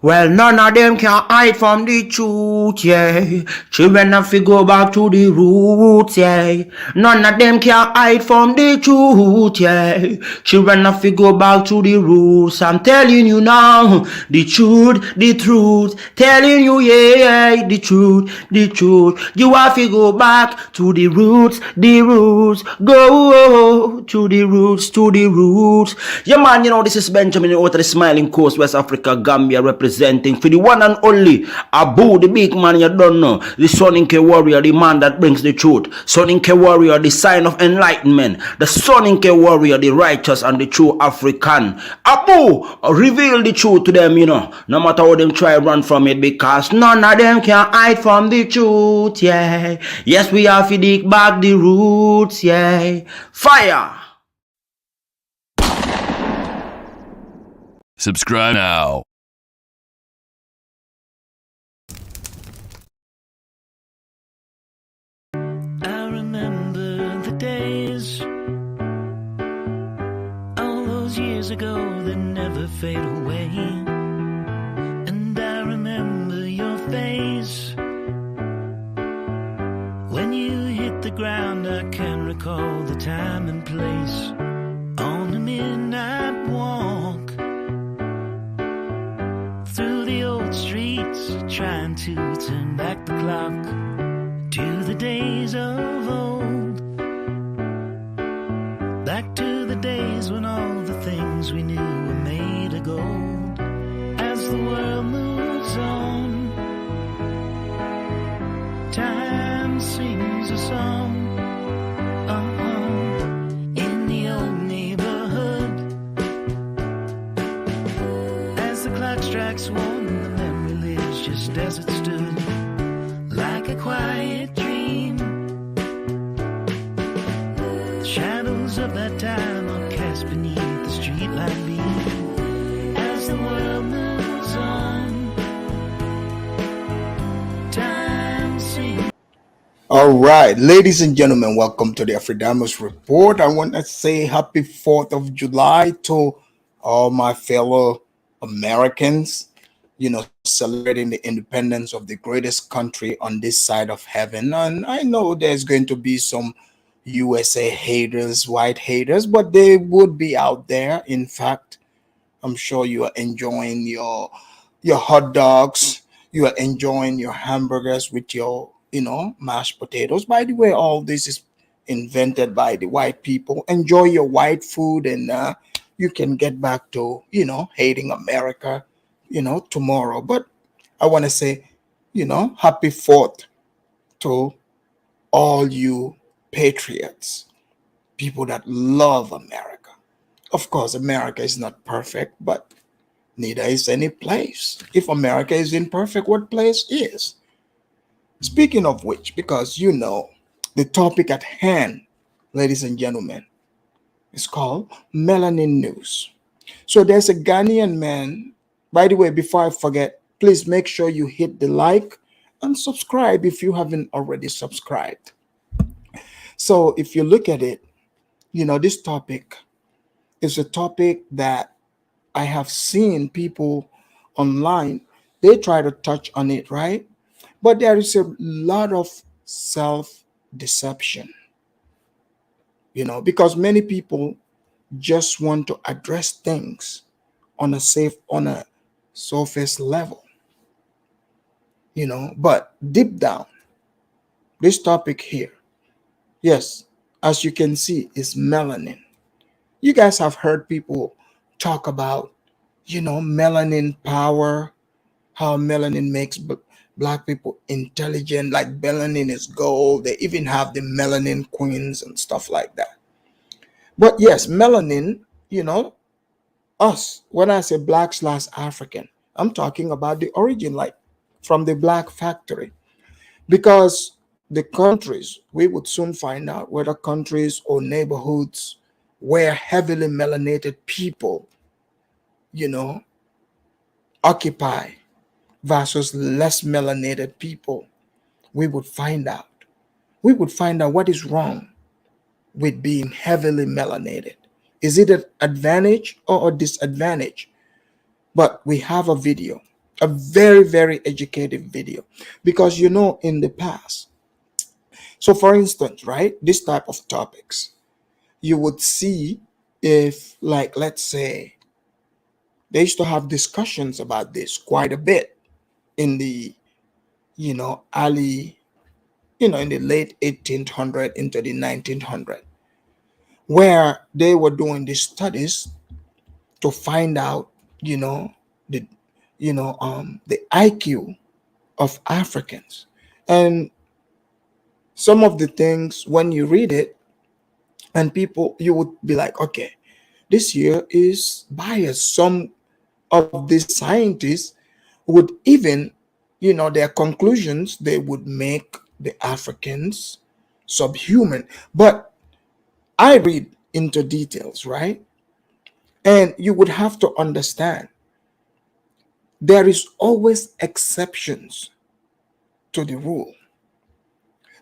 Well, none of them can hide from the truth, yeah. Children have to go back to the roots, yeah. None of them can hide from the truth, yeah. Children have to go back to the roots. I'm telling you now, the truth, the truth. Telling you, yeah, the truth, the truth. You have to go back to the roots, the roots. Go to the roots, to the roots. Yeah, man, you know, this is Benjamin out of the Smiling Coast, West Africa, Gambia, representing for the one and only Abu, the big man you don't know, the Soninke warrior, the man that brings the truth, Soninke warrior, the sign of enlightenment, the Soninke warrior, the righteous and the true African. Abu, reveal the truth to them, you know, no matter how them try run from it, because none of them can hide from the truth, yeah. Yes, we have to dig back the roots, yeah. Fire! Subscribe now. I remember the days, all those years ago that never fade away. And I remember your face when you hit the ground. I can recall the time and place on the midnight walk through the old streets, trying to turn back the clock to the days of old, back to the days when all the things we knew were made of gold. As the world moves on, time sings a song. In the old neighborhood, as the clock strikes one, the memory lives just as it stood, like a quiet dream. The shadows of that time are cast beneath the streetlight beam. As the world moves on, time sings. All right, ladies and gentlemen, welcome to the Afridamus Report. I want to say happy 4th of July to all my fellow Americans, you know, celebrating the independence of the greatest country on this side of heaven. And I know there's going to be some USA haters, white haters, but they would be out there. In fact, I'm sure you are enjoying your hot dogs, you are enjoying your hamburgers with your, you know, mashed potatoes. By the way, all this is invented by the white people. Enjoy your white food, and you can get back to, you know, hating America, you know, tomorrow. But I want to say, you know, happy 4th to all you patriots, people that love America. Of course, America is not perfect, but neither is any place. If America is imperfect, what place is? Speaking of which, because you know, the topic at hand, ladies and gentlemen, is called Melanin News. So there's a Ghanaian man. By the way, before I forget, please make sure you hit the like and subscribe if you haven't already subscribed. So if you look at it, you know, this topic is a topic that I have seen people online, they try to touch on it, right? But there is a lot of self-deception, you know, because many people just want to address things on a surface level, you know, but deep down, this topic here, yes, as you can see, is melanin. You guys have heard people talk about, you know, melanin power, how melanin makes black people intelligent, like melanin is gold. They even have the melanin queens and stuff like that. But yes, melanin, you know, us, when I say black/African, I'm talking about the origin, like from the black factory. Because the countries, we would soon find out whether countries or neighborhoods where heavily melanated people, you know, occupy versus less melanated people, we would find out. We would find out what is wrong with being heavily melanated. Is it an advantage or a disadvantage? But we have a video. A very, very educative video. Because in the past, so for instance, right, this type of topics, you would see, if, like, let's say, they used to have discussions about this quite a bit in the, early, in the late 1800 into the 1900, where they were doing these studies to find out, you know, the, the IQ of Africans. And some of the things, when you read it, and people, you would be like, okay, this year is biased. Some of these scientists would even, their conclusions, they would make the Africans subhuman. But I read into details, right? And you would have to understand there is always exceptions to the rule.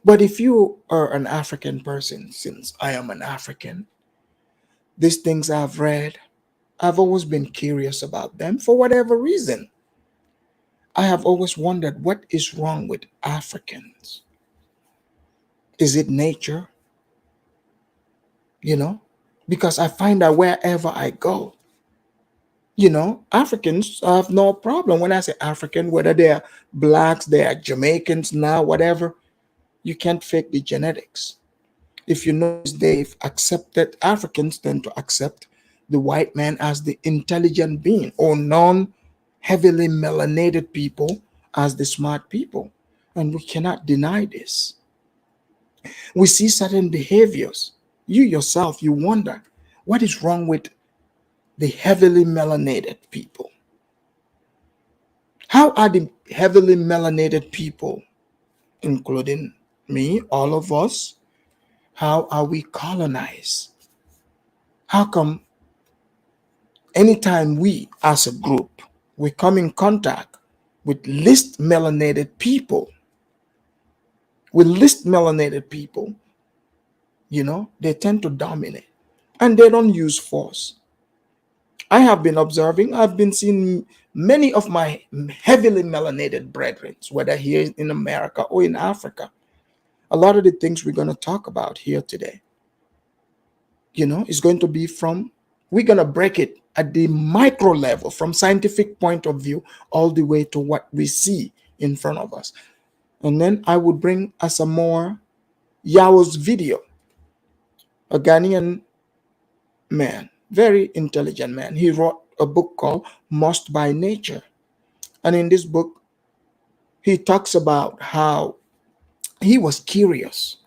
But if you are an African person, since I am an African, these things I've read, I've always been curious about them for whatever reason. I have always wondered what is wrong with Africans. Is it nature? You know? Because I find that wherever I go, Africans have no problem. When I say African, whether they're blacks, they're Jamaicans now, whatever, you can't fake the genetics. If you notice, they've accepted, Africans tend to accept the white man as the intelligent being, or non heavily melanated people as the smart people. And we cannot deny this. We see certain behaviors. You yourself, you wonder what is wrong with the heavily melanated people. How are the heavily melanated people, including me, all of us, how are we colonized? How come anytime we as a group we come in contact with least melanated people, they tend to dominate, and they don't use force. I have been observing, I've been seeing many of my heavily melanated brethren, whether here in America or in Africa. A lot of the things we're going to talk about here today, is going to be from, we're going to break it at the micro level, from scientific point of view, all the way to what we see in front of us. And then I would bring Asamoa Yaw's video, a Ghanaian man, very intelligent man. He wrote a book called Most by Nature. And in this book, he talks about how he was curious.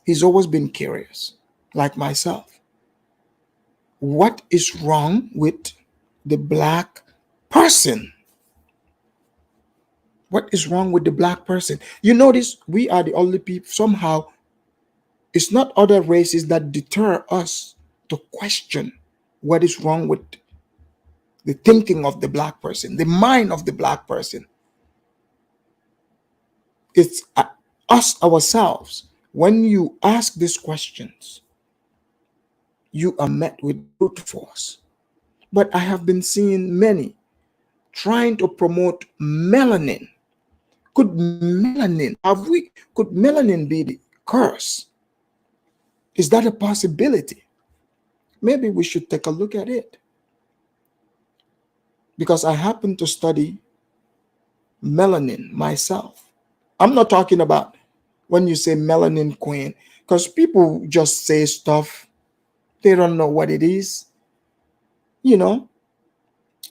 He's always been curious, like myself. What is wrong with the black person? What is wrong with the black person? You notice we are the only people, somehow, it's not other races that deter us to question what is wrong with the thinking of the black person, the mind of the black person. It's us ourselves. When you ask these questions, you are met with brute force. But I have been seeing many trying to promote melanin. Could melanin be the curse? Is that a possibility? Maybe we should take a look at it. Because I happen to study melanin myself. I'm not talking about when you say melanin queen, because people just say stuff, they don't know what it is, you know.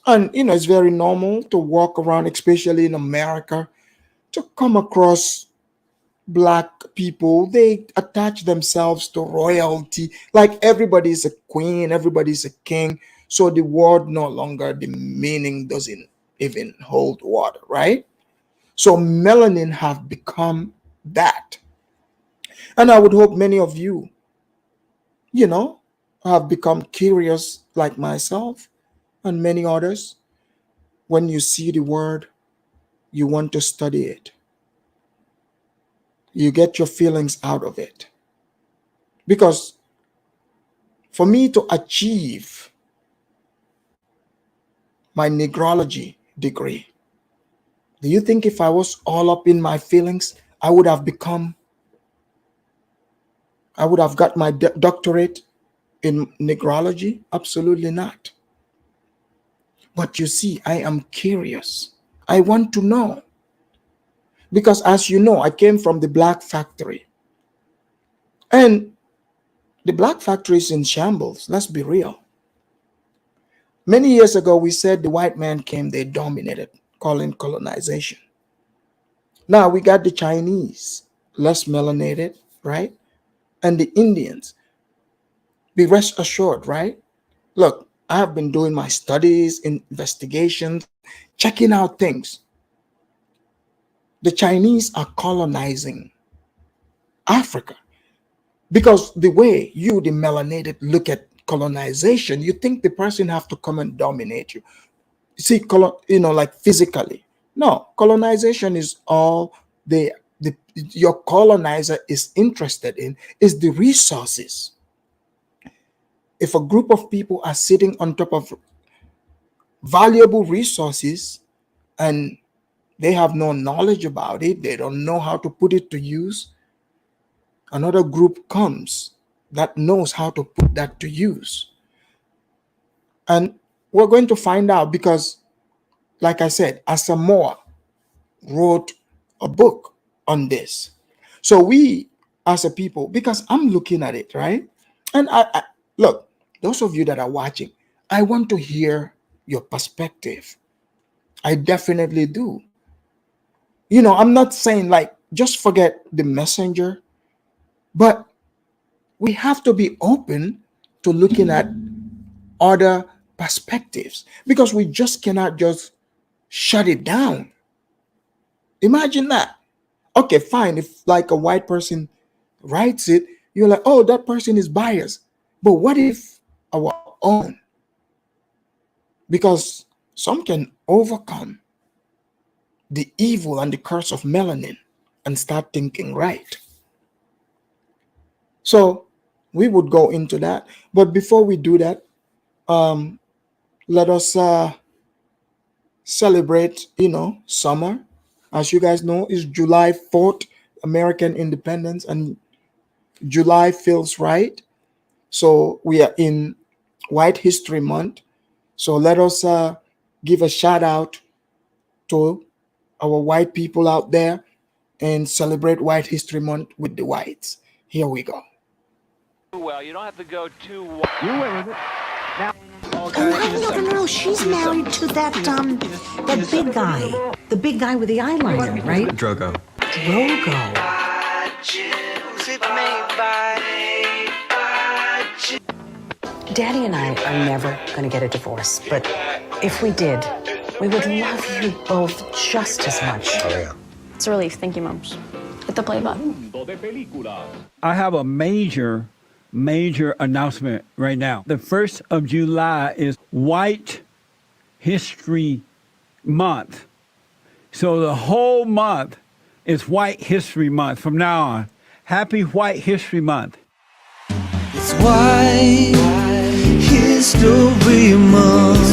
And it's very normal to walk around, especially in America, to come across black people. They attach themselves to royalty, like everybody's a queen, everybody's a king. So the word no longer, the meaning doesn't even hold water, right? So melanin have become that. And I would hope many of you, you know, have become curious like myself and many others. When you see the word, you want to study it. You get your feelings out of it. Because for me to achieve my negrology degree, Do you think if I was all up in my feelings, I would have got my doctorate in negrology? Absolutely not. But you see, I am curious. I want to know. Because as you know, I came from the black factory. And the black factory is in shambles. Let's be real. Many years ago, we said the white man came, they dominated, calling colonization. Now we got the Chinese, less melanated, right? And the Indians. Be rest assured, right? Look, I have been doing my studies, investigations, checking out things. The Chinese are colonizing Africa because the way you, the melanated, look at colonization, you think the person have to come and dominate you. See, like physically. No, colonization is all your colonizer is interested in is the resources. If a group of people are sitting on top of valuable resources and they have no knowledge about it, they don't know how to put it to use, another group comes that knows how to put that to use. And we're going to find out because, like I said, Asamoa wrote a book on this. So we, as a people, because I'm looking at it, right? And I look, those of you that are watching, I want to hear your perspective. I definitely do. I'm not saying like just forget the messenger, but we have to be open to looking at other perspectives because we just cannot just shut it down. Imagine that. Okay, fine. If like a white person writes it, you're like, oh, that person is biased. But what if our own? Because some can overcome the evil and the curse of melanin and start thinking right. So we would go into that. But before we do that, let us celebrate, summer. As you guys know, it's July 4th, American independence, and July feels right. So we are in White History Month. So let us give a shout out to our white people out there and celebrate White History Month with the whites. Here we go. Well, you don't have to go too. You went with it. Now, Oh, no, she's married to that big guy. The big guy with the eyeliner, right? Drogo. Drogo. Daddy and I are never going to get a divorce, but if we did, we would love you both just as much. Oh, yeah. It's a relief. Thank you, Moms. Hit the play button. I have a major announcement right now. The 1st of July is White History Month. So the whole month is White History Month from now on. Happy White History Month. It's White History Month.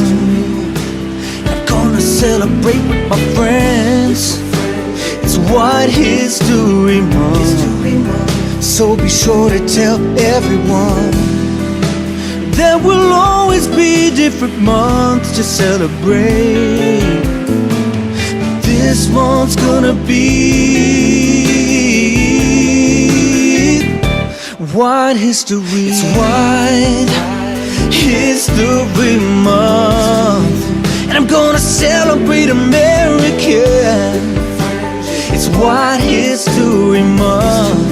I'm gonna celebrate with my friends. It's White History Month. So be sure to tell everyone. There will always be different months to celebrate. This month's gonna be White History. It's White History Month, and I'm gonna celebrate America. It's White History Month,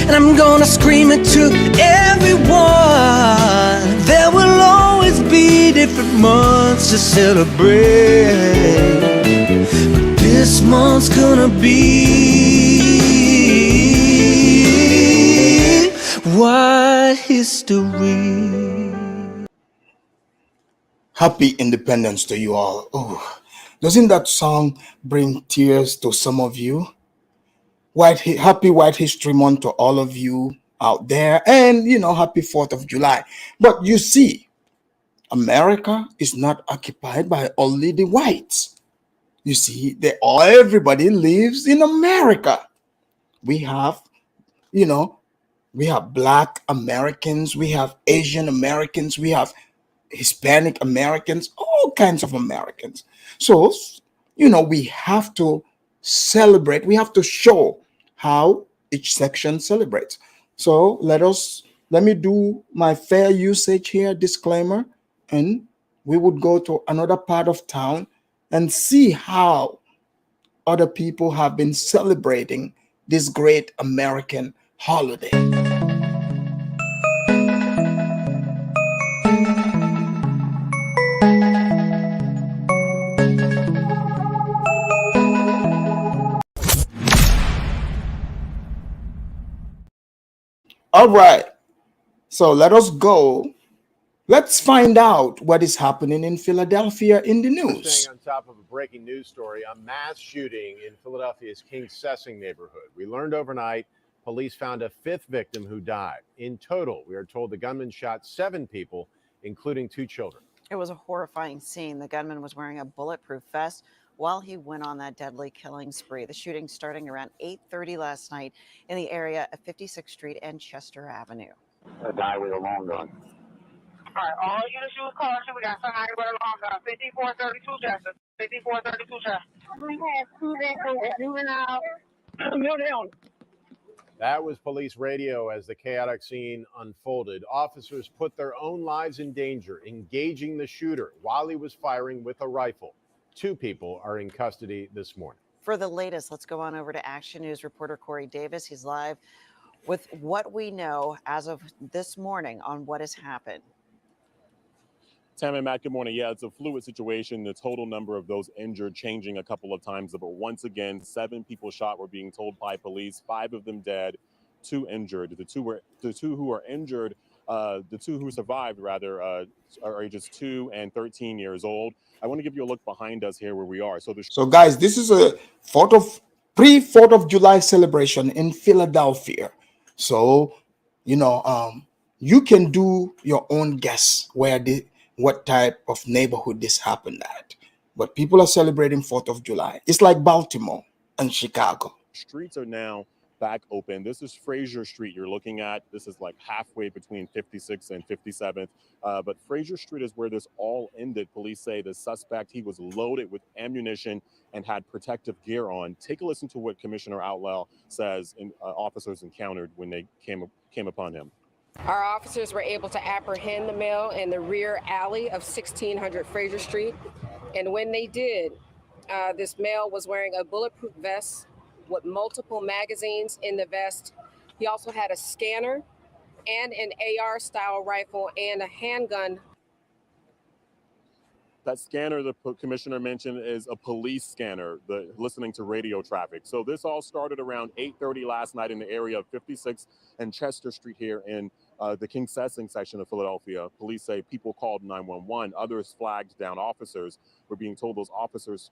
and I'm gonna scream it to everyone. There will always be different months to celebrate, but this month's gonna be White History. Happy Independence to you all. Oh, doesn't that song bring tears to some of you? Happy White History Month to all of you out there, and happy 4th of July. But you see, America is not occupied by only the whites. You see, everybody lives in America. We have, you know, we have Black Americans, we have Asian Americans, we have Hispanic Americans, all kinds of Americans. So, we have to celebrate, we have to show how each section celebrates. So let me do my fair usage here disclaimer, and we would go to another part of town and see how other people have been celebrating this great American holiday. All right, so let us go. Let's find out what is happening in Philadelphia in the news. Staying on top of a breaking news story, a mass shooting in Philadelphia's King Sessing neighborhood. We learned overnight police found a fifth victim who died. In total, we are told the gunman shot 7 people, including 2 children. It was a horrifying scene. The gunman was wearing a bulletproof vest while he went on that deadly killing spree. The shooting starting around 8:30 last night in the area of 56th Street and Chester Avenue. A guy with a long gun. All right, all units use caution. We got somebody with a long gun. 5432 Chester. 5432 Chester. We have 2 victims, juvenile. That was police radio as the chaotic scene unfolded. Officers put their own lives in danger, engaging the shooter while he was firing with a rifle. 2 people are in custody this morning. For the latest, let's go on over to Action News reporter Corey Davis. He's live with what we know as of this morning on what has happened. Tam and Matt, good morning. Yeah, it's a fluid situation. The total number of those injured changing a couple of times, but once again, 7 people shot, were being told by police, 5 of them dead, 2 injured. The two who are injured, the 2 who survived rather, are ages 2 and 13 years old. I want to give you a look behind us here where we are. So guys, this is a pre-4th of July celebration in Philadelphia. So, you can do your own guess what type of neighborhood this happened at. But people are celebrating 4th of July. It's like Baltimore and Chicago. Streets are now back open. This is Fraser Street you're looking at. This is like halfway between 56th and 57th. But Fraser Street is where this all ended. Police say the suspect, he was loaded with ammunition and had protective gear on. Take a listen to what Commissioner Outlaw says officers encountered when they came upon him. Our officers were able to apprehend the male in the rear alley of 1600 Fraser Street. And when they did, this male was wearing a bulletproof vest with multiple magazines in the vest. He also had a scanner and an AR-style rifle and a handgun. That scanner the commissioner mentioned is a police scanner, listening to radio traffic. So this all started around 8:30 last night in the area of 56th and Chester Street here in the King Sessing section of Philadelphia. Police say people called 911. Others flagged down officers. We're being told those officers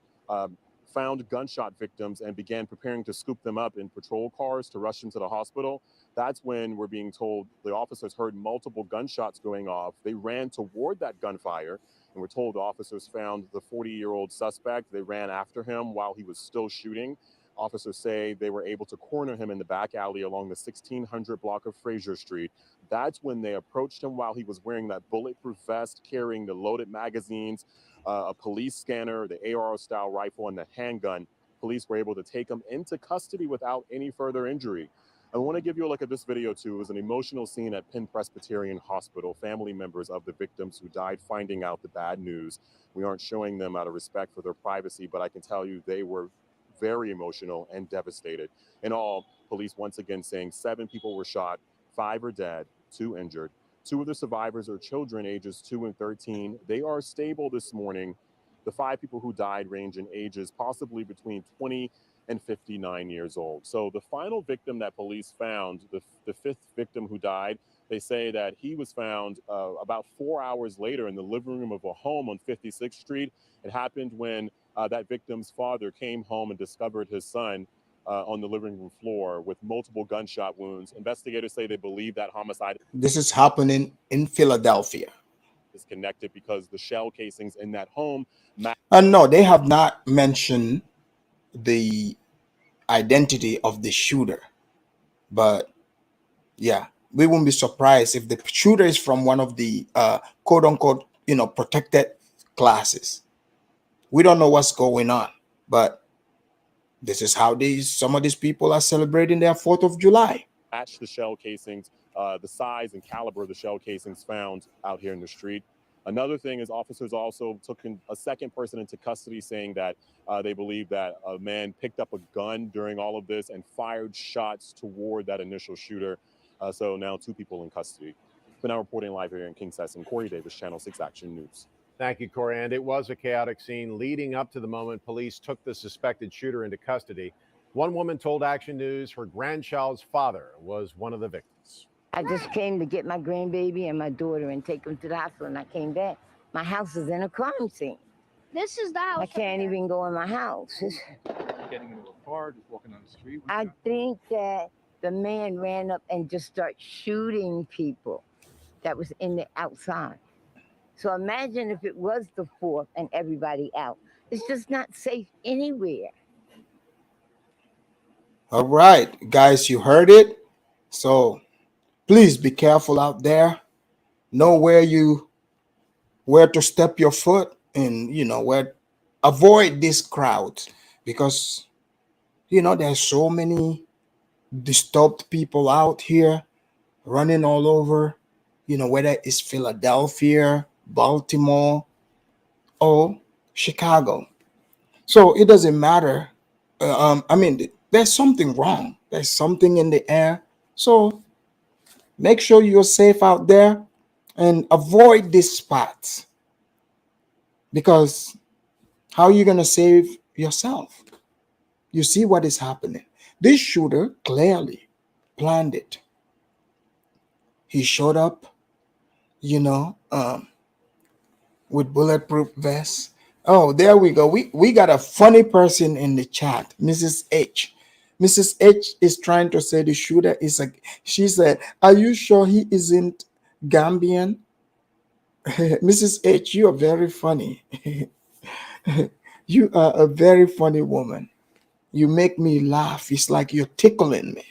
found gunshot victims and began preparing to scoop them up in patrol cars to rush into the hospital. That's when we're being told the officers heard multiple gunshots going off. They ran toward that gunfire, and we're told the officers found the 40-year-old suspect. They ran after him while he was still shooting. Officers say they were able to corner him in the back alley along the 1600 block of Fraser Street. That's when they approached him while he was wearing that bulletproof vest, carrying the loaded magazines, a police scanner, the AR-style rifle, and the handgun. Police were able to take him into custody without any further injury. I want to give you a look at this video, too. It was an emotional scene at Penn Presbyterian Hospital. Family members of the victims who died finding out the bad news. We aren't showing them out of respect for their privacy, but I can tell you they were very emotional and devastated. In all, police once again saying 7 people were shot, 5 are dead, 2 injured. 2 of the survivors are children ages 2 and 13. They are stable this morning. The 5 people who died range in ages possibly between 20 and 59 years old. So the final victim that police found, the 5th victim who died, they say that he was found about 4 hours later in the living room of a home on 56th Street. It happened when that victim's father came home and discovered his son on the living room floor with multiple gunshot wounds. Investigators say they believe that homicide. This is happening in Philadelphia. is connected because the shell casings in that home. No, they have not mentioned the identity of the shooter, but yeah, we won't be surprised if the shooter is from one of the quote unquote, protected classes. We don't know what's going on, but this is how some of these people are celebrating their 4th of July. Match the shell casings, the size and caliber of the shell casings found out here in the street. Another thing is officers also took a second person into custody, saying that they believe that a man picked up a gun during all of this and fired shots toward that initial shooter. So now 2 people in custody. But now reporting live here in King Session, Corey Davis, Channel 6 Action News. Thank you, Corey. And it was a chaotic scene leading up to the moment police took the suspected shooter into custody. One woman told Action News her grandchild's father was one of the victims. I just came to get my grandbaby and my daughter and take them to the hospital, and I came back. My house is in a crime scene. This is the house. I can't even go in my house. Getting into a car, just walking down the street. I think that the man ran up and just started shooting people that was in the outside. So imagine if it was the 4th and everybody out. It's just not safe anywhere. All right, guys, you heard it. So please be careful out there. Know where to step your foot, and where avoid these crowds, because there's so many disturbed people out here running all over, whether it's Philadelphia, Baltimore, or Chicago. So it doesn't matter. There's something wrong. There's something in the air. So make sure you're safe out there and avoid these spots, because how are you going to save yourself? You see what is happening. This shooter clearly planned it. He showed up, with bulletproof vests. Oh, there we go. We got a funny person in the chat, Mrs. H. Mrs. H is trying to say the shooter is she said, "Are you sure he isn't Gambian?" Mrs. H, you are very funny. You are a very funny woman. You make me laugh. It's like you're tickling me.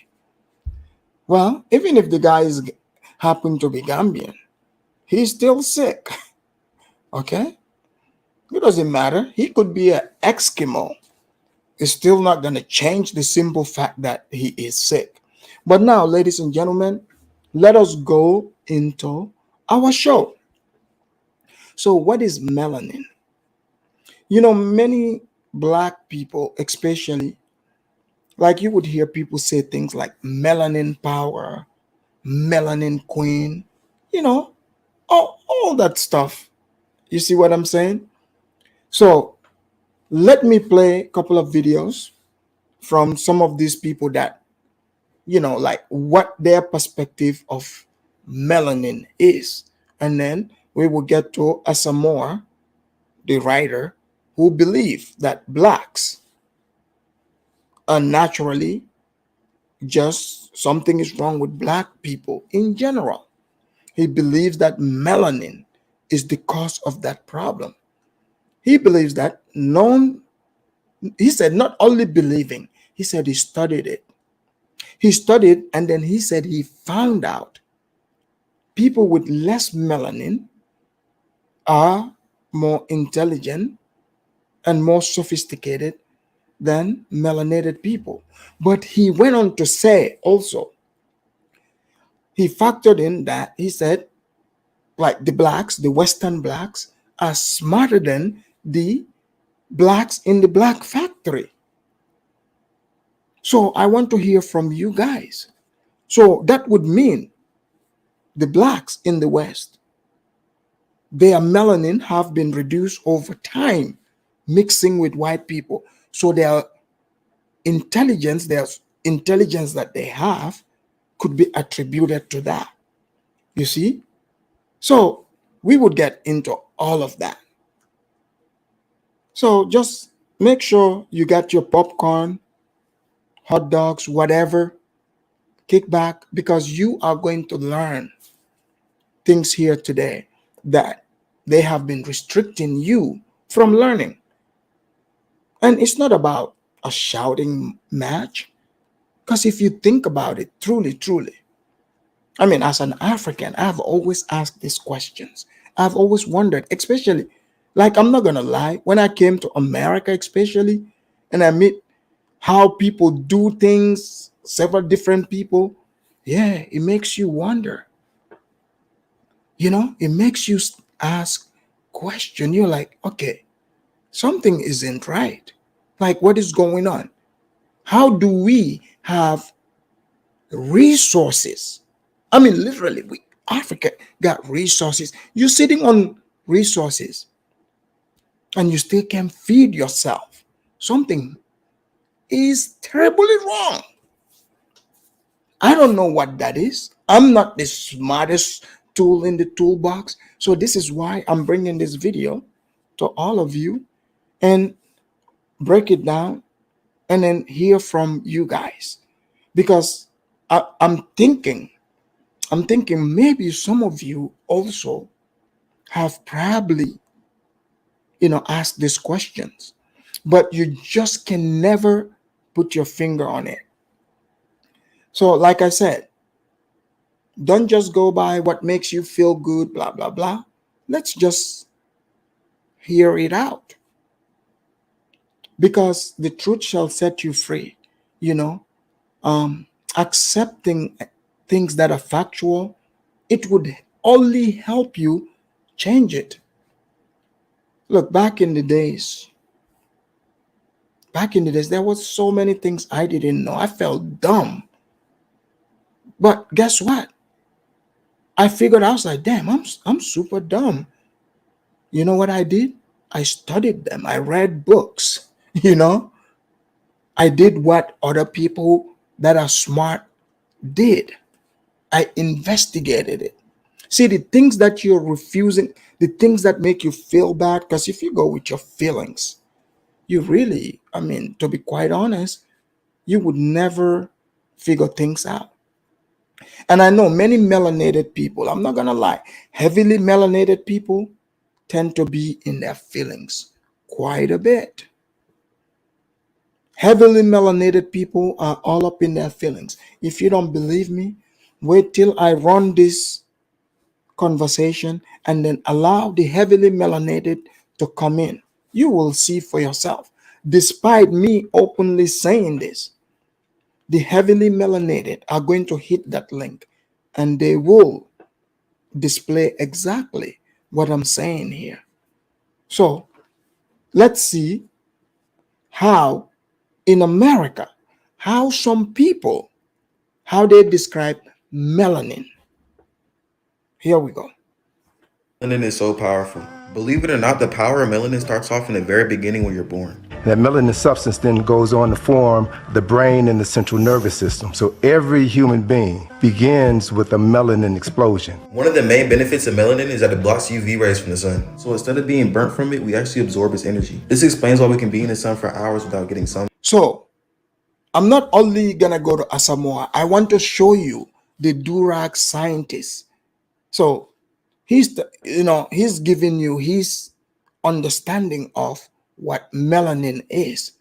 Well, even if the guy happen to be Gambian, he's still sick. Okay? It doesn't matter. He could be an Eskimo. It's still not going to change the simple fact that he is sick. But now, ladies and gentlemen, let us go into our show. So what is melanin? Many Black people, especially, like you would hear people say things like melanin power, melanin queen, all that stuff. You see what I'm saying? So let me play a couple of videos from some of these people that, like what their perspective of melanin is. And then we will get to Asamoa, the writer, who believes that Blacks are naturally just something is wrong with Black people in general. He believes that melanin is the cause of that problem. He believes that he said not only believing, he said he studied it. He studied, and then he said he found out people with less melanin are more intelligent and more sophisticated than melanated people. But he went on to say also, he factored in that he said, like the Blacks, the Western Blacks, are smarter than the Blacks in the Black factory. So I want to hear from you guys. So that would mean the Blacks in the West, their melanin have been reduced over time, mixing with white people. So their intelligence that they have could be attributed to that. You see? So we would get into all of that. So just make sure you got your popcorn, hot dogs, whatever. Kick back, because you are going to learn things here today that They have been restricting you from learning. And it's not about a shouting match. Because if you think about it, truly, truly, I mean, as an African, I've always asked these questions. I've always wondered, especially, like, I'm not going to lie, when I came to America, especially, and I meet how people do things, several different people, yeah, it makes you wonder. It makes you ask question. You're like, okay, something isn't right. Like, what is going on? How do we have resources? I mean, literally, we Africa got resources. You're sitting on resources and you still can't feed yourself. Something is terribly wrong. I don't know what that is. I'm not the smartest tool in the toolbox. So this is why I'm bringing this video to all of you and break it down and then hear from you guys. Because I'm thinking maybe some of you also have probably, asked these questions, but you just can never put your finger on it. So, like I said, don't just go by what makes you feel good, blah, blah, blah. Let's just hear it out because the truth shall set you free. You know, accepting things that are factual, it would only help you change it. Look, back in the days, there was so many things I didn't know. I felt dumb. But guess what? I figured I was like, damn, I'm super dumb. You know what I did? I studied them. I read books. You know, I did what other people that are smart did. I investigated it. See, the things that you're refusing, the things that make you feel bad, because if you go with your feelings, you really, I mean, to be quite honest, you would never figure things out. And I know many melanated people, I'm not going to lie, heavily melanated people tend to be in their feelings quite a bit. Heavily melanated people are all up in their feelings. If you don't believe me, wait till I run this conversation and then allow the heavily melanated to come in. You will see for yourself. Despite me openly saying this, the heavily melanated are going to hit that link and they will display exactly what I'm saying here. So let's see how in America, how some people, how they describe melanin. Here we go. Melanin is so powerful. Believe it or not, the power of melanin starts off in the very beginning when you're born. That melanin substance then goes on to form the brain and the central nervous system. So every human being begins with a melanin explosion. One of the main benefits of melanin is that it blocks UV rays from the sun. So instead of being burnt from it, we actually absorb its energy. This explains why we can be in the sun for hours without getting sun. So I'm not only gonna go to Asamoa, I want to show you the Durac scientist. So he's giving you his understanding of what melanin is,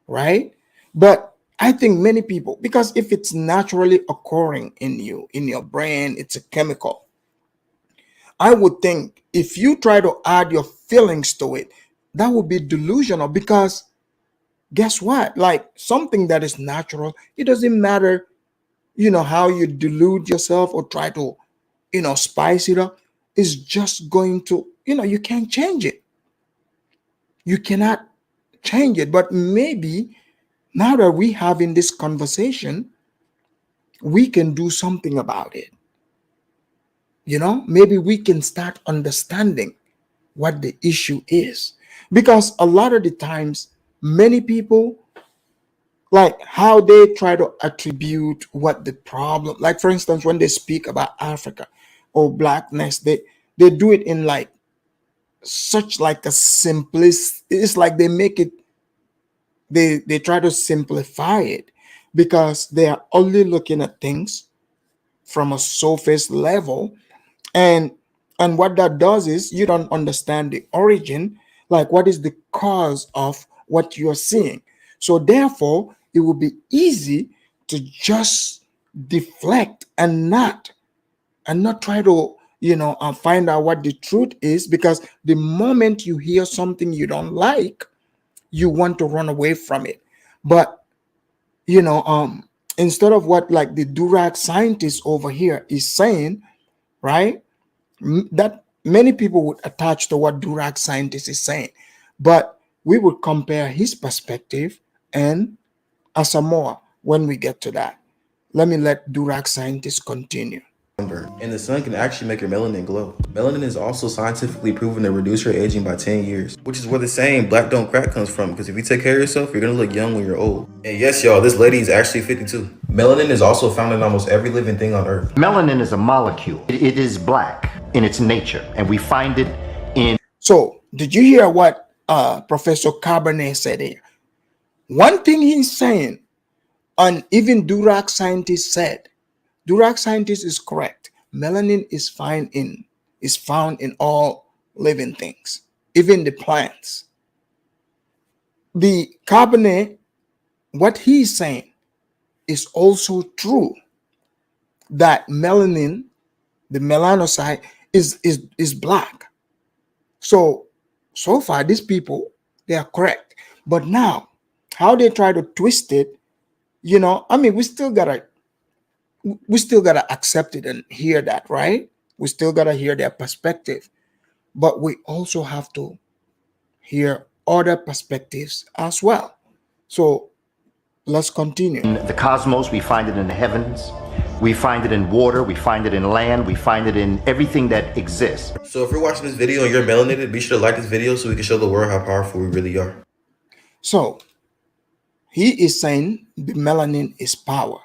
right? But I think many people, because if it's naturally occurring in you, in your brain, it's a chemical. I would think if you try to add your feelings to it, that would be delusional because guess what? Like something that is natural, it doesn't matter, how you delude yourself or try to, spice it up. It's just going to, you can't change it. You cannot change it. But maybe now that we having this conversation, we can do something about it. Maybe we can start understanding what the issue is. Because a lot of the times, many people, like how they try to attribute what the problem, like for instance, when they speak about Africa or blackness, they do it in like such like a simplest, it's like they make it, they try to simplify it because they are only looking at things from a surface level. And And what that does is you don't understand the origin, like what is the cause of what you're seeing. So therefore, it will be easy to just deflect and not try to find out what the truth is, because the moment you hear something you don't like, you want to run away from it. But instead of what like the Durac scientist over here is saying, right, that many people would attach to what Durac scientist is saying, but we would compare his perspective and Asamoa when we get to that. Let me let Durac scientist continue. And the sun can actually make your melanin glow. Melanin is also scientifically proven to reduce your aging by 10 years, which is where the saying black don't crack comes from, because if you take care of yourself, you're gonna look young when you're old. And yes, y'all, this lady is actually 52. Melanin is also found in almost every living thing on Earth. Melanin is a molecule. It is black in its nature, and we find it in... So, did you hear what Professor Cabernet said here? One thing he's saying, and even Durac scientist said, Durac scientist is correct. Melanin is found in all living things, even the plants. The Cabernet, what he's saying is also true, that melanin, the melanocyte, is black. So far, these people, they are correct. But now, how they try to twist it, I mean, we still gotta accept it and hear that, right? We still gotta hear their perspective, but we also have to hear other perspectives as well. So let's continue. In the cosmos, we find it in the heavens, we find it in water, we find it in land, we find it in everything that exists. So if you're watching this video and you're melanated, be sure to like this video so we can show the world how powerful we really are. So he is saying the melanin is power.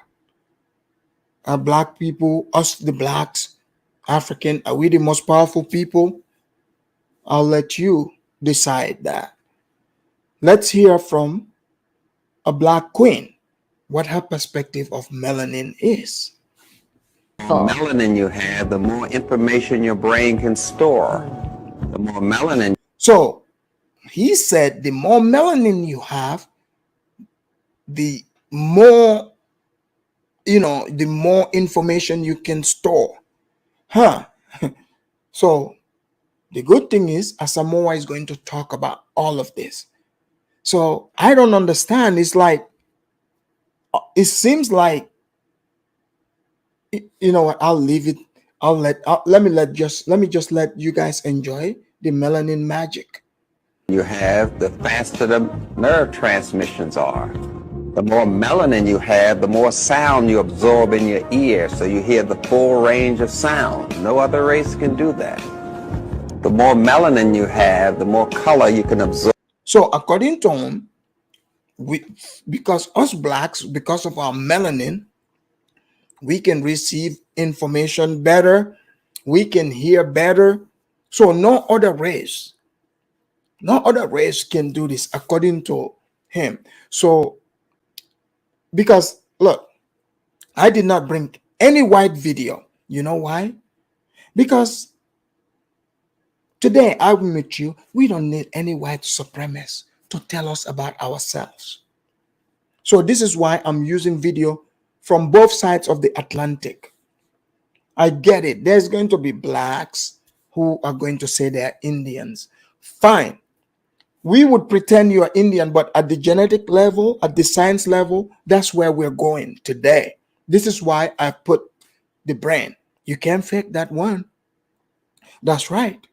Black people, us the blacks, African, are we the most powerful people? I'll let you decide that. Let's hear from a black queen what her perspective of melanin is. The more melanin you have, the more information your brain can store. The more melanin. So he said the more melanin you have, the more, the more information you can store. So the good thing is Asamoa is going to talk about all of this. So I don't understand. It's like, it seems like, you know what, I'll leave it. Let me just let you guys enjoy the melanin magic. You have, the faster the nerve transmissions are. The more melanin you have, the more sound you absorb in your ear, so you hear the full range of sound. No other race can do that. The more melanin you have, the more color you can absorb. So according to him, because us blacks, because of our melanin, we can receive information better, we can hear better. So no other race can do this according to him. So because look, I did not bring any white video. You know why? Because today I will meet you. We don't need any white supremacists to tell us about ourselves. So this is why I'm using video from both sides of the Atlantic. I get it. There's going to be blacks who are going to say they're Indians. Fine. We would pretend you are Indian, but at the genetic level, at the science level, that's where we're going today. This is why I put the brain. You can't fake that one. That's right.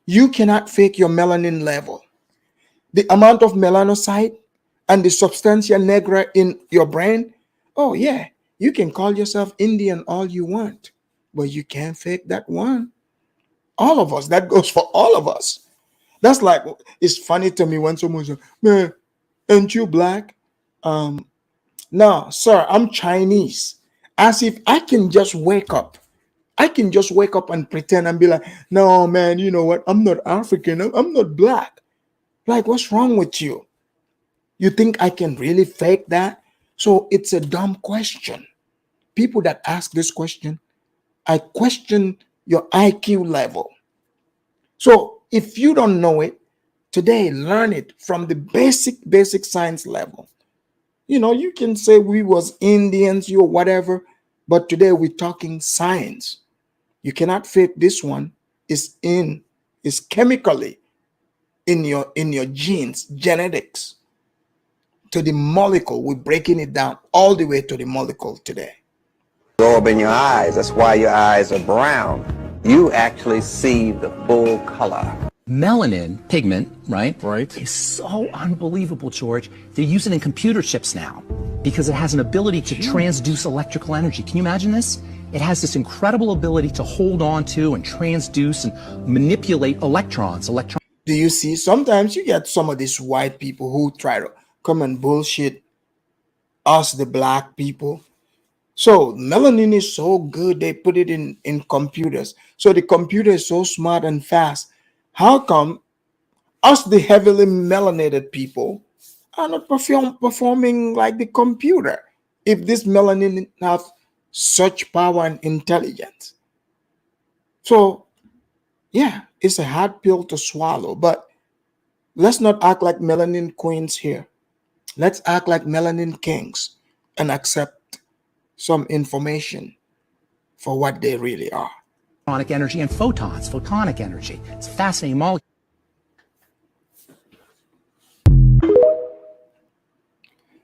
You cannot fake your melanin level. The amount of melanocyte and the substantia nigra in your brain, oh yeah, you can call yourself Indian all you want, but you can't fake that one. All of us, that goes for all of us. That's like, it's funny to me when someone says, man, aren't you black? No, sir, I'm Chinese. As if I can just wake up. I can just wake up and pretend and be like, no, man, you know what? I'm not African. I'm not black. Like, what's wrong with you? You think I can really fake that? So it's a dumb question. People that ask this question, I question your IQ level. So if you don't know it today, learn it from the basic science level. You know, you can say we was Indians, you or whatever, but today we're talking science. You cannot fake this one. It's chemically in your genes, genetics, to the molecule. We're breaking it down all the way to the molecule today. Absorb in your eyes. That's why your eyes are brown. You actually see the full color. Melanin pigment, right, is so unbelievable, George. They use it in computer chips now because it has an ability to transduce electrical energy. Can you imagine this? It has this incredible ability to hold on to and transduce and manipulate electrons. Do you see? Sometimes you get some of these white people who try to come and bullshit us, the black people. So melanin is so good, they put it in computers. So the computer is so smart and fast. How come us, the heavily melanated people, are not performing like the computer if this melanin have such power and intelligence? So yeah, it's a hard pill to swallow, but let's not act like melanin queens here. Let's act like melanin kings and accept some information for what they really are. Electronic energy and photons, photonic energy. It's a fascinating molecule.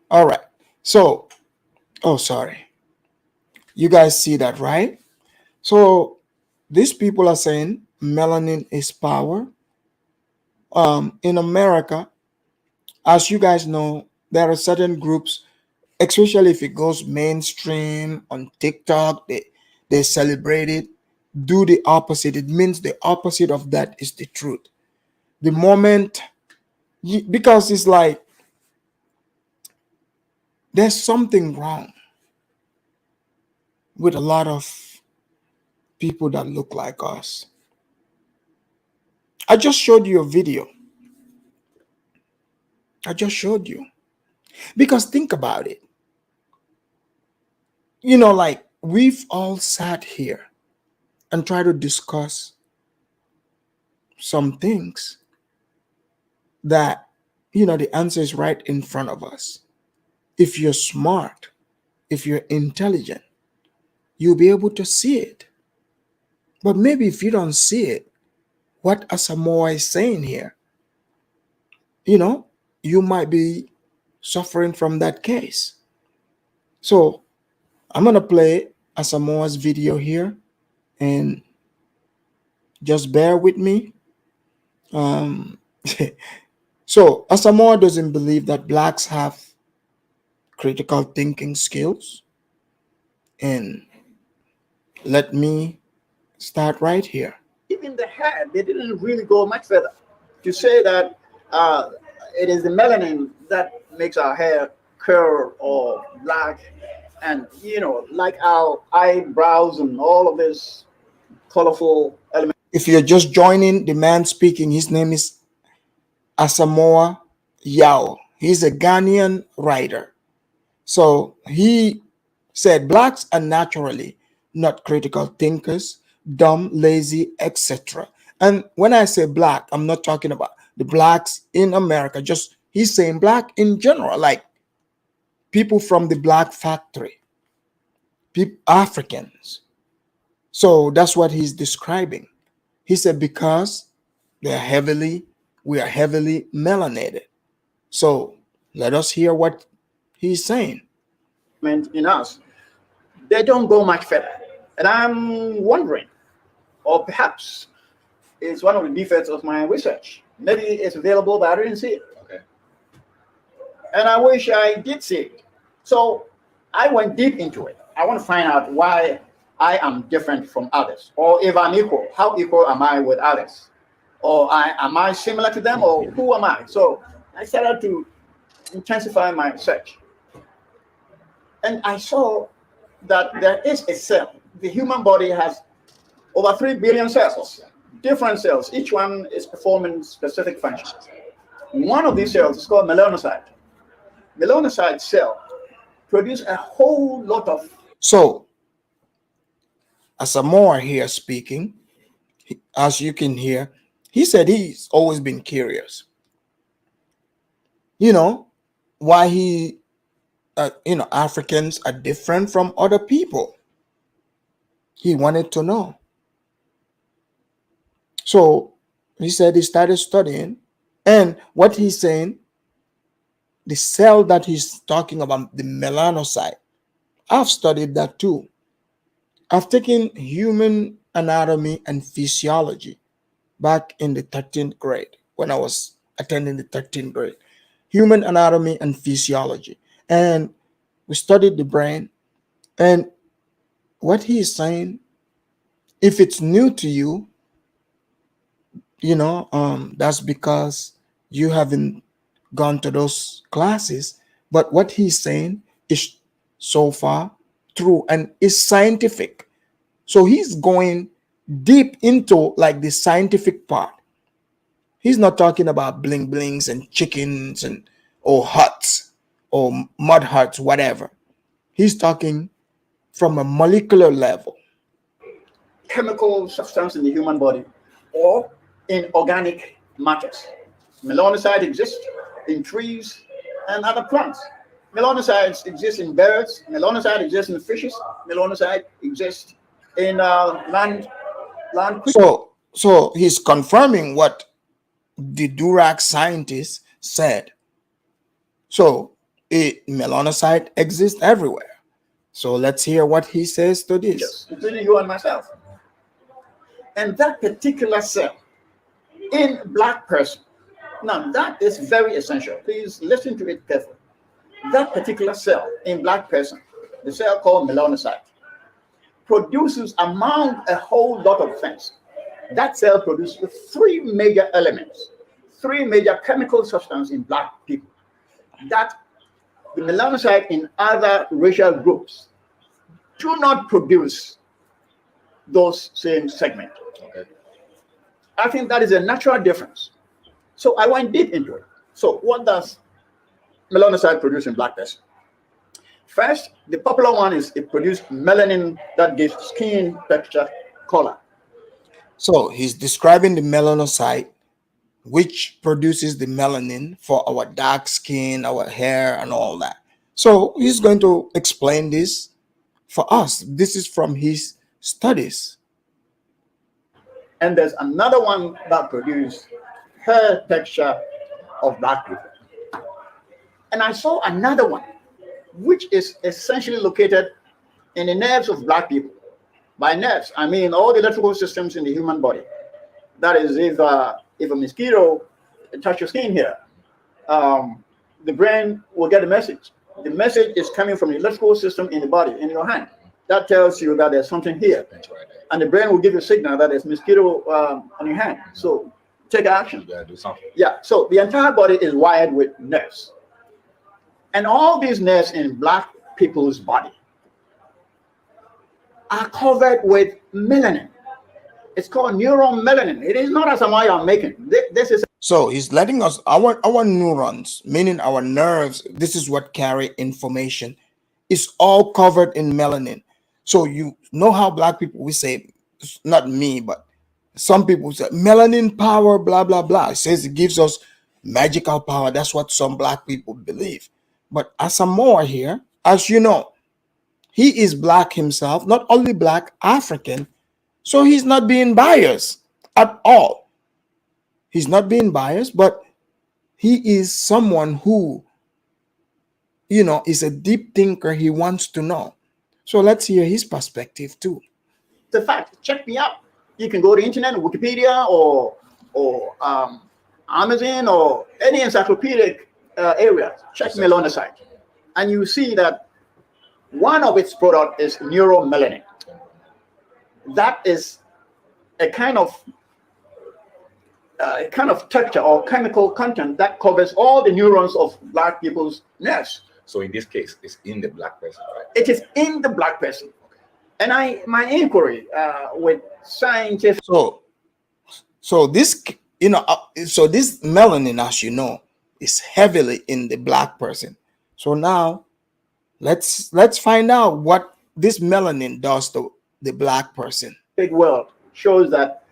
All right. So, oh, sorry. You guys see that, right? So these people are saying melanin is power. In America, as you guys know, there are certain groups, especially if it goes mainstream on TikTok, they celebrate it, do the opposite. It means the opposite of that is the truth. The moment, because it's like there's something wrong with a lot of people that look like us. I just showed you a video. I just showed you. Because think about it. You know, like we've all sat here and tried to discuss some things that, you know, the answer is right in front of us. If you're smart, if you're intelligent, you'll be able to see it. But maybe if you don't see it, what Asamoa is saying here, you know, you might be suffering from that case. So I'm going to play Asamoa's video here and just bear with me. So Asamoa doesn't believe that blacks have critical thinking skills. And let me start right here. Even the hair, they didn't really go much further to say that it is the melanin that makes our hair curl or black, and you know, like our eyebrows and all of this colorful elements. If you're just joining, the man speaking, his name is Asamoa Yaw. He's a Ghanaian writer. So he said blacks are naturally not critical thinkers, dumb, lazy, etc. And when I say black, I'm not talking about the blacks in America. Just he's saying black in general, like people from the black factory, Africans. So that's what he's describing. He said because we are heavily melanated. So let us hear what he's saying. In us, they don't go much further. And I'm wondering, or perhaps it's one of the defects of my research. Maybe it's available, but I didn't see it. Okay. And I wish I did see it. So I went deep into it. I want to find out why I am different from others, or if I'm equal, how equal am I with others? Or am I similar to them, or who am I? So I started to intensify my research. And I saw that there is a cell. The human body has over 3 billion cells, different cells. Each one is performing specific functions. One of these cells is called melanocyte. Melanocyte cell produce a whole lot of. So Asamoa here speaking, as you can hear, he said he's always been curious. You know, why Africans are different from other people. He wanted to know. So he said he started studying, and what he's saying, the cell that he's talking about, the melanocyte, I've studied that too. I've taken human anatomy and physiology back in the 13th grade when I was attending the 13th grade. Human anatomy and physiology. And we studied the brain. And what he is saying, if it's new to you, that's because you haven't gone to those classes. But what he's saying is so far true and is scientific. So he's going deep into like the scientific part. He's not talking about bling blings and chickens and or huts or mud huts, whatever. He's talking from a molecular level. Chemical substance in the human body or in organic matters. Melanocytes exist in trees and other plants. Melanocytes exist in birds. Melanocytes exist in fishes. Melanocytes exist in land. So he's confirming what the Durac scientists said. So melanocyte exists everywhere. So let's hear what he says to this. Yes, including you and myself. And that particular cell in black person, now that is very essential. Please listen to it carefully. That particular cell in black person, the cell called melanocyte, produces among a whole lot of things. That cell produces three major elements, three major chemical substances in black people that the melanocyte in other racial groups do not produce those same segments. Okay. I think that is a natural difference. So I went deep into it. So what does melanocyte produce in black person? First, the popular one is it produces melanin that gives skin texture, color. So he's describing the melanocyte, which produces the melanin for our dark skin, our hair, and all that. So he's going to explain this for us. This is from his studies. And there's another one that produces hair texture of black people. And I saw another one, which is essentially located in the nerves of black people. By nerves, I mean all the electrical systems in the human body. That is, if a mosquito touches your skin here, the brain will get a message. The message is coming from the electrical system in the body, in your hand. That tells you that there's something here. And the brain will give you a signal that there's mosquito on your hand. So take action. You gotta do something. Yeah, so the entire body is wired with nerves. And all these nerves in black people's body are covered with melanin. It's called neuromelanin. It is not Asamoa Yaw making. This is. So he's letting us, our neurons, meaning our nerves, this is what carry information, is all covered in melanin. So you know how black people, we say, not me, but some people say melanin power, blah, blah, blah. It says it gives us magical power. That's what some black people believe. But Asamoa here, as you know, he is black himself, not only black, African. So he's not being biased at all. He's not being biased, but he is someone who, is a deep thinker. He wants to know. So let's hear his perspective too. It's a fact. Check me out. You can go to the internet, Wikipedia, or Amazon, or any encyclopedic area. Check melanocyte, and you see that one of its products is neuromelanin. That is a kind of texture or chemical content that covers all the neurons of black people's nerves. So in this case, it's in the black person, right? It is in the black person. And my inquiry with scientific. So this, so this melanin, as you know, is heavily in the black person. So now let's find out what this melanin does to the black person. Big world shows that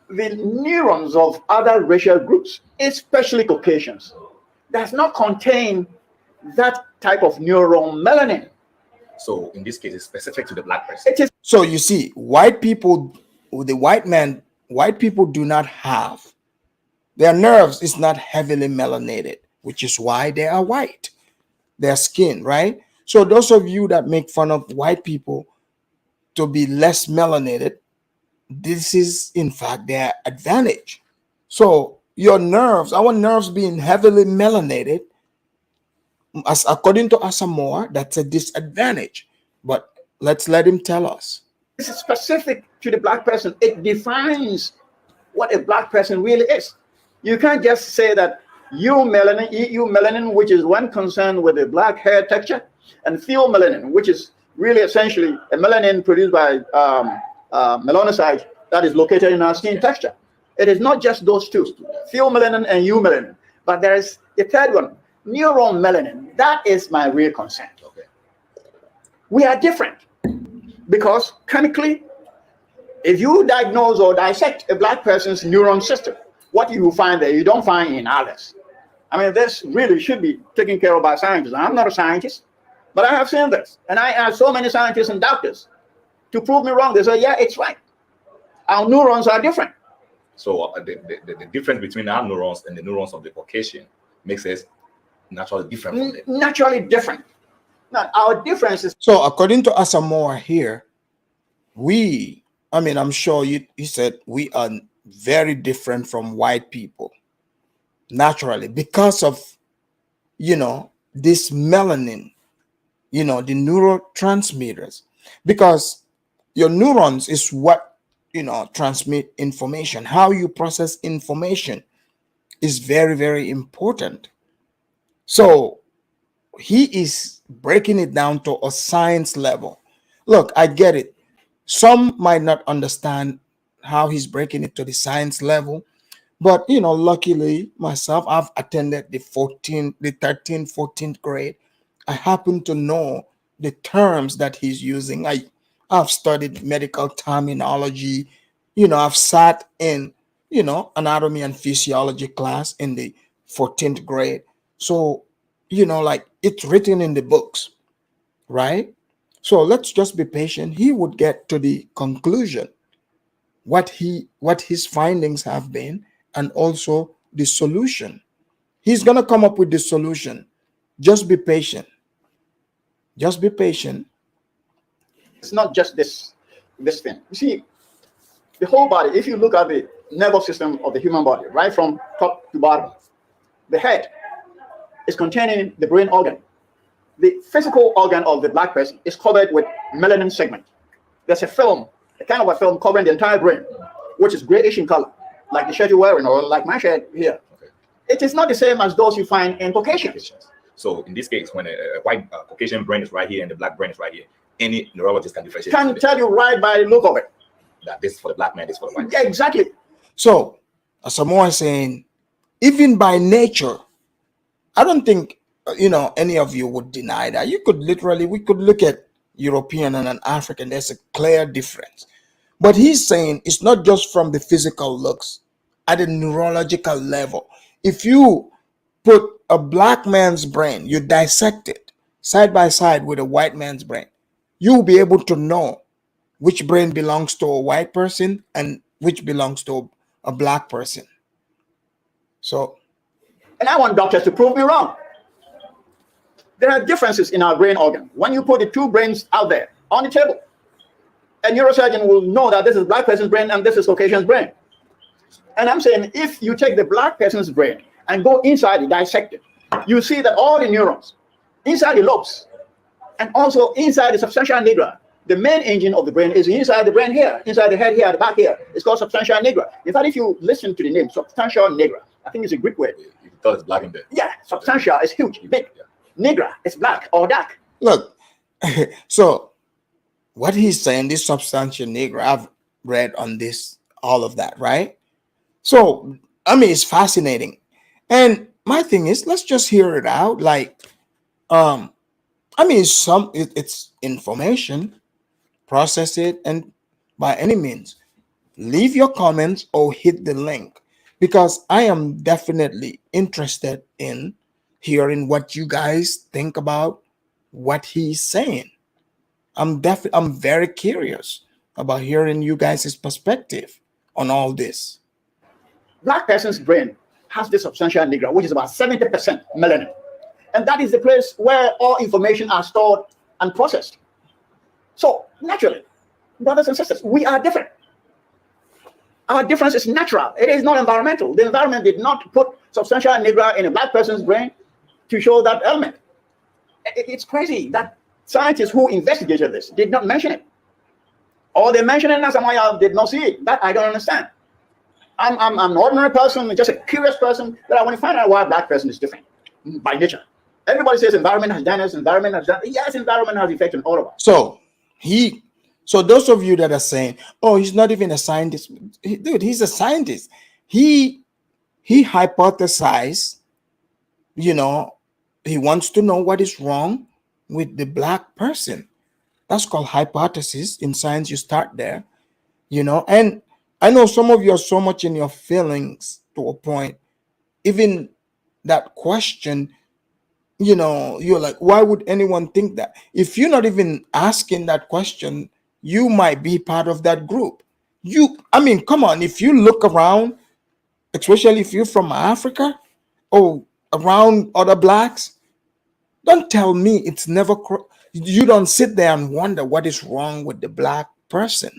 the neurons of other racial groups, especially Caucasians, does not contain that type of neuron melanin. So in this case, it's specific to the black person. It is. So you see, white people, white people do not have, their nerves is not heavily melanated, which is why they are white. Their skin, right? So those of you that make fun of white people to be less melanated, this is in fact their advantage. So your nerves, our nerves being heavily melanated, as according to Asamoa, that's a disadvantage. But let's let him tell us. This is specific to the black person. It defines what a black person really is. You can't just say that EU melanin, which is one concerned with the black hair texture, and pheomelanin, which is really essentially a melanin produced by melanocytes that is located in our skin texture. It is not just those two, pheomelanin and eumelanin, but there is the third one, neuron melanin. That is my real concern. Okay. We are different because chemically, if you diagnose or dissect a black person's neuron system, what you will find there, you don't find in others. I mean, this really should be taken care of by scientists. I'm not a scientist, but I have seen this. And I asked so many scientists and doctors to prove me wrong. They say, yeah, it's right. Our neurons are different. So the difference between our neurons and the neurons of the Caucasian makes us naturally different from them. Naturally different. Now, our difference is... So according to Asamoa here, I'm sure you said we are very different from white people naturally because of, this melanin, the neurotransmitters, because your neurons is what, transmit information. How you process information is very, very important. So he is breaking it down to a science level. Look, I get it. Some might not understand how he's breaking it to the science level, but luckily myself, I've attended the 13th, 14th grade. I happen to know the terms that he's using. I've studied medical terminology. I've sat in anatomy and physiology class in the 14th grade. So like it's written in the books, right? So let's just be patient. He would get to the conclusion what his findings have been, and also the solution. He's gonna come up with the solution. Just be patient. Just be patient. It's not just this thing. You see, the whole body, if you look at the nervous system of the human body, right from top to bottom, the head is containing the brain organ. The physical organ of the black person is covered with melanin segment. There's a film, a kind of a film covering the entire brain, which is grayish in color, like the shirt you're wearing or like my shirt here. Okay. It is not the same as those you find in Caucasians. So in this case, when a white Caucasian brain is right here and the black brain is right here, any neurologist can differentiate. Can tell you right by the look of it that this is for the black man, this is for the white. Yeah, exactly. So, as someone is saying, even by nature, I don't think any of you would deny that. We could look at European and an African. There's a clear difference. But he's saying it's not just from the physical looks, at a neurological level. If you put a black man's brain, you dissect it side by side with a white man's brain, you'll be able to know which brain belongs to a white person and which belongs to a black person. So, and I want doctors to prove me wrong. There are differences in our brain organ. When you put the two brains out there on the table, a neurosurgeon will know that this is black person's brain and this is Caucasian's brain. And I'm saying if you take the black person's brain and go inside it, dissect it, you see that all the neurons inside the lobes and also inside the substantia nigra, the main engine of the brain is inside the brain here, inside the head here, the back here. It's called substantia nigra. In fact, if you listen to the name substantia nigra, I think it's a Greek word. You thought it's black in there. Yeah, substantia is huge, big. Yeah. Nigra is black or dark. Look, so what he's saying, this substantia nigra, I've read on this, all of that, right? So, it's fascinating. And my thing is, let's just hear it out. Like, it's information. process it, and by any means, leave your comments or hit the link, because I am definitely interested in hearing what you guys think about what he's saying. I'm very curious about hearing you guys' perspective on all this. Black person's brain has the substantia nigra, which is about 70% melanin. And that is the place where all information are stored and processed. So naturally, brothers and sisters, we are different. Our difference is natural. It is not environmental. The environment did not put substantia nigra in a black person's brain to show that element. It's crazy that scientists who investigated this did not mention it. Or they mentioned it and Asamoa Yaw did not see it. That I don't understand. I'm an ordinary person, just a curious person, that I want to find out why a black person is different by nature. Everybody says environment has done this, environment has done. Yes, environment has effect on all of us. So those of you that are saying, "Oh, he's not even a scientist," dude, he's a scientist. He hypothesized. You know, he wants to know what is wrong with the black person. That's called hypothesis in science. You start there, you know. And I know some of you are so much in your feelings to a point. Even that question, you know, you're like, why would anyone think that? If you're not even asking that question, you might be part of that group. I mean, come on, if you look around, especially if you're from Africa or around other blacks, don't tell me it's never, you don't sit there and wonder what is wrong with the black person.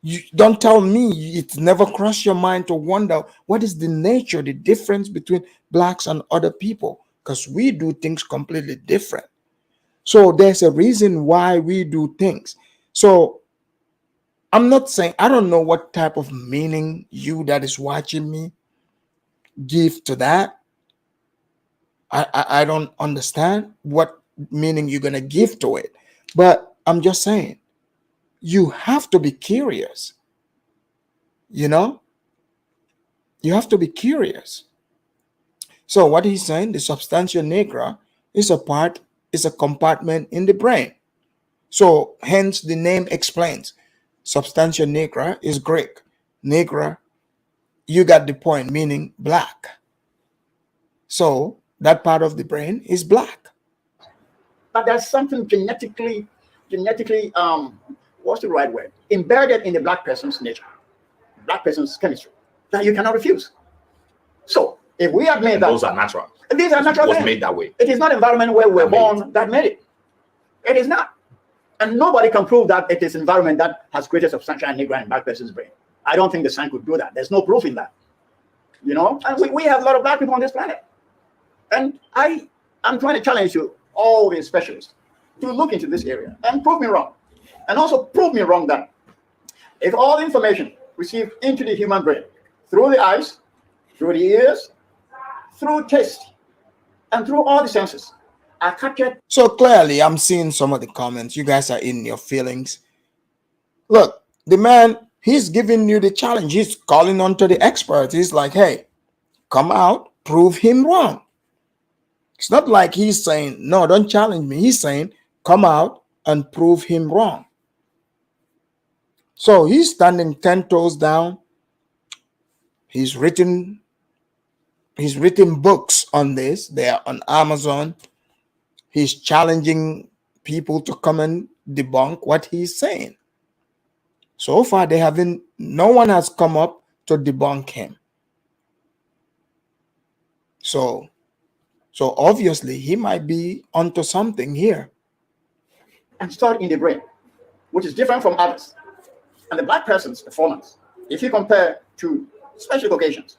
You don't tell me it's never crossed your mind to wonder what is the nature, the difference between blacks and other people, because we do things completely different. So there's a reason why we do things. So I'm not saying, I don't know what type of meaning you that is watching me give to that. I don't understand what meaning you're going to give to it. But I'm just saying, you have to be curious. You know? You have to be curious. So what he's saying, the substantia nigra is a compartment in the brain. So hence the name explains. Substantia nigra is Greek. Nigra, you got the point, meaning black. So that part of the brain is black. But there's something genetically, what's the right word? Embedded in the black person's nature, black person's chemistry, that you cannot refuse. So if we have made that, those are natural. These are natural. It was made that way. It is not environment where we're born that made it. It is not. And nobody can prove that it is environment that has created substantia nigra in black person's brain. I don't think the science could do that. There's no proof in that. You know, and we have a lot of black people on this planet. And I'm trying to challenge you, all the specialists, to look into this area and prove me wrong. And also prove me wrong that if all the information received into the human brain through the eyes, through the ears, through taste, and through all the senses are captured. So clearly, I'm seeing some of the comments. You guys are in your feelings. Look, the man, he's giving you the challenge. He's calling on to the experts. He's like, hey, come out, prove him wrong. It's not like he's saying, no, don't challenge me. He's saying, come out and prove him wrong. So he's standing 10 toes down. He's written books on this. They are on Amazon. He's challenging people to come and debunk what he's saying. So far, no one has come up to debunk him. So obviously, he might be onto something here. And stored in the brain, which is different from others. And the black person's performance, if you compare to special occasions,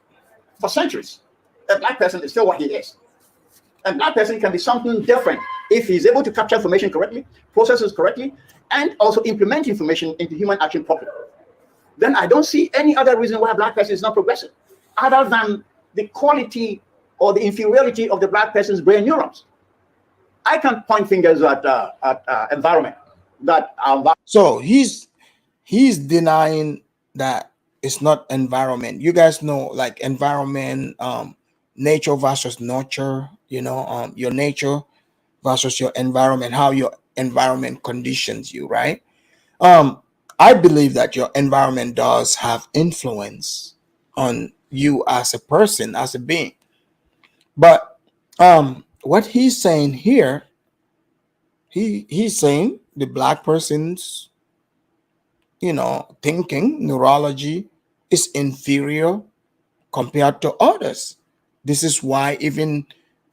for centuries, a black person is still what he is. A black person can be something different if he's able to capture information correctly, process it correctly, and also implement information into human action properly. Then I don't see any other reason why a black person is not progressing, other than the quality or the inferiority of the black person's brain neurons. I can point fingers at environment. So he's denying that it's not environment. You guys know, like environment, nature versus nurture. You know, your nature versus your environment. How your environment conditions you, right? I believe that your environment does have influence on you as a person, as a being. But what he's saying here, he's saying the black person's, thinking, neurology is inferior compared to others. This is why even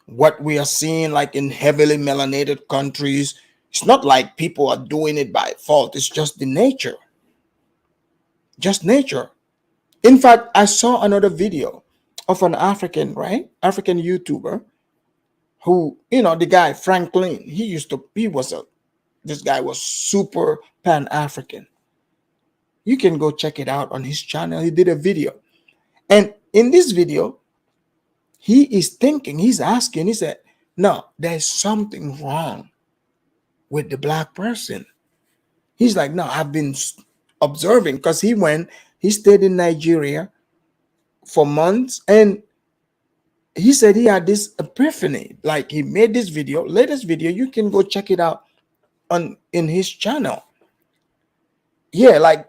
what we are seeing, like in heavily melanated countries, it's not like people are doing it by fault. It's just the nature. Just nature. In fact, I saw another video of an African, right? African YouTuber who, the guy, Franklin, this guy was super Pan-African. You can go check it out on his channel. He did a video. And in this video, he is thinking, he's asking, he said, no, there's something wrong with the black person. He's like, no, I've been observing, because he stayed in Nigeria for months, and he said he had this epiphany. Like, he made this video, latest video, you can go check it out in his channel. Yeah, like,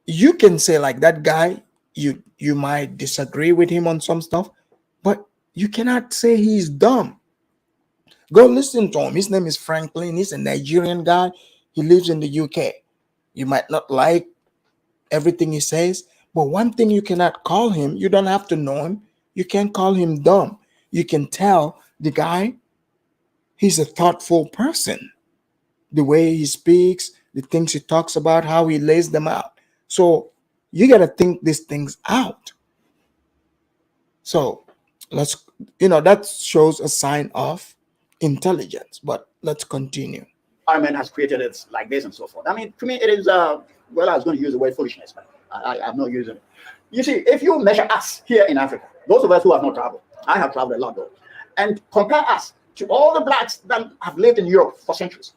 you can say, like, that guy, you might disagree with him on some stuff, but you cannot say he's dumb. Go listen to him. His name is Franklin. He's a Nigerian guy. He lives in the UK. You might not like everything he says, but one thing you cannot call him, you don't have to know him, you can't call him dumb. You can tell the guy, he's a thoughtful person. The way he speaks, the things he talks about, how he lays them out. So you got to think these things out. So that shows a sign of intelligence. But let's continue. Environment has created it like this and so forth. I mean, to me, it is, well, I was going to use the word foolishness, but I'm not using it. You see, if you measure us here in Africa, those of us who have not traveled, I have traveled a lot though, and compare us to all the blacks that have lived in Europe for centuries,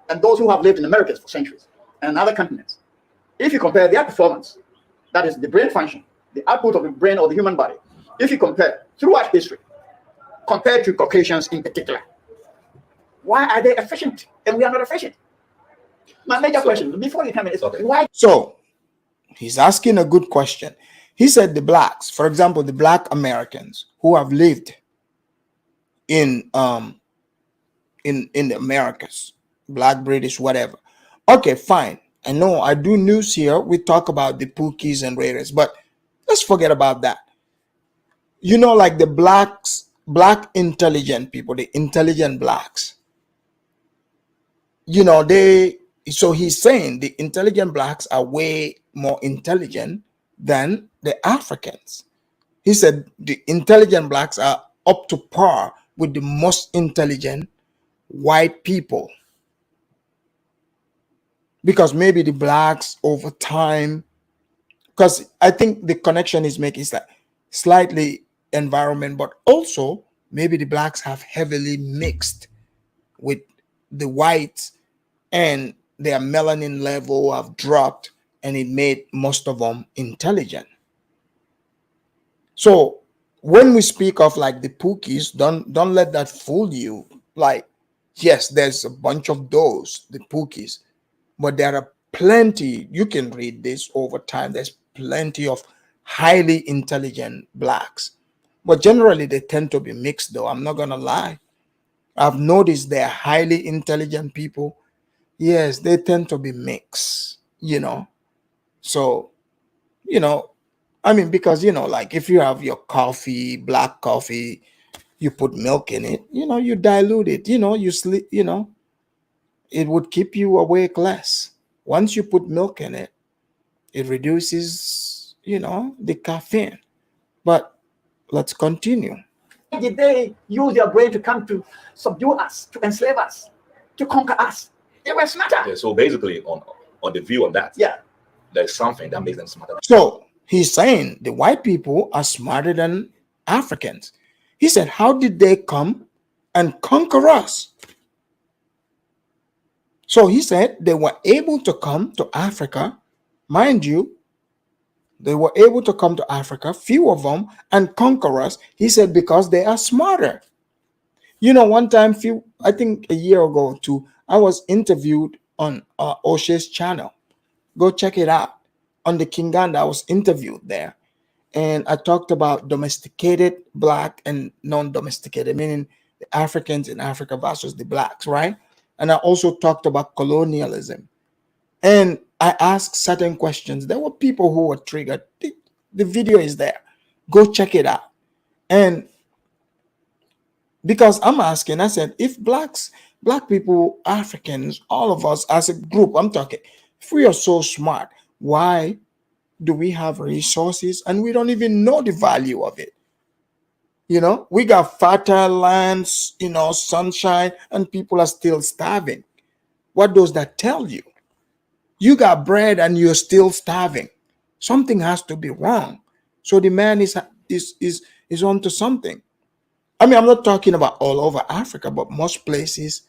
and those who have lived in Americas for centuries, and other continents. If you compare their performance, that is the brain function, the output of the brain or the human body, if you compare throughout history, compared to Caucasians in particular, why are they efficient and we are not efficient? My major question before you come in is why? So he's asking a good question. He said the blacks, for example, the black Americans who have lived in the Americas, black, British, whatever. Okay, fine. I know I do news here. We talk about the Pookies and Raiders, but let's forget about that. Like the black intelligent people, the intelligent blacks, so he's saying the intelligent blacks are way more intelligent than the Africans. He said the intelligent blacks are up to par with the most intelligent white people. Because maybe the blacks over time, because I think the connection is making is like slightly environment, but also maybe the blacks have heavily mixed with the whites and their melanin level have dropped, and it made most of them intelligent. So when we speak of like the Pookies, don't let that fool you. Like, yes, there's a bunch of those, the Pookies, but there are plenty. You can read this over time. There's plenty of highly intelligent blacks, but generally they tend to be mixed, though. I'm not gonna lie. I've noticed they're highly intelligent people. Yes, they tend to be mixed, So, I mean, because, like if you have your coffee, black coffee, you put milk in it, you dilute it, you sleep, it would keep you awake less. Once you put milk in it, it reduces, the caffeine. But let's continue. Did they use their brain to come to subdue us, to enslave us, to conquer us? They were smarter. Yeah, so basically, on the view of that, yeah, there's something that makes them smarter. So he's saying the white people are smarter than Africans. He said, how did they come and conquer us? So he said they were able to come to Africa. Mind you, they were able to come to Africa, few of them, and conquer us. He said because they are smarter. One time, I think a year ago or two, I was interviewed on O'Shea's channel. Go check it out. On the Kinganda, I was interviewed there. And I talked about domesticated black and non-domesticated, meaning the Africans in Africa versus the blacks, right? And I also talked about colonialism. And I asked certain questions. There were people who were triggered. The video is there. Go check it out. And because I'm asking, I said, if black people, Africans, all of us as a group, I'm talking, if we are so smart, why do we have resources and we don't even know the value of it? You know, we got fertile lands, you know, sunshine, and people are still starving. What does that tell you? You got bread and you're still starving. Something has to be wrong. So the man is onto something. I mean, I'm not talking about all over Africa, but most places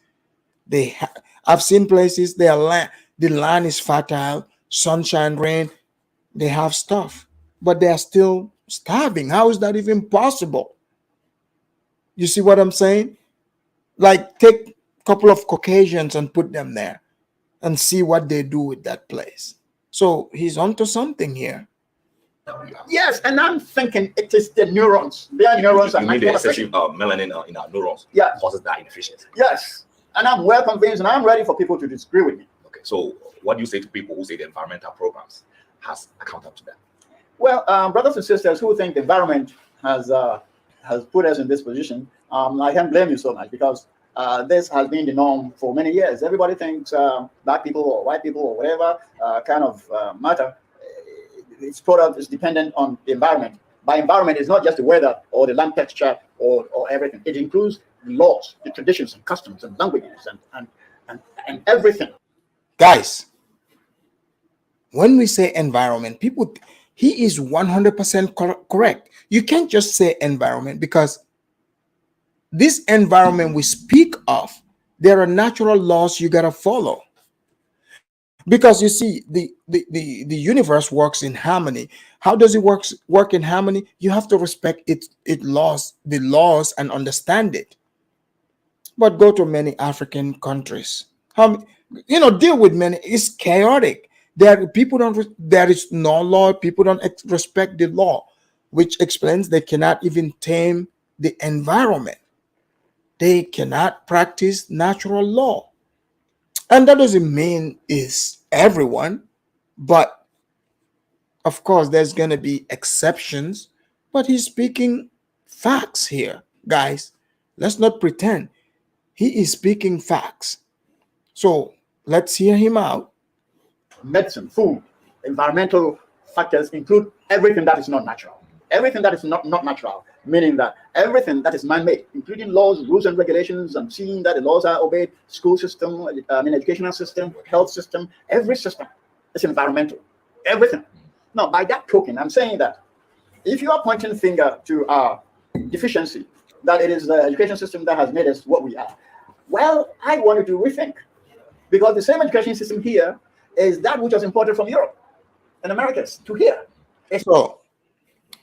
I've seen places the land is fertile, sunshine, rain, they have stuff, but they are still starving. How is that even possible? You see what I'm saying? Like, take a couple of Caucasians and put them there and see what they do with that place. So he's onto something here. Yes, and I'm thinking it is the neurons. Their neurons are You much mean the more excessive efficient. melanin in our neurons Yes. causes that inefficiency? Yes, and I'm well convinced, and I'm ready for people to disagree with me. Okay, so what do you say to people who say the environmental programs has accounted to that? Well, brothers and sisters who think the environment has put us in this position, I can't blame you so much, because this has been the norm for many years. Everybody thinks black people or white people or whatever kind of matter, its product is dependent on the environment. By environment, it's not just the weather or the land texture or everything. It includes the laws, the traditions and customs and languages and everything. Guys, when we say environment, people, he is 100% correct. You can't just say environment, because this environment we speak of, there are natural laws you got to follow. Because you see, the universe works in harmony. How does it work in harmony? You have to respect the laws and understand it. But go to many African countries, deal with many, it's chaotic. There is no law. People don't respect the law, which explains they cannot even tame the environment. They cannot practice natural law. And that doesn't mean it's everyone, but of course there's going to be exceptions. But he's speaking facts here, guys. Let's not pretend. He is speaking facts. So let's hear him out. Medicine, food, environmental factors include everything that is not natural. Everything that is not natural, meaning that everything that is man-made, including laws, rules, and regulations, and seeing that the laws are obeyed, school system, educational system, health system, every system is environmental. Everything. Now, by that token, I'm saying that if you are pointing finger to our deficiency, that it is the education system that has made us what we are, well, I wanted to rethink, because the same education system here is that which was imported from Europe and Americas to here.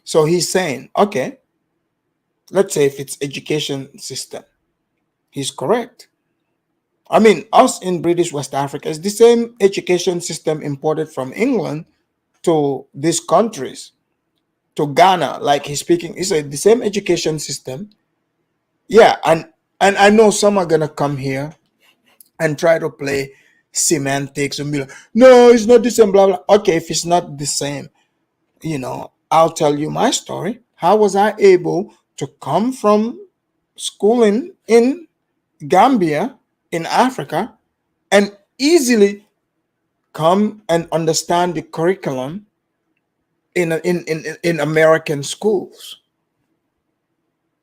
So he's saying, okay, let's say if it's education system, he's correct. I mean, us in British West Africa, it's the same education system imported from England to these countries, to Ghana, like he's speaking. It's the same education system. Yeah, and I know some are gonna come here and try to play semantics and be like, no, it's not the same, blah blah. Okay, if it's not the same, I'll tell you my story. How was I able to come from schooling in Gambia, in Africa, and easily come and understand the curriculum in American schools?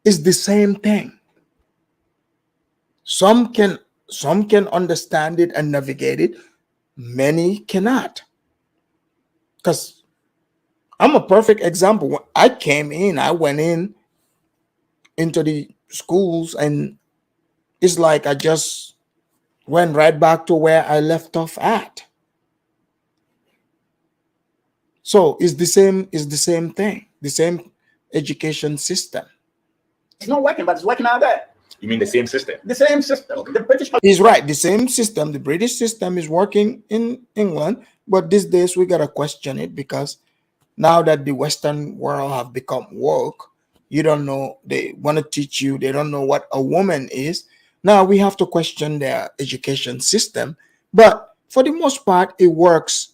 It's the same thing. Some can understand it and navigate it. Many cannot. Because I'm a perfect example. When I went into the schools, and it's like I just went right back to where I left off at. So it's the same thing, the same education system. It's not working, but it's working out there. You mean the same system? The same system. The British. He's right. The same system, the British system, is working in England, but these days we gotta question it because now that the Western world have become woke, you don't know. They want to teach you. They don't know what a woman is. Now we have to question their education system, but for the most part, it works.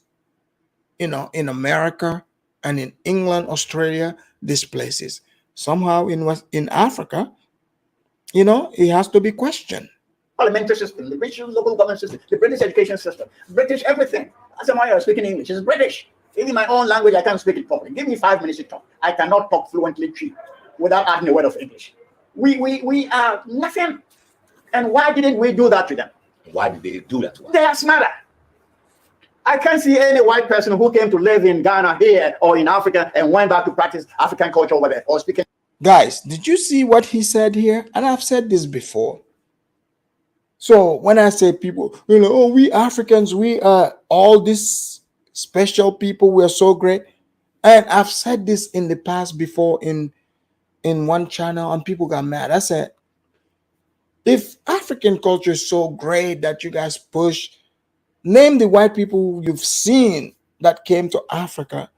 In America and in England, Australia, these places. Somehow in Africa, it has to be questioned. Parliamentary system, the British local government system, the British education system, British everything. Asamoa Yaw speaking English is British. Even my own language, I can't speak it properly. Give me 5 minutes to talk. I cannot talk fluently without adding a word of English. We are nothing. And why didn't we do that to them? Why did they do that to us? They are smarter. I can't see any white person who came to live in Ghana here or in Africa and went back to practice African culture over there or speaking. Guys, did you see what he said here? And I've said this before. So when I say people, oh, we Africans, we are all these special people, we are so great. And I've said this in the past before in one channel, and people got mad. I said, if African culture is so great that you guys push, name the white people you've seen that came to Africa.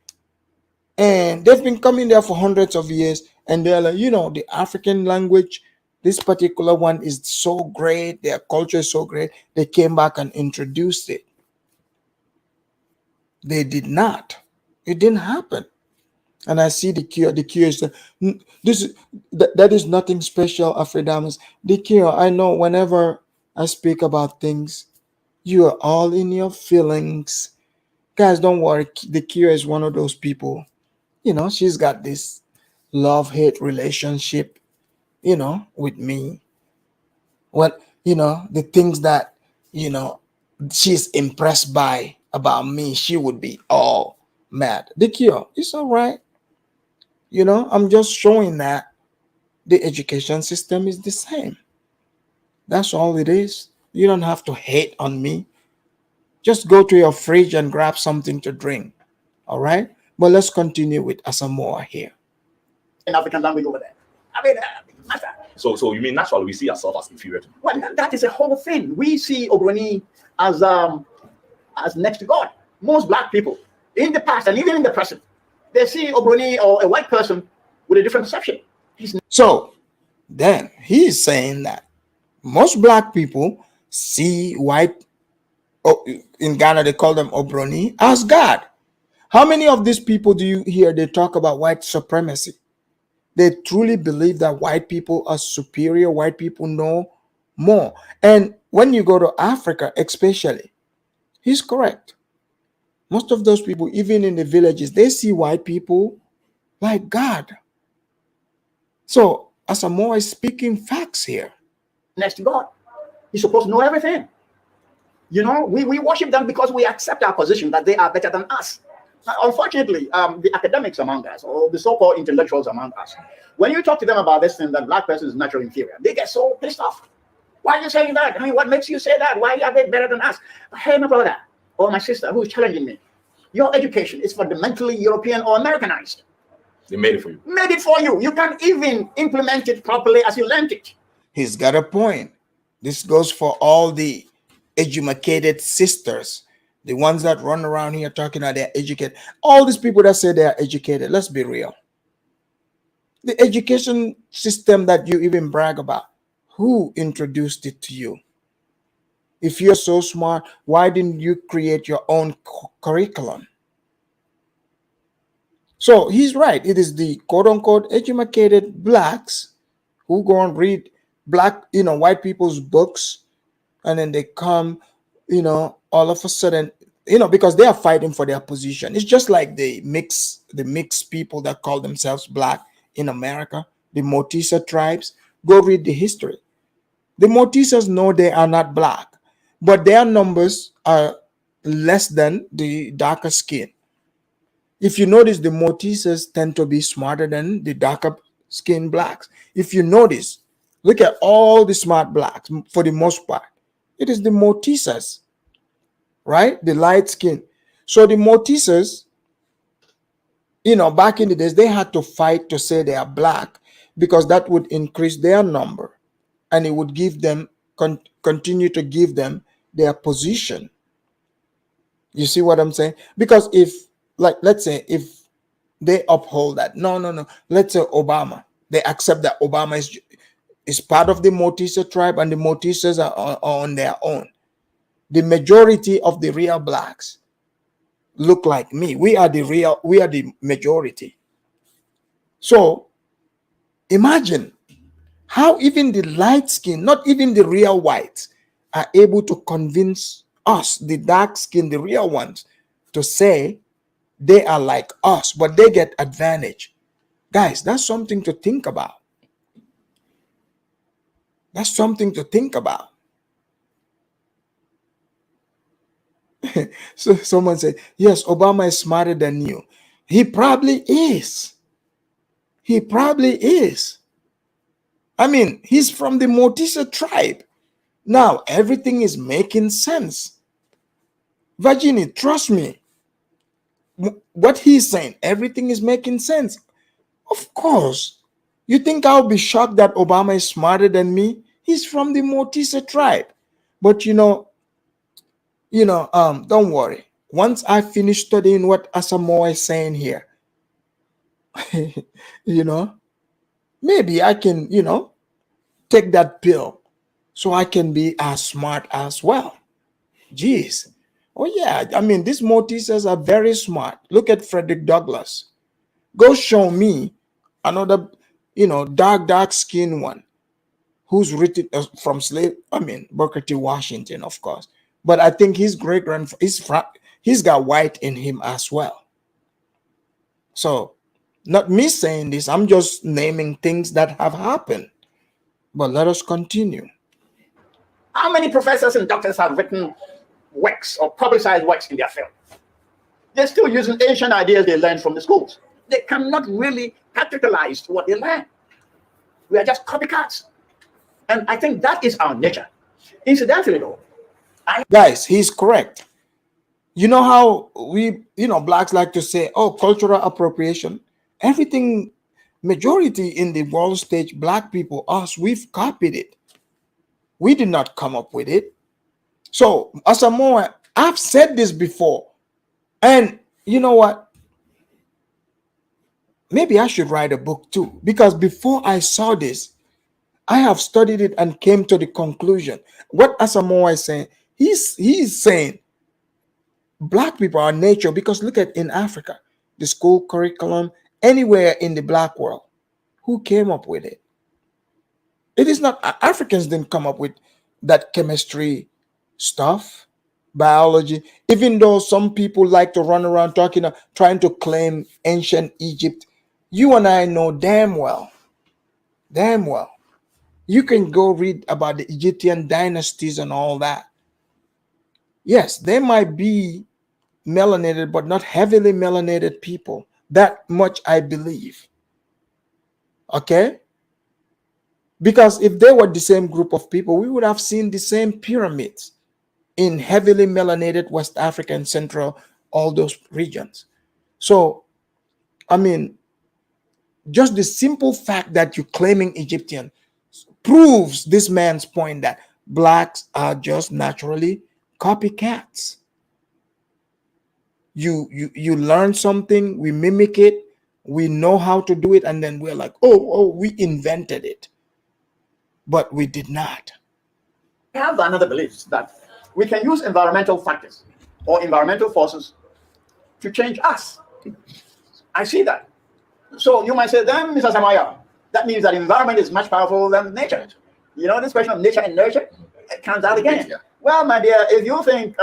And they've been coming there for hundreds of years. And they're like, the African language, this particular one is so great. Their culture is so great. They came back and introduced it. They did not. It didn't happen. And I see the cure. The cure is that is nothing special, Afridamus. The cure, I know whenever I speak about things, you are all in your feelings. Guys, don't worry. The cure is one of those people. She's got this love-hate relationship, with me. What, the things that, she's impressed by about me, she would be all mad. The cure, it's all right. I'm just showing that the education system is the same. That's all it is. You don't have to hate on me. Just go to your fridge and grab something to drink. All right? But let's continue with Asamoa here. In African language over there. I mean, so you mean naturally we see ourselves as inferior? Well, that is a whole thing. We see Obroni as next to God. Most black people in the past and even in the present, they see Obroni or a white person with a different perception. So then he's saying that most black people see white, in Ghana they call them Obroni, as God. How many of these people do you hear they talk about white supremacy? They truly believe that white people are superior, white people know more. And when you go to Africa especially, he's correct. Most of those people, even in the villages, they see white people like God. So Asamoa is speaking facts here. Next to God. He's supposed to know everything. We worship them because we accept our position that they are better than us. Now, unfortunately, the academics among us, or the so-called intellectuals among us, when you talk to them about this thing that black person is naturally inferior, they get so pissed off. Why are you saying that? I mean, what makes you say that? Why are they better than us? Hey, my brother or my sister who is challenging me, your education is fundamentally European or Americanized. They made it for you. Made it for you. You can't even implement it properly as you learned it. He's got a point. This goes for all the educated sisters, the ones that run around here talking that they're educated. All these people that say they are educated, let's be real. The education system that you even brag about, who introduced it to you? If you're so smart, why didn't you create your own curriculum? So he's right. It is the quote-unquote educated blacks who go and read white people's books, and then they come, all of a sudden, because they are fighting for their position. It's just like the mixed people that call themselves black in America, the Motisa tribes. Go read the history. The Motisas know they are not black, but their numbers are less than the darker skin. If you notice, the Motisas tend to be smarter than the darker skinned blacks. If you notice, look at all the smart blacks for the most part. It is the Motisas, right? The light skin. So the Motisas, back in the days, they had to fight to say they are black because that would increase their number. and it would give them, continue to give them their position. You see what I'm saying? Because if, like, let's say if they uphold that, no, let's say Obama, they accept that Obama is part of the Motisa tribe and the Motisas are on their own. The majority of the real blacks look like me. We are the majority. So imagine how even the light skin, not even the real whites, are able to convince us, the dark skin, the real ones, to say they are like us, but they get advantage. Guys, that's something to think about. That's something to think about. So someone said, yes, Obama is smarter than you. He probably is. He probably is. I mean, he's from the Motisa tribe. Now, everything is making sense. Virginia, trust me. What he's saying, everything is making sense. Of course. You think I'll be shocked that Obama is smarter than me? He's from the Motisa tribe. But don't worry. Once I finish studying what Asamoa is saying here, maybe I can, take that pill so I can be as smart as well. Jeez. Oh, yeah. I mean, these Motisas are very smart. Look at Frederick Douglass. Go show me another, dark skinned one who's written from Booker T. Washington, of course. But I think his great grandfather, he's got white in him as well. So, not me saying this, I'm just naming things that have happened. But let us continue. How many professors and doctors have written works or publicized works in their field? They're still using ancient ideas they learned from the schools. They cannot really capitalize what they learn. We are just copycats. And I think that is our nature. Incidentally, though, guys, he's correct. You know how we, blacks like to say, oh, cultural appropriation. Everything, majority in the world stage, black people, us, we've copied it. We did not come up with it. So, Asamoah, I've said this before. And you know what? Maybe I should write a book too. Because before I saw this, I have studied it and came to the conclusion. What Asamoah is saying, he's saying black people are nature, because look at in Africa, the school curriculum, anywhere in the black world, who came up with it? It is not Africans didn't come up with that chemistry stuff, biology, even though some people like to run around trying to claim ancient Egypt. You and I know damn well, you can go read about the Egyptian dynasties and all that. Yes, they might be melanated, but not heavily melanated people. That much I believe. Okay? Because if they were the same group of people, we would have seen the same pyramids in heavily melanated West Africa and Central, all those regions. So, I mean, just the simple fact that you're claiming Egyptian proves this man's point that blacks are just naturally copycats. You learn something, we mimic it, we know how to do it, and then we're like, oh, we invented it. But we did not. I have another belief that we can use environmental factors or environmental forces to change us. I see that. So you might say, then, Mr. Asamoa Yaw, that means that environment is much powerful than nature. This question of nature and nurture, it comes out again. Well, my dear, if you think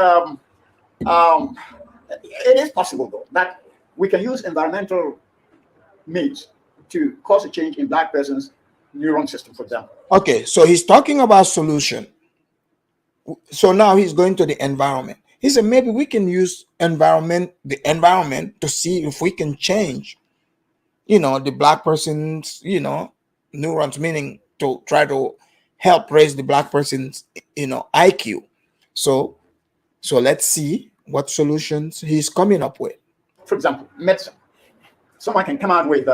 it is possible, though, that we can use environmental means to cause a change in black person's neuron system, for example. Okay, so he's talking about solution. So now he's going to the environment. He said maybe we can use the environment to see if we can change, the black person's, neurons, meaning to try to help raise the black person's, IQ. So let's see what solutions he's coming up with. For example, medicine. Someone can come out with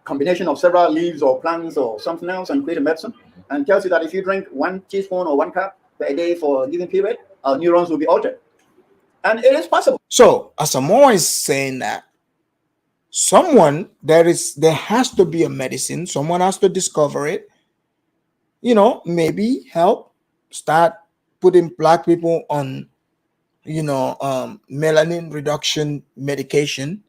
combination of several leaves or plants or something else and create a medicine, and tells you that if you drink 1 teaspoon or 1 cup per day for a given period, our neurons will be altered. And it is possible. So Asamoa is saying that there has to be a medicine, someone has to discover it, maybe help start putting black people on melanin reduction medication,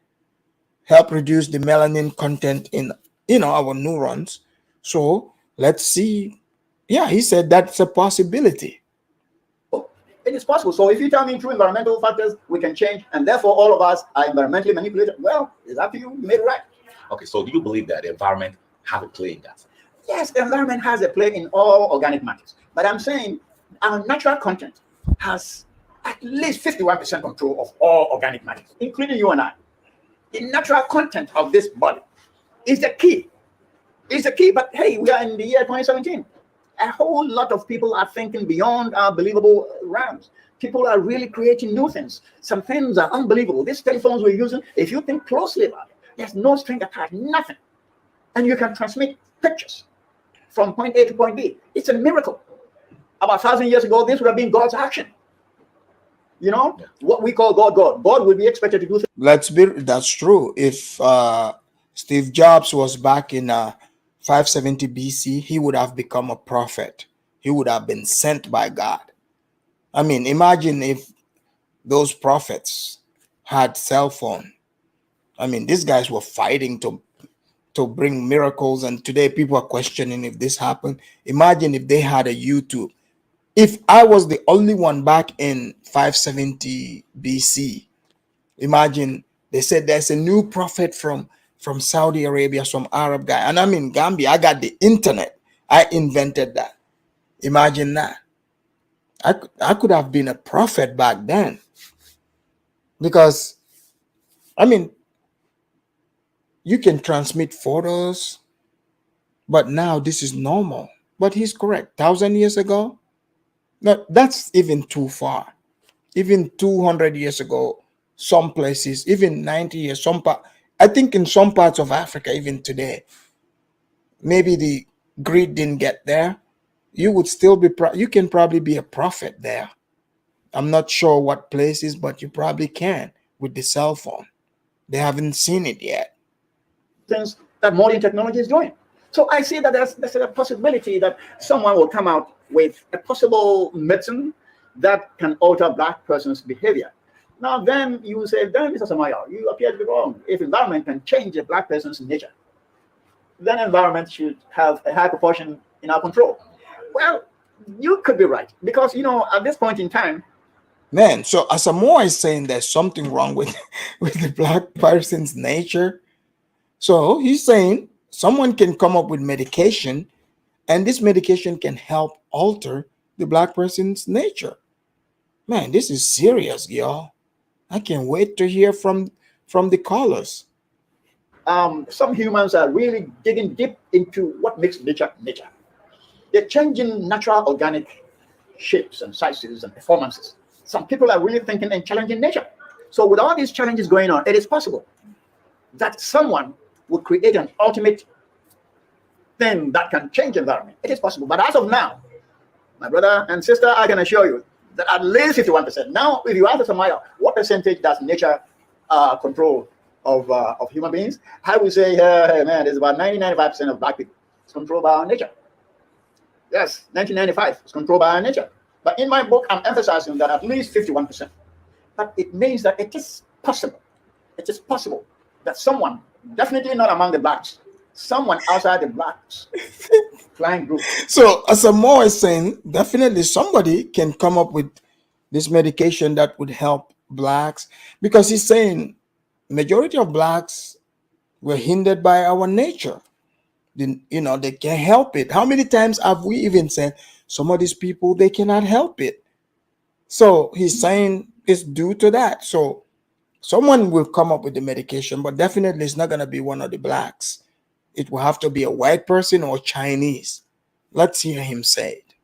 help reduce the melanin content in our neurons. So let's see. Yeah, he said that's a possibility. It is possible. So if you tell me through environmental factors we can change, and therefore all of us are environmentally manipulated, well, it's up to you. You made it right. Okay, so do you believe that the environment have a play in that? Yes, the environment has a play in all organic matters. But I'm saying our natural content has at least 51% control of all organic matters, including you and I. The natural content of this body is the key. It's the key. But hey, we are in the year 2017. A whole lot of people are thinking beyond our believable realms. People are really creating new things. Some things are unbelievable. These telephones we're using, if you think closely about it, there's no string attached, nothing. And you can transmit pictures from point A to point B. It's a miracle. About 1,000 years ago, this would have been God's action. What we call God. God would be expected to do things. That's true. If Steve Jobs was back in 570 BC, he would have become a prophet. He would have been sent by God. I mean, imagine if those prophets had cell phone. I mean, these guys were fighting to bring miracles, and today people are questioning if this happened. Imagine if they had a YouTube. If I was the only one back in 570 BC, imagine they said there's a new prophet from Saudi Arabia, some Arab guy, and I'm in Gambia. I got the internet. I invented that. Imagine that. I could have been a prophet back then, because I mean, you can transmit photos, but now this is normal. But he's correct. 1,000 years ago, no, that's even too far. Even 200 years ago, some places, even 90 years, I think in some parts of Africa, even today, maybe the grid didn't get there. You would still be, you can probably be a prophet there. I'm not sure what places, but you probably can with the cell phone. They haven't seen it yet. Things that modern technology is doing. So I see that there's a possibility that someone will come out with a possible medicine that can alter black person's behavior. Now then you will say, then Mr. Asamoa Yaw, you appear to be wrong. If environment can change a black person's nature, then environment should have a high proportion in our control. Well, you could be right, because at this point in time, man, so Asamoa is saying there's something wrong with the black person's nature. So he's saying someone can come up with medication, and this medication can help alter the black person's nature. Man, this is serious, y'all. I can't wait to hear from the callers. Some humans are really digging deep into what makes nature nature. They're changing natural organic shapes and sizes and performances. Some people are really thinking and challenging nature. So with all these challenges going on, it is possible that someone will create an ultimate thing that can change the environment. It is possible. But as of now, my brother and sister, I can assure you that at least 51%. Now, if you ask Asamoa Yaw, what percentage does nature control of human beings? I would say, hey, man, it's about 90-95% of black people. It's controlled by our nature. Yes, 1995 is controlled by our nature. But in my book, I'm emphasizing that at least 51%. But it means that it is possible. It is possible that someone, definitely not among the blacks, someone outside the blacks flying group. So Asamoa is saying definitely somebody can come up with this medication that would help blacks, because he's saying majority of blacks were hindered by our nature. They can't help it. How many times have we even said some of these people, they cannot help it? So he's saying it's due to that. So someone will come up with the medication, but definitely it's not going to be one of the blacks. It will have to be a white person or Chinese. Let's hear him say it.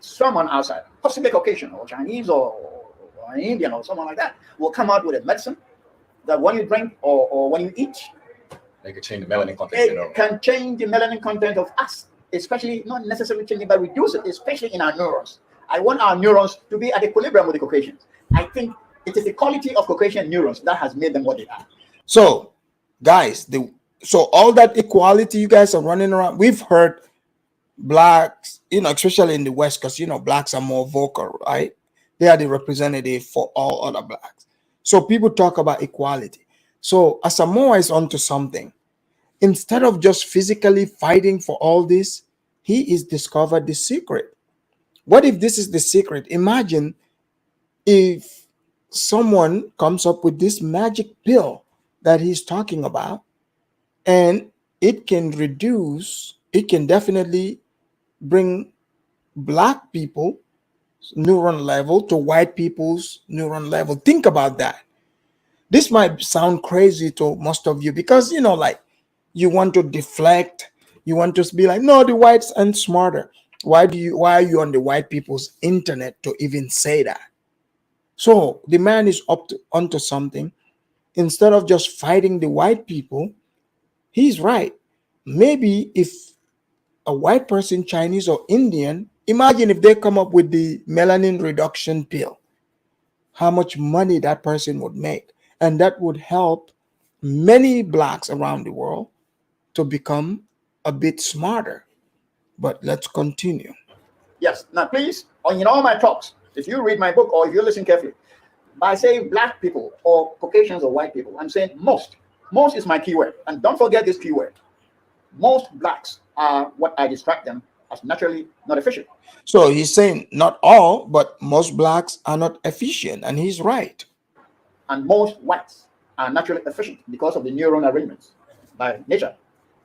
Someone outside, possibly Caucasian or Chinese or an Indian or someone like that, will come out with a medicine that when you drink or when you eat, They could change the melanin content. It can change the melanin content of us, especially not necessarily changing, but reduce it, especially in our neurons. I want our neurons to be at equilibrium with the Caucasians. I think it is the quality of Caucasian neurons that has made them what they are. So, guys, so all that equality you guys are running around, we've heard blacks, especially in the West, because blacks are more vocal, right? They are the representative for all other blacks. So people talk about equality. So Asamoa is onto something. Instead of just physically fighting for all this, he is discovered the secret. What if this is the secret? Imagine if someone comes up with this magic pill that he's talking about, and it can definitely bring black people neuron level to white people's neuron level. Think about that. This might sound crazy to most of you because like you want to deflect, you want to be like, no, the whites aren't smarter. Why are you on the white people's internet to even say that? So the man is onto something. Instead of just fighting the white people, he's right. Maybe if a white person, Chinese or Indian, imagine if they come up with the melanin reduction pill, how much money that person would make. And that would help many blacks around the world to become a bit smarter. But let's continue. Yes. Now, please, in all my talks, if you read my book or if you listen carefully, by saying black people or Caucasians or white people, I'm saying most. Most is my keyword. And don't forget this keyword. Most blacks are what I describe them as naturally not efficient. So he's saying not all, but most blacks are not efficient. And he's right. And most whites are naturally efficient because of the neuron arrangements by nature.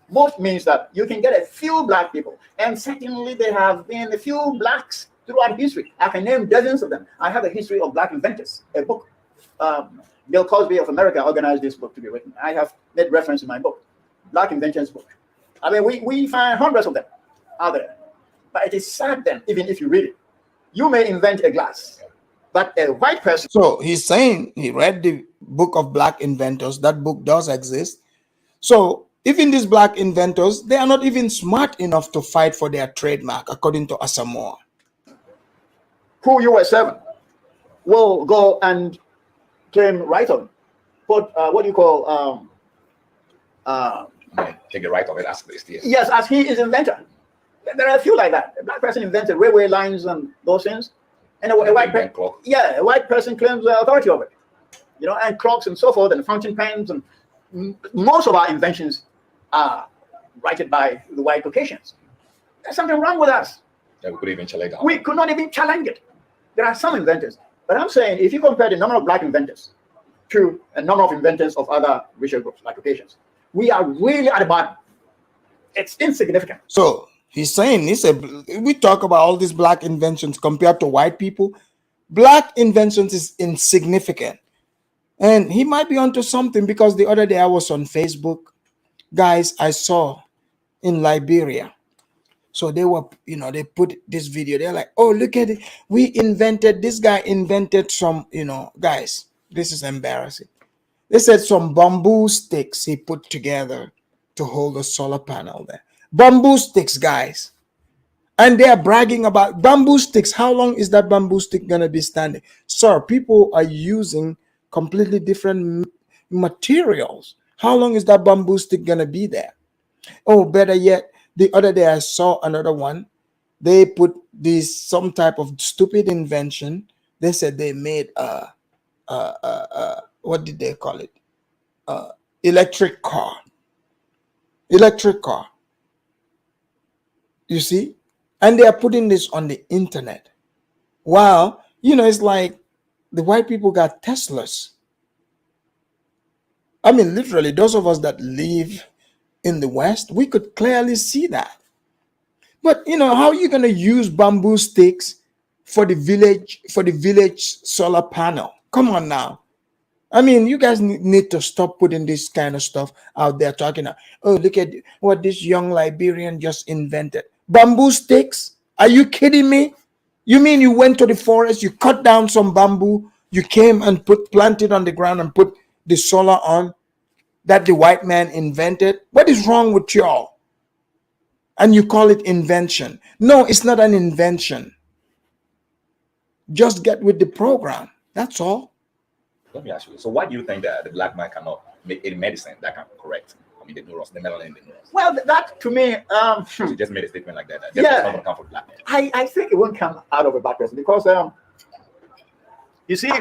Most means that you can get a few black people, and certainly there have been a few blacks throughout history. I can name dozens of them. I have a history of black inventors, a book. Bill Cosby of America organized this book to be written. I have made reference in my book, Black Inventions book. I mean, we find hundreds of them out there. But it is sad then, even if you read it, you may invent a glass, but a white person. So he's saying he read the book of black inventors. That book does exist. So even these black inventors, they are not even smart enough to fight for their trademark, according to Asamoa. Who US 7 will go and claim right on, but what do you call take the right of it as this. Yes, as he is inventor. There are a few like that. A black person invented railway lines and those things, and a white person, a white person claims the authority of it. And clocks and so forth, and fountain pens, and most of our inventions are righted by the white Caucasians. There's something wrong with us. Yeah, we could even challenge it. We could not even challenge it. There are some inventors, but I'm saying if you compare the number of black inventors to a number of inventors of other racial groups like Caucasians, we are really at the bottom. It's insignificant. So he's saying, we talk about all these black inventions compared to white people. Black inventions is insignificant. And he might be onto something, because the other day I was on Facebook. Guys, I saw in Liberia. So they were, they put this video. They're like, oh, look at it. This guy invented some, guys, this is embarrassing. They said some bamboo sticks he put together to hold a solar panel there. Bamboo sticks, guys. And they are bragging about bamboo sticks. How long is that bamboo stick going to be standing? Sir, people are using completely different materials. How long is that bamboo stick going to be there? Oh, better yet, the other day I saw another one. They put some type of stupid invention. They said they made what did they call it? Electric car. Electric car. You see? And they are putting this on the internet. Wow. It's like the white people got Teslas. I mean, literally, those of us that live in the West, we could clearly see that. But how are you going to use bamboo sticks for the village solar panel? Come on now. I mean, you guys need to stop putting this kind of stuff out there, talking, oh, look at what this young Liberian just invented. Bamboo sticks? Are you kidding me? You mean you went to the forest, you cut down some bamboo, you came and planted on the ground and put the solar on? that the white man invented? What is wrong with y'all? And you call it invention. No, it's not an invention. Just get with the program. That's all. Let me ask you. So why do you think that the black man cannot make any medicine that can correct? I mean, the neurons, the melanin in the neurons. Well, that to me, You just made a statement like that. Yeah. That's not going to come from black men. I think it won't come out of a black person because you see,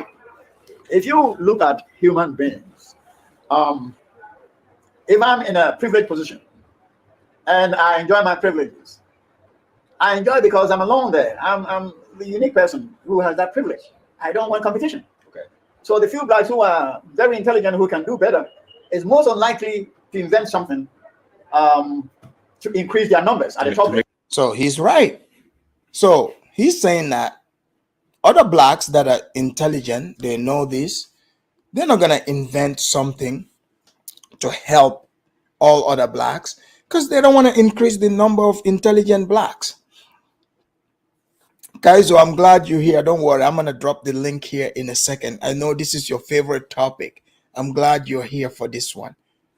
if you look at human beings, if I'm in a privileged position and I enjoy my privileges, I enjoy because I'm alone there. I'm the unique person who has that privilege. I don't want competition. Okay. So the few blacks who are very intelligent, who can do better, is most unlikely to invent something to increase their numbers at the top. So he's right. So he's saying that other blacks that are intelligent, they know this, they're not going to invent something to help all other blacks because they don't want to increase the number of intelligent blacks. Guys, so I'm glad you're here. Don't worry, I'm going to drop the link here in a second. I know this is your favorite topic. I'm glad you're here for this one.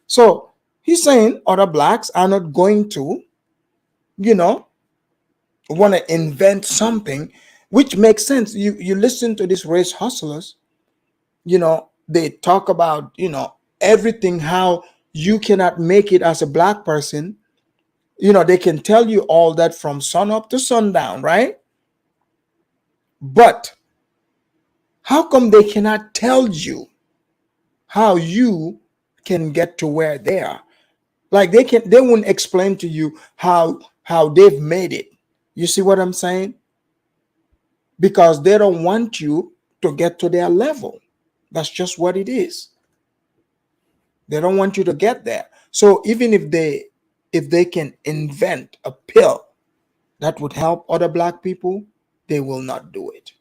So he's saying other blacks are not going to, want to invent something, which makes sense. You listen to these race hustlers, they talk about, everything, how you cannot make it as a black person. They can tell you all that from sun up to sundown, right? But how come they cannot tell you how you can get to where they are? Like they won't explain to you how they've made it. You see what I'm saying? Because they don't want you to get to their level. That's just what it is. They don't want you to get there. So even if they can invent a pill that would help other black people, they will not do it.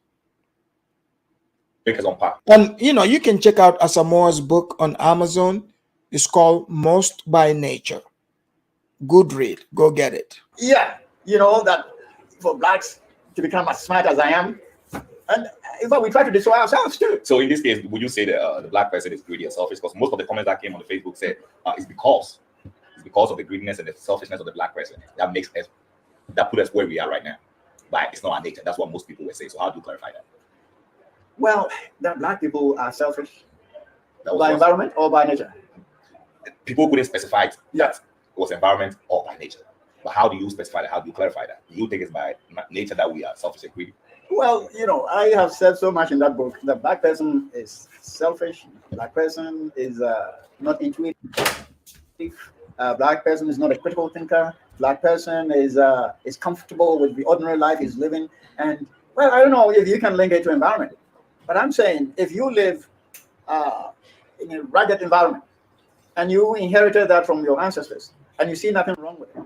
Because on par. And you can check out Asamoah's book on Amazon. It's called Most by Nature. Good read. Go get it. Yeah, that for blacks to become as smart as I am, and in fact we try to destroy ourselves too. So in this case, would you say that the black person is greedy and selfish? Because most of the comments that came on the Facebook said it's because of the greediness and the selfishness of the black person that put us where we are right now. But it's not our nature. That's what most people would say. So how do you clarify that? Well, that black people are selfish by environment or by nature. People couldn't specify that it was environment or by nature. But how do you specify that? How do you clarify that? Do you think it's by nature that we are selfish and greedy? Well, I have said so much in that book. The black person is selfish. Black person is not intuitive. Black person is not a critical thinker. Black person is comfortable with the ordinary life he's living. And well, I don't know if you can link it to environment, but I'm saying if you live in a rugged environment and you inherited that from your ancestors and you see nothing wrong with it,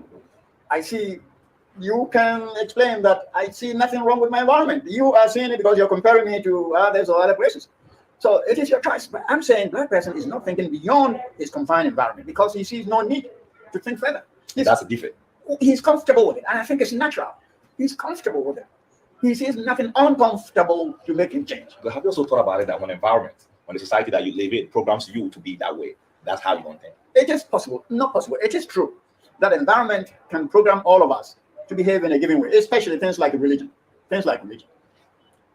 you can explain that I see nothing wrong with my environment. You are seeing it because you're comparing me to others or other places. So it is your choice. But I'm saying black person is not thinking beyond his confined environment because he sees no need to think further. That's a defect. He's comfortable with it, and I think it's natural. He's comfortable with it. He sees nothing uncomfortable to make him change. But have you also thought about it that when environment, when the society that you live in programs you to be that way, that's how you don't think? It is possible, not possible. It is true that environment can program all of us to behave in a given way, especially things like religion. Things like religion.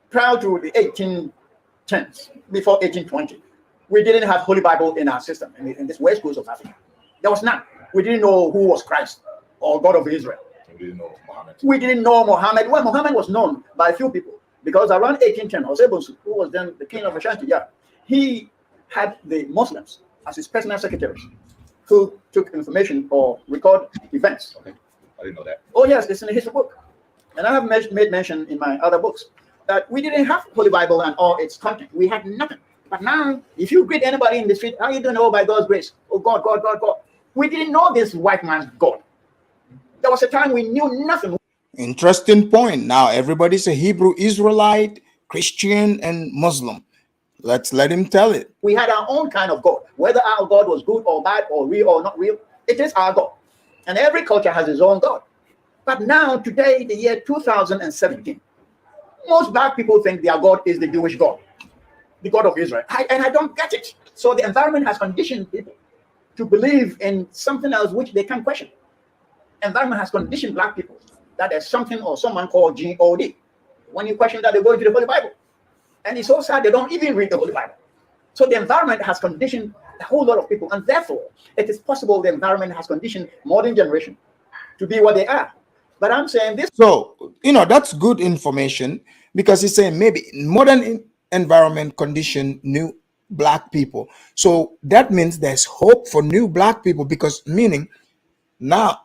Prior to the 1810s, before 1820, we didn't have Holy Bible in our system in this west coast of Africa. There was none. We didn't know who was Christ or God of Israel. We didn't know Muhammad. We didn't know Muhammad. Well, Muhammad was known by a few people because around 1810, Osebosu, who was then the king of Ashanti, he had the Muslims as his personal secretaries who took information or record events. Okay. I didn't know that. Oh, yes, it's in the history book. And I have made mention in my other books that we didn't have Holy Bible and all its content. We had nothing. But now, if you greet anybody in the street, how you doing? Oh, by God's grace. Oh, God, God, God, God. We didn't know this white man's God. There was a time we knew nothing. Interesting point. Now everybody's a Hebrew Israelite, Christian, and Muslim. Let's let him tell it. We had our own kind of God. Whether our God was good or bad or real or not real, it is our God. And every culture has its own God. But now, today, the year 2017, most black people think their God is the Jewish God, the God of Israel. And I don't get it. So the environment has conditioned people to believe in something else which they can't question. Environment has conditioned black people that there's something or someone called God. When you question that, they go into the Holy Bible. And it's so sad they don't even read the Holy Bible. So the environment has conditioned a whole lot of people. And therefore, it is possible the environment has conditioned modern generation to be what they are. But I'm saying this. So, that's good information, because he's saying maybe modern environment condition new black people. So that means there's hope for new black people, because meaning now,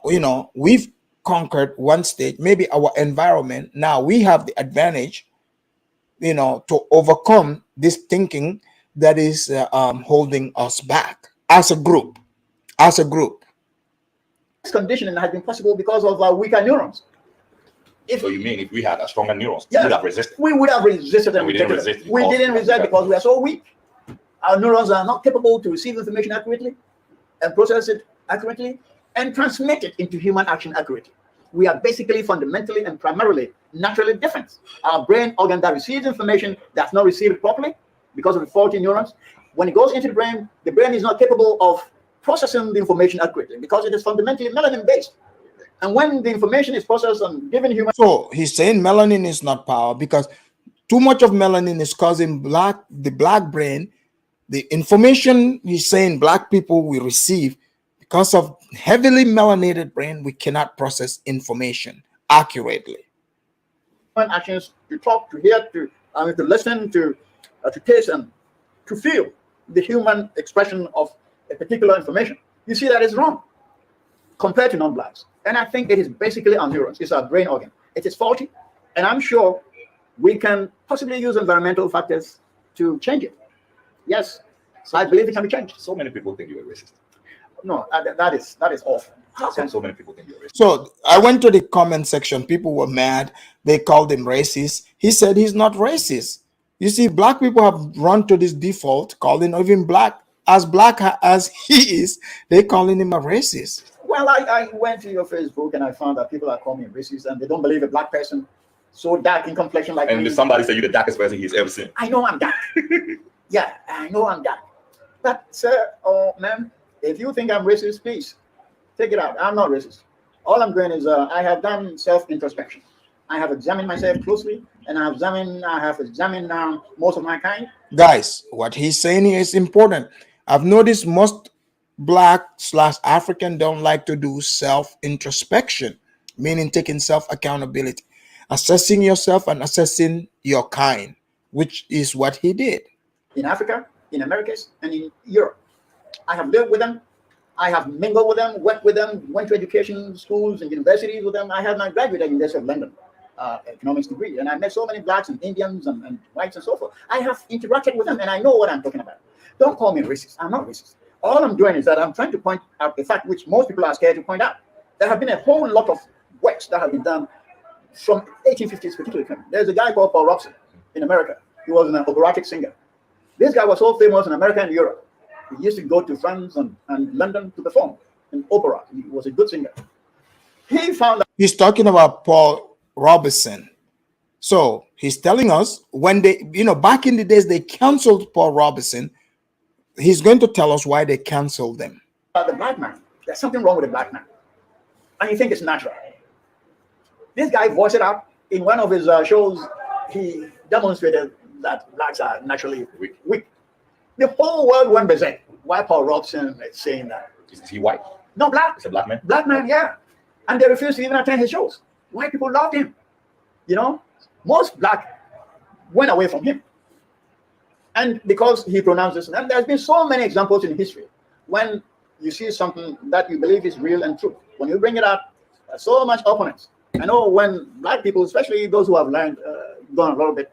we've conquered one stage, maybe our environment. Now we have the advantage, to overcome this thinking that is holding us back as a group. This conditioning has been possible because of weaker neurons. So you mean if we had a stronger neurons, yes, we would have resisted? We would have resisted them. We didn't resist. We didn't resist because we are so weak. Our neurons are not capable to receive information accurately and process it accurately and transmit it into human action accurately. We are basically fundamentally and primarily naturally different. Our brain organ that receives information does not receive it properly because of the faulty neurons. When it goes into the brain is not capable of processing the information accurately because it is fundamentally melanin based. And when the information is processed and given human. So he's saying melanin is not power, because too much of melanin is causing the black brain. The information he's saying black people will receive, because of heavily melanated brain, we cannot process information accurately. Actions to talk, to hear, to listen, to taste, and to feel the human expression of a particular information. You see that is wrong compared to non-blacks. And I think it is basically our neurons. It's our brain organ. It is faulty. And I'm sure we can possibly use environmental factors to change it. Yes, so I believe it can be changed. So many people think you're a racist. No, that is awful. How come so many people think you're racist? So I went to the comment section. People were mad. They called him racist. He said he's not racist. You see, black people have run to this default, calling even black as he is, they calling him a racist. Well, I went to your Facebook and I found that people are calling me racist and they don't believe a black person so dark in complexion like me. And somebody said you're the darkest person he's ever seen. I know I'm dark. Yeah, I know I'm dark. But sir or ma'am, if you think I'm racist, please take it out. I'm not racist. All I'm doing is I have done self-introspection. I have examined myself closely, and I have examined most of my kind. Guys, what he's saying here is important. I've noticed most Black/African don't like to do self-introspection, meaning taking self-accountability, assessing yourself and assessing your kind, which is what he did. In Africa, in Americas, and in Europe. I have lived with them. I have mingled with them, worked with them, went to education schools and universities with them. I had my graduate at the University of London economics degree, and I met so many blacks and Indians and whites and so forth. I have interacted with them, and I know what I'm talking about. Don't call me racist. I'm not racist. All I'm doing is that I'm trying to point out the fact which most people are scared to point out. There have been a whole lot of works that have been done from 1850s particularly. There's a guy called Paul Robeson in America. He was an operatic singer. This guy was so famous in America and Europe. He used to go to France and London to perform in opera. He was a good singer. He found out. He's talking about Paul Robeson. So he's telling us when they, back in the days, they canceled Paul Robeson. He's going to tell us why they canceled them. The black man. There's something wrong with the black man. And you think it's natural. This guy voiced it out in one of his shows. He demonstrated that blacks are naturally weak. The whole world went berserk. Why Paul Robeson is saying that? Is he white? No, black. It's a black man? Black man, yeah. And they refused to even attend his shows. White people loved him. Most black went away from him. And because he pronounced this, and there's been so many examples in history when you see something that you believe is real and true. When you bring it up, there's so much opponents. I know when black people, especially those who have learned, gone a little bit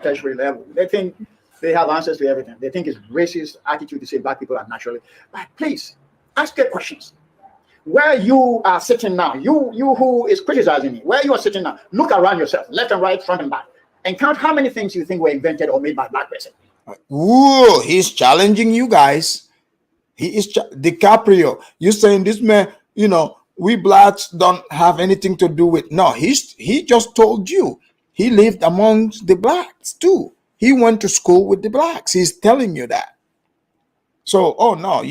tertiary level, they think they have answers to everything. They think it's racist attitude to say black people are naturally. But please, ask your questions. Where you are sitting now, you who is criticizing me, where you are sitting now, look around yourself, left and right, front and back, and count how many things you think were invented or made by a black person. Ooh, he's challenging you guys. He is DiCaprio. You're saying this man, we blacks don't have anything to do with. No, he just told you he lived amongst the blacks too. He went to school with the blacks. He's telling you that. So, oh no,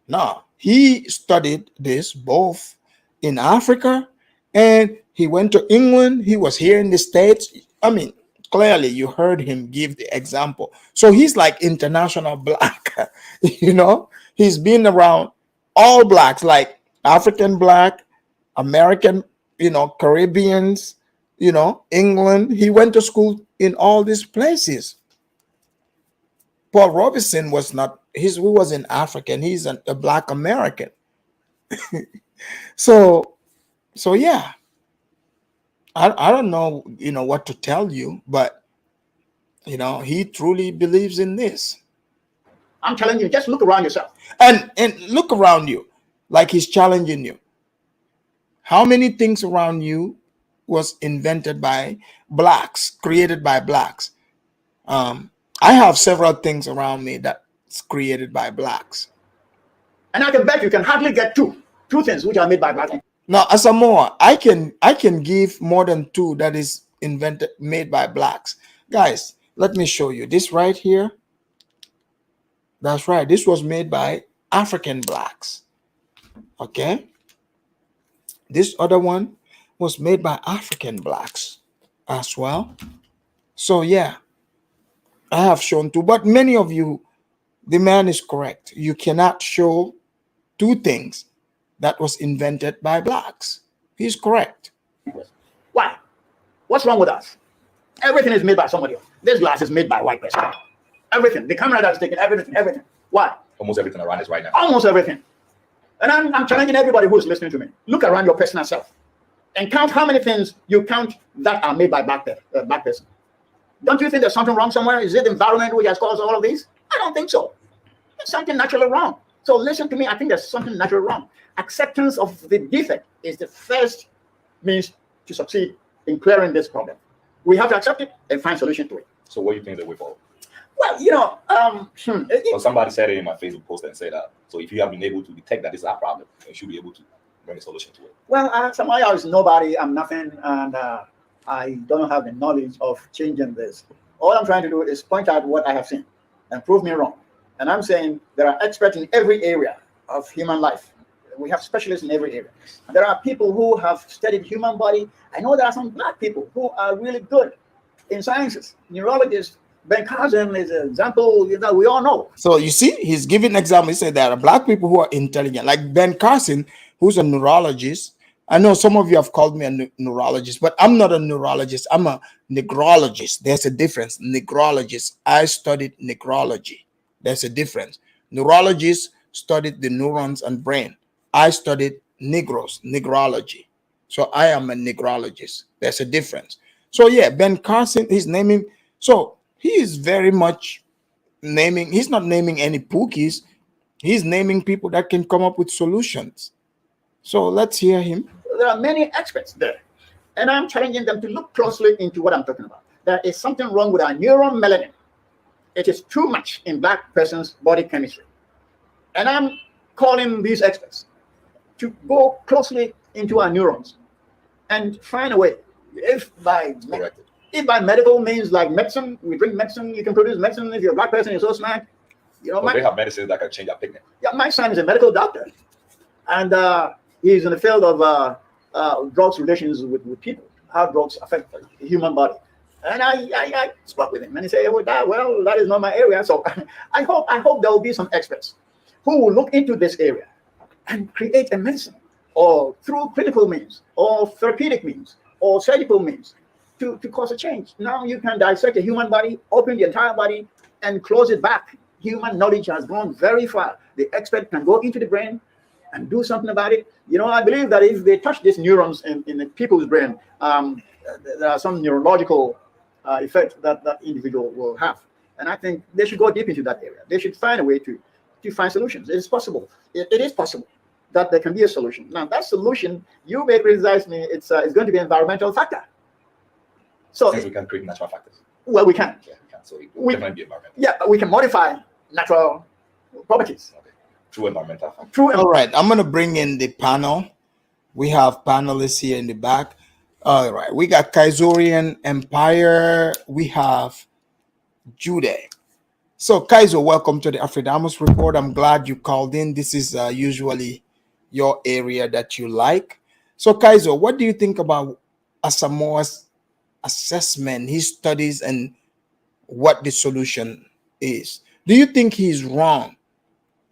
No, he studied this both in Africa and he went to England. He was here in the States. I mean, clearly you heard him give the example. So he's like international black, you know, he's been around all blacks, like African black, American, you know, Caribbeans, you know, England. He went to school in all these places. Paul Robeson was not, he wasn't African, he's a black American. So yeah, I don't know, you know, what to tell you, but you know, he truly believes in this. I'm telling you, just look around yourself. And look around you, like he's challenging you. How many things around you was invented by blacks, created by blacks? I have several things around me that's created by blacks. And I can bet you can hardly get two things which are made by black people. Now, Asamoa, I can give more than two that is made by blacks. Guys, let me show you this right here. That's right. This was made by African blacks. Okay. This other one was made by African blacks as well. So yeah, I have shown two, but many of you, the man is correct. You cannot show two things that was invented by blacks. He's correct. Why? What's wrong with us? Everything is made by somebody else. This glass is made by a white person. Everything. The camera that's taking everything. Why? Almost everything around us right now. Almost everything. And I'm challenging everybody who's listening to me. Look around your personal self and count how many things you count that are made by black person. Don't you think there's something wrong somewhere? Is it the environment which has caused all of these? I don't think so. There's something naturally wrong. So listen to me. I think there's something naturally wrong. Acceptance of the defect is the first means to succeed in clearing this problem. We have to accept it and find solution to it. So what do you think is the way forward? Well, you know, so somebody said it in my Facebook post and said that. So if you have been able to detect that this is our problem, you should be able to bring a solution to it. Well, Asamoa Yaw is nobody. I'm nothing, and I don't have the knowledge of changing this. All I'm trying to do is point out what I have seen and prove me wrong. And I'm saying there are experts in every area of human life. We have specialists in every area. And there are people who have studied human body. I know there are some black people who are really good in sciences. Neurologists, Ben Carson is an example, you know, we all know. So you see, he's giving an example. He said there are black people who are intelligent, like Ben Carson, who's a neurologist. I know some of you have called me a neurologist, but I'm not a neurologist. I'm a negrologist. There's a difference. Negrologist. I studied negrology. There's a difference. Neurologists studied the neurons and brain. I studied negrology. So I am a negrologist. There's a difference. So yeah, Ben Carson, he's naming. So he is very much naming. He's not naming any pookies. He's naming people that can come up with solutions. So let's hear him. There are many experts there. And I'm challenging them to look closely into what I'm talking about. There is something wrong with our neuron melanin. It is too much in black person's body chemistry. And I'm calling these experts to go closely into our neurons and find a way. If by medical means, like medicine, we drink medicine, you can produce medicine. If you're a black person, you're so smart. You know, they have medicines that can change our pigment. Yeah, my son is a medical doctor. And he's in the field of drugs relations with people, how drugs affect the human body. And I spoke with him, and he said, "Oh, that is not my area." So I hope there will be some experts who will look into this area and create a medicine, or through clinical means, or therapeutic means, or surgical means, to cause a change. Now you can dissect a human body, open the entire body, and close it back. Human knowledge has gone very far. The expert can go into the brain and do something about it. You know, I believe that if they touch these neurons in the people's brain, there are some neurological effects that individual will have. And I think they should go deep into that area. They should find a way to find solutions. It is possible. It is possible that there can be a solution. Now, that solution, you may criticize me, it's going to be an environmental factor. So we can create natural factors. Well, we can. Yeah, we can. So it will definitely be environmental. Yeah, but we can modify natural properties. Okay. Through environmental factors. All right, I'm going to bring in the panel. We have panelists here in the back. All right, we got Kaizorian Empire. We have Jude. So, Kaizo, welcome to the Afridamus Report. I'm glad you called in. This is usually your area that you like. So, Kaizo, what do you think about Asamoah's assessment, his studies, and what the solution is? Do you think he's wrong?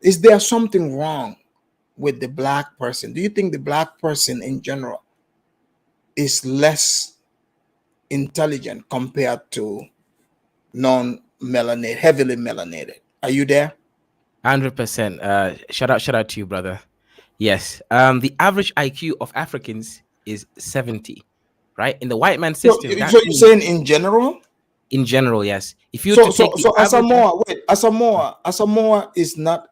Is there something wrong with the black person? Do you think the black person in general is less intelligent compared to non-melanated, heavily melanated? Are you there? 100%. Shout out to you, brother. Yes. The average IQ of Africans is 70, right? In the white man system, that So you're means saying in general? in general, yes. If you were So to take the average, Asamoah is not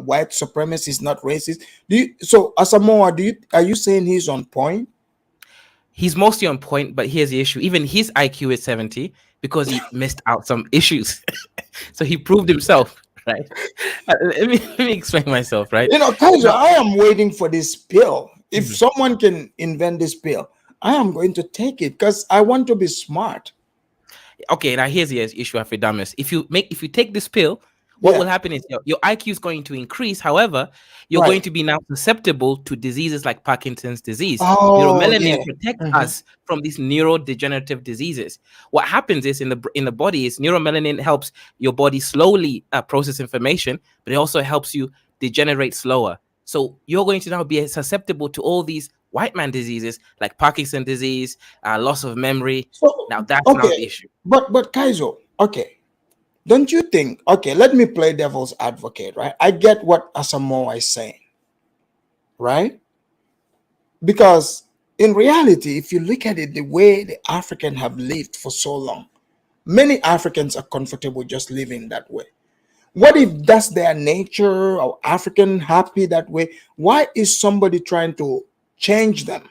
white supremacist, is not racist. Asamoah, are you saying he's on point? he's mostly on point, but here's the issue. Even his IQ is 70 because he missed out some issues. So he proved himself, right? Let me explain myself, right? You know, Kaiser, Now, I am waiting for this pill. If someone can invent this pill, I am going to take it because I want to be smart. okay, now here's the issue, Afridamus. If you take this pill, what will happen is your IQ is going to increase. However, you're going to be now susceptible to diseases like Parkinson's disease. Neuromelanin protects us from these neurodegenerative diseases. What happens is in the body is neuromelanin helps your body slowly process information, but it also helps you degenerate slower. So you're going to now be susceptible to all these white man diseases like Parkinson's disease, loss of memory. Now that's not the issue. But Kaizo, okay. Don't you think, okay, let me play devil's advocate, right? I get what Asamoah is saying, right? Because in reality, if you look at it, the way the African have lived for so long, many Africans are comfortable just living that way. What if that's their nature, or African happy that way? Why is somebody trying to change them?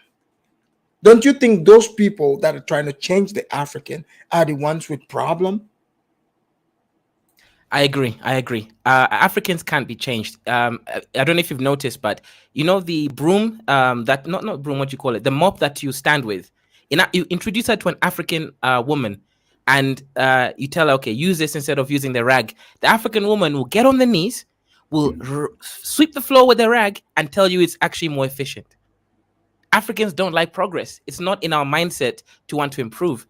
Don't you think those people that are trying to change the African are the ones with problem? I agree. Africans can't be changed. I don't know if you've noticed, but you know the broom, that not broom, what you call it, the mop that you stand with. You introduce her to an African woman, and you tell her, okay, use this instead of using the rag. The African woman will get on the knees, will sweep the floor with the rag, and tell you it's actually more efficient. Africans don't like progress. It's not in our mindset to want to improve.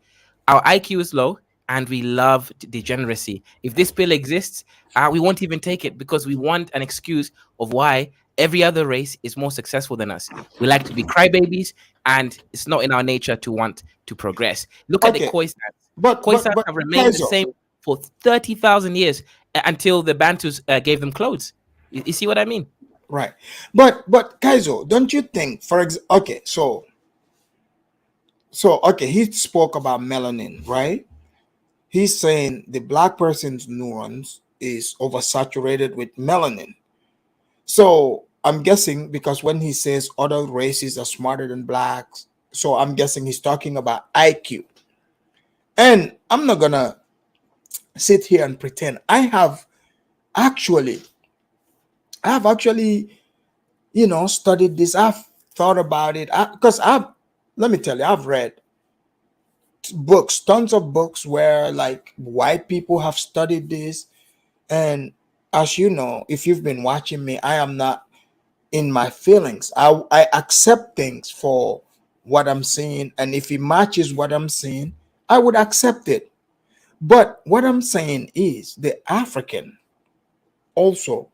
Our IQ is low and we love degeneracy. If this pill exists, we won't even take it because we want an excuse of why every other race is more successful than us. We like to be crybabies, and it's not in our nature to want to progress. Look at the Khoisan. Khoisan have remained the same for 30,000 years until the Bantus gave them clothes. You see what I mean? Right. But Kaizo, don't you think, for example, okay, so he spoke about melanin, right? He's saying the black person's neurons is oversaturated with melanin. So I'm guessing because when he says other races are smarter than blacks, so I'm guessing he's talking about IQ. And I'm not gonna sit here and pretend I have actually, you know, studied this. I've thought about it because let me tell you, I've read books, tons of books where like white people have studied this. And as you know, if you've been watching me, I am not in my feelings. I accept things for what I'm seeing, and if it matches what I'm seeing, I would accept it. But what I'm saying is the African also,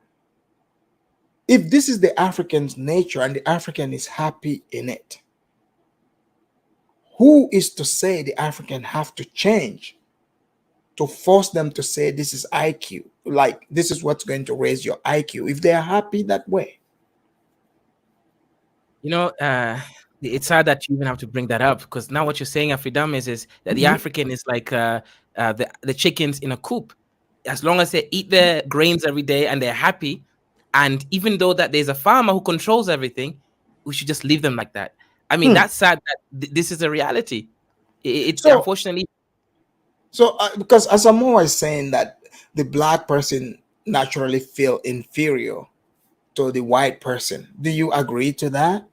if this is the African's nature and the African is happy in it, who is to say the African have to change to force them to say this is IQ, like this is what's going to raise your IQ if they are happy that way? You know, it's sad that you even have to bring that up because now what you're saying, Afridam, is that the African is like the chickens in a coop. As long as they eat their grains every day and they're happy, and even though that there's a farmer who controls everything, we should just leave them like that. I mean, that's sad that this is a reality. It's unfortunately. So because Asamoah is saying that the black person naturally feel inferior to the white person. Do you agree to that?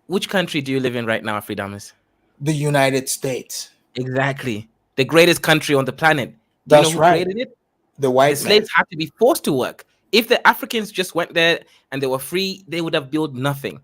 Which country do you live in right now, Afridamus? The United States. Exactly. The greatest country on the planet. Do you know That's who right. created it? The The white man. slaves had to be forced to work. If the Africans just went there and they were free, they would have built nothing.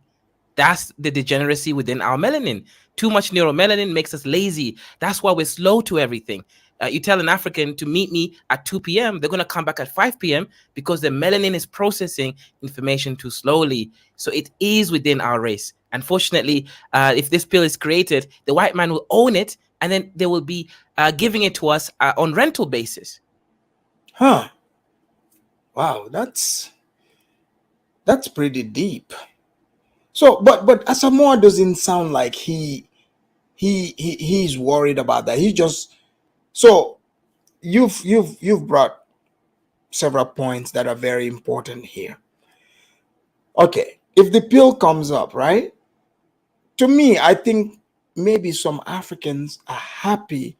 That's the degeneracy within our melanin. Too much neuromelanin makes us lazy. That's why we're slow to everything. You tell an African to meet me at 2 p.m., they're going to come back at 5 p.m. because the melanin is processing information too slowly. So it is within our race. Unfortunately, if this pill is created, the white man will own it, and then they will be giving it to us on rental basis. Huh. Wow, that's pretty deep. So, but Asamoah doesn't sound like he's worried about that. He just so you've brought several points that are very important here. Okay, if the pill comes up, right? To me, I think maybe some Africans are happy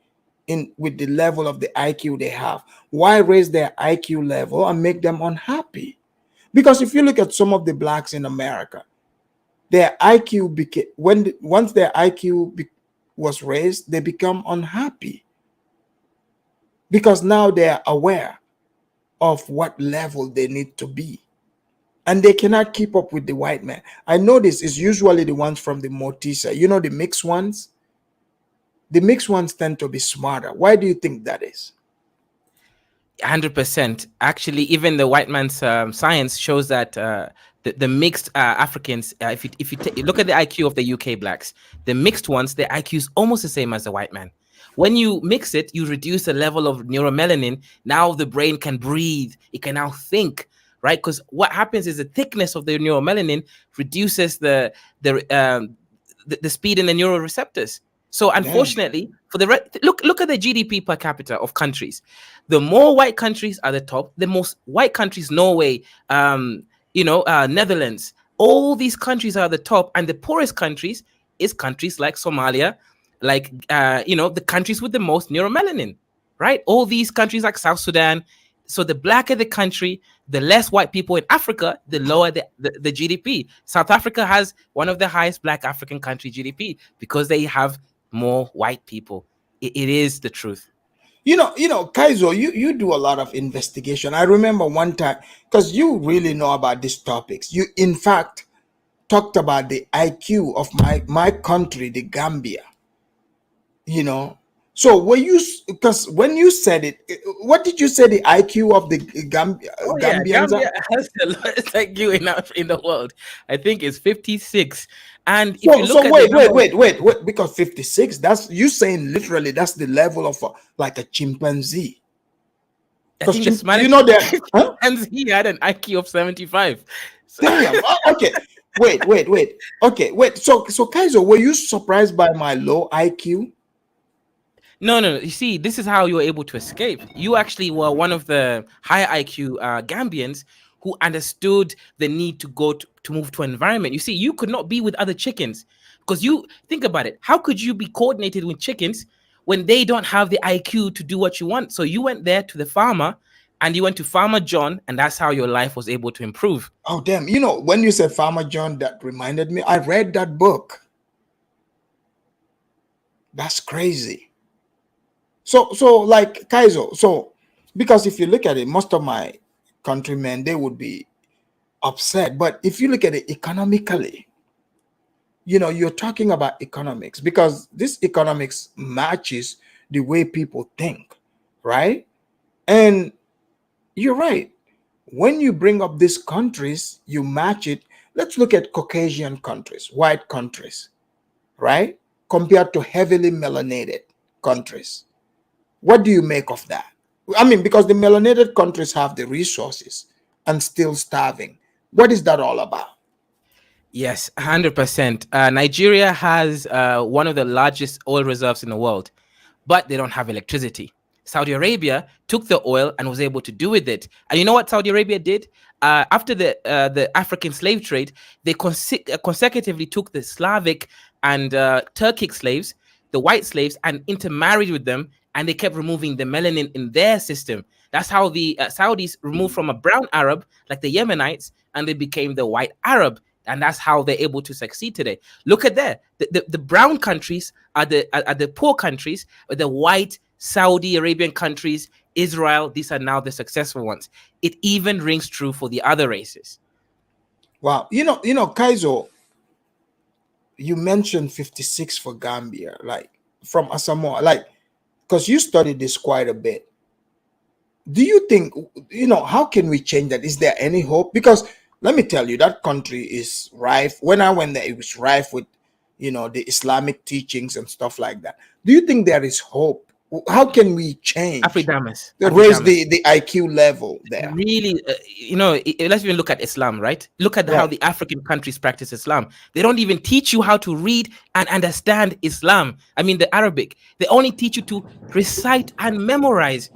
with the level of the IQ they have. Why raise their IQ level and make them unhappy? Because if you look at some of the blacks in America, their IQ became once their IQ was raised, they become unhappy because now they are aware of what level they need to be, and they cannot keep up with the white man. I notice it's usually the ones from the Motisa, the mixed ones. The mixed ones tend to be smarter. Why do you think that is? 100%. Actually, even the white man's science shows that the mixed Africans, if you look at the IQ of the UK blacks, the mixed ones, their IQ is almost the same as the white man. When you mix it, you reduce the level of neuromelanin. Now the brain can breathe. It can now think, right? Because what happens is the thickness of the neuromelanin reduces the speed in the neuroreceptors. So unfortunately, for the look at the GDP per capita of countries. The more white countries are the top. The most white countries, Norway, Netherlands, all these countries are the top, and the poorest countries is countries like Somalia, like the countries with the most neuromelanin, right? All these countries like South Sudan. So the blacker the country, the less white people in Africa, the lower the GDP. South Africa has one of the highest black African country GDP because they have more white people. It is the truth. Kaizo, you do a lot of investigation. I remember one time, because you really know about these topics. You, in fact, talked about the IQ of my country, the Gambia. So because when you said it, what did you say the IQ of the Gambians Gambia are? has the lowest IQ in the world. I think it's 56. And if you look at wait, because 56, that's you saying literally that's the level of like a chimpanzee. I think the Spanish chimpanzee had an IQ of 75. So. Damn. Okay. Wait. Okay, wait. So Kaizo, were you surprised by my low IQ? No. You see, this is how you were able to escape. You actually were one of the high IQ Gambians who understood the need to go to move to an environment. You see, you could not be with other chickens because you think about it. How could you be coordinated with chickens when they don't have the IQ to do what you want? So you went there to the farmer and you went to Farmer John, and that's how your life was able to improve. Oh, damn. When you said Farmer John, that reminded me, I read that book. That's crazy. So like Kaizo, so because if you look at it, most of my countrymen, they would be upset. But if you look at it economically, you're talking about economics, because this economics matches the way people think, right? And you're right. When you bring up these countries, you match it. Let's look at Caucasian countries, white countries, right? Compared to heavily melanated countries. What do you make of that? I mean, because the melanated countries have the resources and still starving. What is that all about? Yes, 100%. Nigeria has one of the largest oil reserves in the world, but they don't have electricity. Saudi Arabia took the oil and was able to do with it. And you know what Saudi Arabia did? After the African slave trade, they consecutively took the Slavic and Turkic slaves, the white slaves, and intermarried with them, and they kept removing the melanin in their system. That's how the Saudis removed from a brown Arab, like the Yemenites, and they became the white Arab. And that's how they're able to succeed today. Look at that. The brown countries are the poor countries, the white Saudi Arabian countries, Israel, these are now the successful ones. It even rings true for the other races. Wow. Kaizo, you mentioned 56 for Gambia, like from Asamoa, like, because you studied this quite a bit. Do you think, how can we change that? Is there any hope? Because let me tell you, that country is rife. When I went there, it was rife with, the Islamic teachings and stuff like that. Do you think there is hope? How can we change? Afridamus. Raise the IQ level there. Really, let's even look at Islam, right? Look at how the African countries practice Islam. They don't even teach you how to read and understand Islam. I mean, the Arabic. They only teach you to recite and memorize.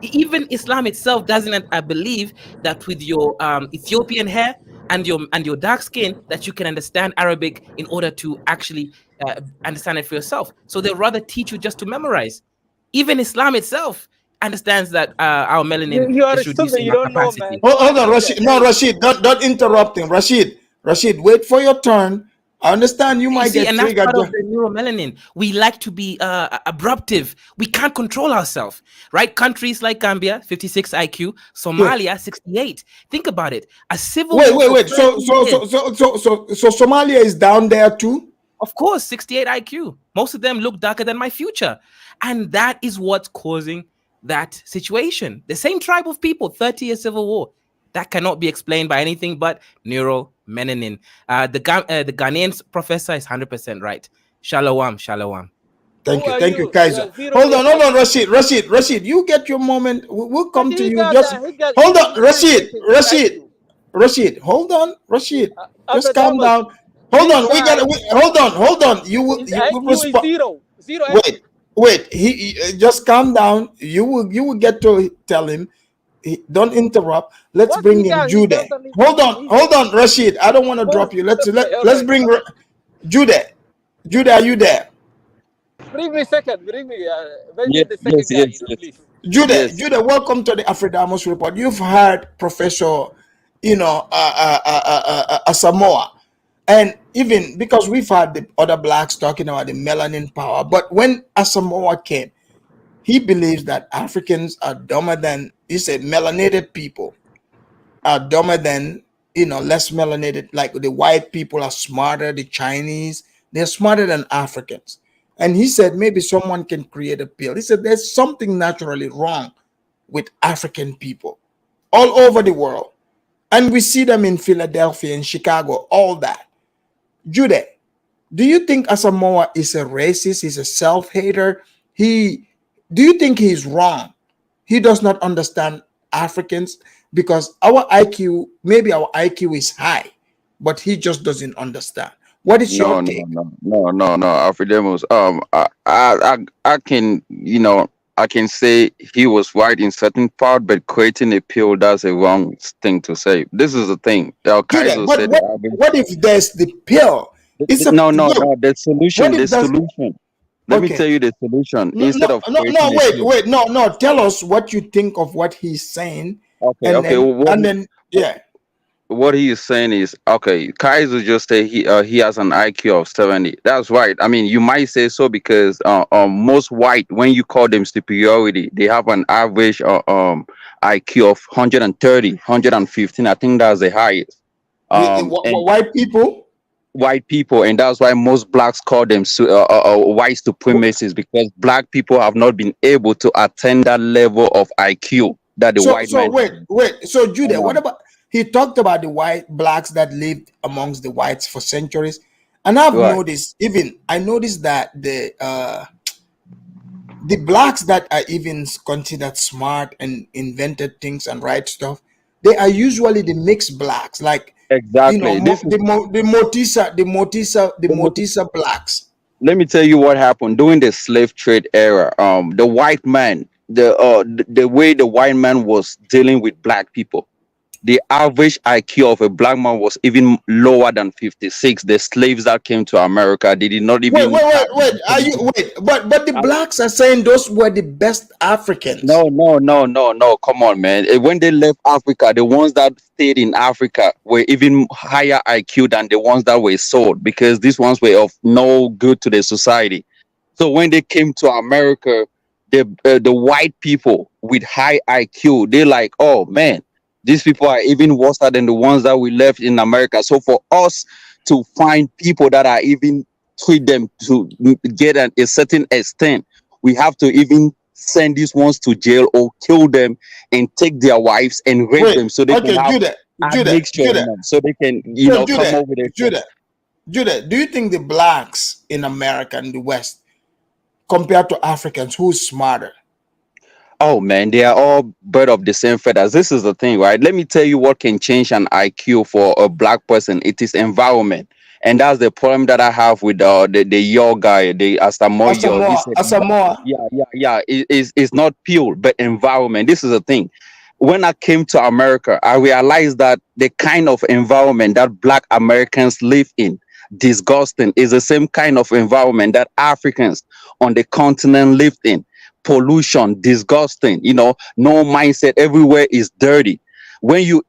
Even Islam itself doesn't believe that with your Ethiopian hair and your dark skin that you can understand Arabic in order to actually understand it for yourself. So they rather teach you just to memorize. Even Islam itself understands that our melanin You are is stupid. reducing You our don't know, capacity. man. Hold on, Rashid. No, Rashid, don't interrupt him. Rashid, wait for your turn. I understand you might get and that's triggered. part of the neuromelanin. We like to be abruptive. We can't control ourselves, right? Countries like Gambia, 56 IQ, Somalia, 68. Think about it. A civil war. Wait. So Somalia is down there too? Of course, 68 IQ. Most of them look darker than my future. And that is what's causing that situation. The same tribe of people, 30-year civil war. That cannot be explained by anything but neuromelanin. The Ghanaian professor is 100% right. Shalom. Thank you, Kaiser. Hold on, Rashid. You get your moment. We'll come to you. Just hold on, Rashid. Hold on, Rashid. Just calm down. Hold on. Hold on. You will respond. Zero. Wait. He just calm down. You will get to tell him. Don't interrupt. Let's bring in Judah. Hold on, Rashid. I don't want to drop you. Let's bring Judah. Judah, are you there? Bring me second. Bring me the second guy, please. Judah, welcome to the Afridamus Report. You've heard Professor, Asamoa, and even because we've had the other blacks talking about the melanin power, but when Asamoa came, he believes that Africans are dumber than, he said, melanated people are dumber than, less melanated. Like the white people are smarter, the Chinese, they're smarter than Africans. And he said maybe someone can create a pill. He said there's something naturally wrong with African people all over the world. And we see them in Philadelphia, in Chicago, all that. Judah, do you think Asamoa is a racist? He's a self-hater? Do you think he's wrong? He does not understand Africans because our IQ, maybe our IQ is high, but he just doesn't understand. What is your take? No, Afridamus. I can, I can say he was right in certain part, but creating a pill, that's a wrong thing to say. This is the thing. Judah, what if there's the pill? The solution. Let me tell you the solution. No. Tell us what you think of what he's saying. What he is saying is, Kaiser just say he has an IQ of 70. That's right. I mean, you might say so because most white, when you call them superiority, they have an average IQ of 130, 115. I think that's the highest. White people, and that's why most blacks call them white supremacists, because black people have not been able to attain that level of IQ that the white man. Wait. So Judah, what about? He talked about the white blacks that lived amongst the whites for centuries, and I've noticed. I noticed that the blacks that are even considered smart and invented things and write stuff, they are usually the mixed blacks, like exactly the Motisa blacks. Let me tell you what happened during the slave trade era. The white man, the way the white man was dealing with black people, the average IQ of a black man was even lower than 56. The slaves that came to America, they did not even. Wait. But the blacks are saying those were the best Africans. No. Come on, man. When they left Africa, the ones that stayed in Africa were even higher IQ than the ones that were sold, because these ones were of no good to the society. So when they came to America, the white people with high IQ, they're like, oh man, these people are even worse than the ones that we left in America. So for us to find people that are even treat them to get a certain extent, we have to even send these ones to jail or kill them and take their wives and rape Wait, them so they can okay, have Judah, admixture in them, so they can, so come over their Judah, do you think the blacks in America and the West compared to Africans, who's smarter? Oh man, they are all bird of the same feathers. This is the thing, right? Let me tell you what can change an IQ for a black person. It is environment, and that's the problem that I have with the Yaw guy, the Asamoa Yaw. He said, Asamoa. yeah. It's not pure, but environment. This is the thing. When I came to America, I realized that the kind of environment that Black Americans live in, disgusting, is the same kind of environment that Africans on the continent lived in. Pollution, disgusting, no mindset, everywhere is dirty. When you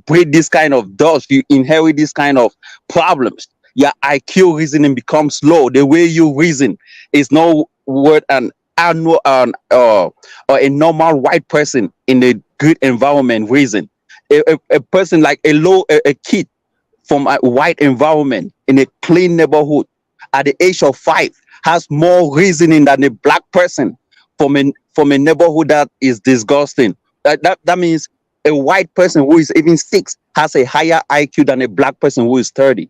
breathe this kind of dust, you inherit this kind of problems. Your IQ reasoning becomes low. The way you reason is no what an annual or a normal white person in a good environment reason. A person like a kid from a white environment in a clean neighborhood at the age of 5 has more reasoning than a black person from a neighborhood that is disgusting. That means a white person who is even 6 has a higher IQ than a black person who is 30.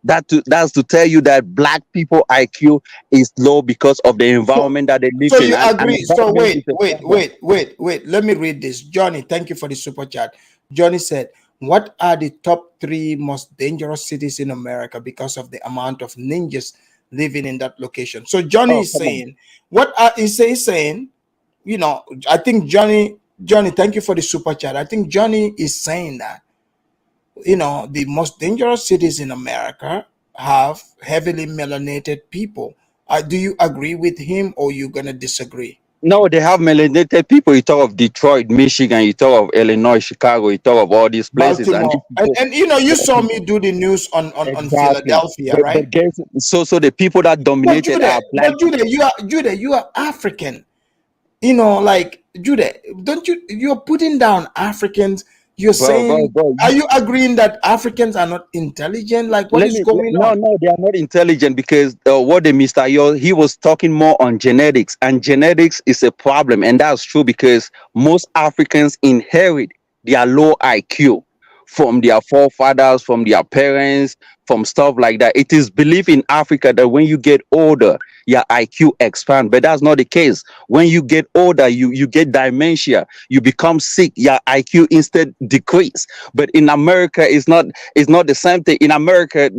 That's to tell you that black people IQ is low because of the environment that they live So in. you And agree? So environment is a problem. wait. Let me read this. Johnny, thank you for the super chat. Johnny said, "What are the top 3 most dangerous cities in America because of the amount of ninjas living in that location?" So Johnny Oh, is come on. saying, "What are is saying? I think Johnny, thank you for the super chat. I think Johnny is saying that the most dangerous cities in America have heavily melanated people. Do you agree with him, or you gonna disagree?" No, they have melanated people. You talk of Detroit, Michigan, you talk of Illinois, Chicago, you talk of all these places, and these Baltimore, and, people, you saw me do the news on exactly. Philadelphia, right? But guess, so the people that dominated are black. But Judah, you are African. Like Judah, don't you're putting down Africans? You're saying, Bro, are you agreeing that Africans are not intelligent? Like, what is going on? No, they are not intelligent because what the Mr. Yo, he was talking more on genetics, and genetics is a problem, and that's true because most Africans inherit their low IQ from their forefathers, from their parents, from stuff like that. It is believed in Africa that when you get older, your IQ expand, but that's not the case. When you get older, you get dementia, you become sick, your IQ instead decrease. But in America, it's not the same thing. In America,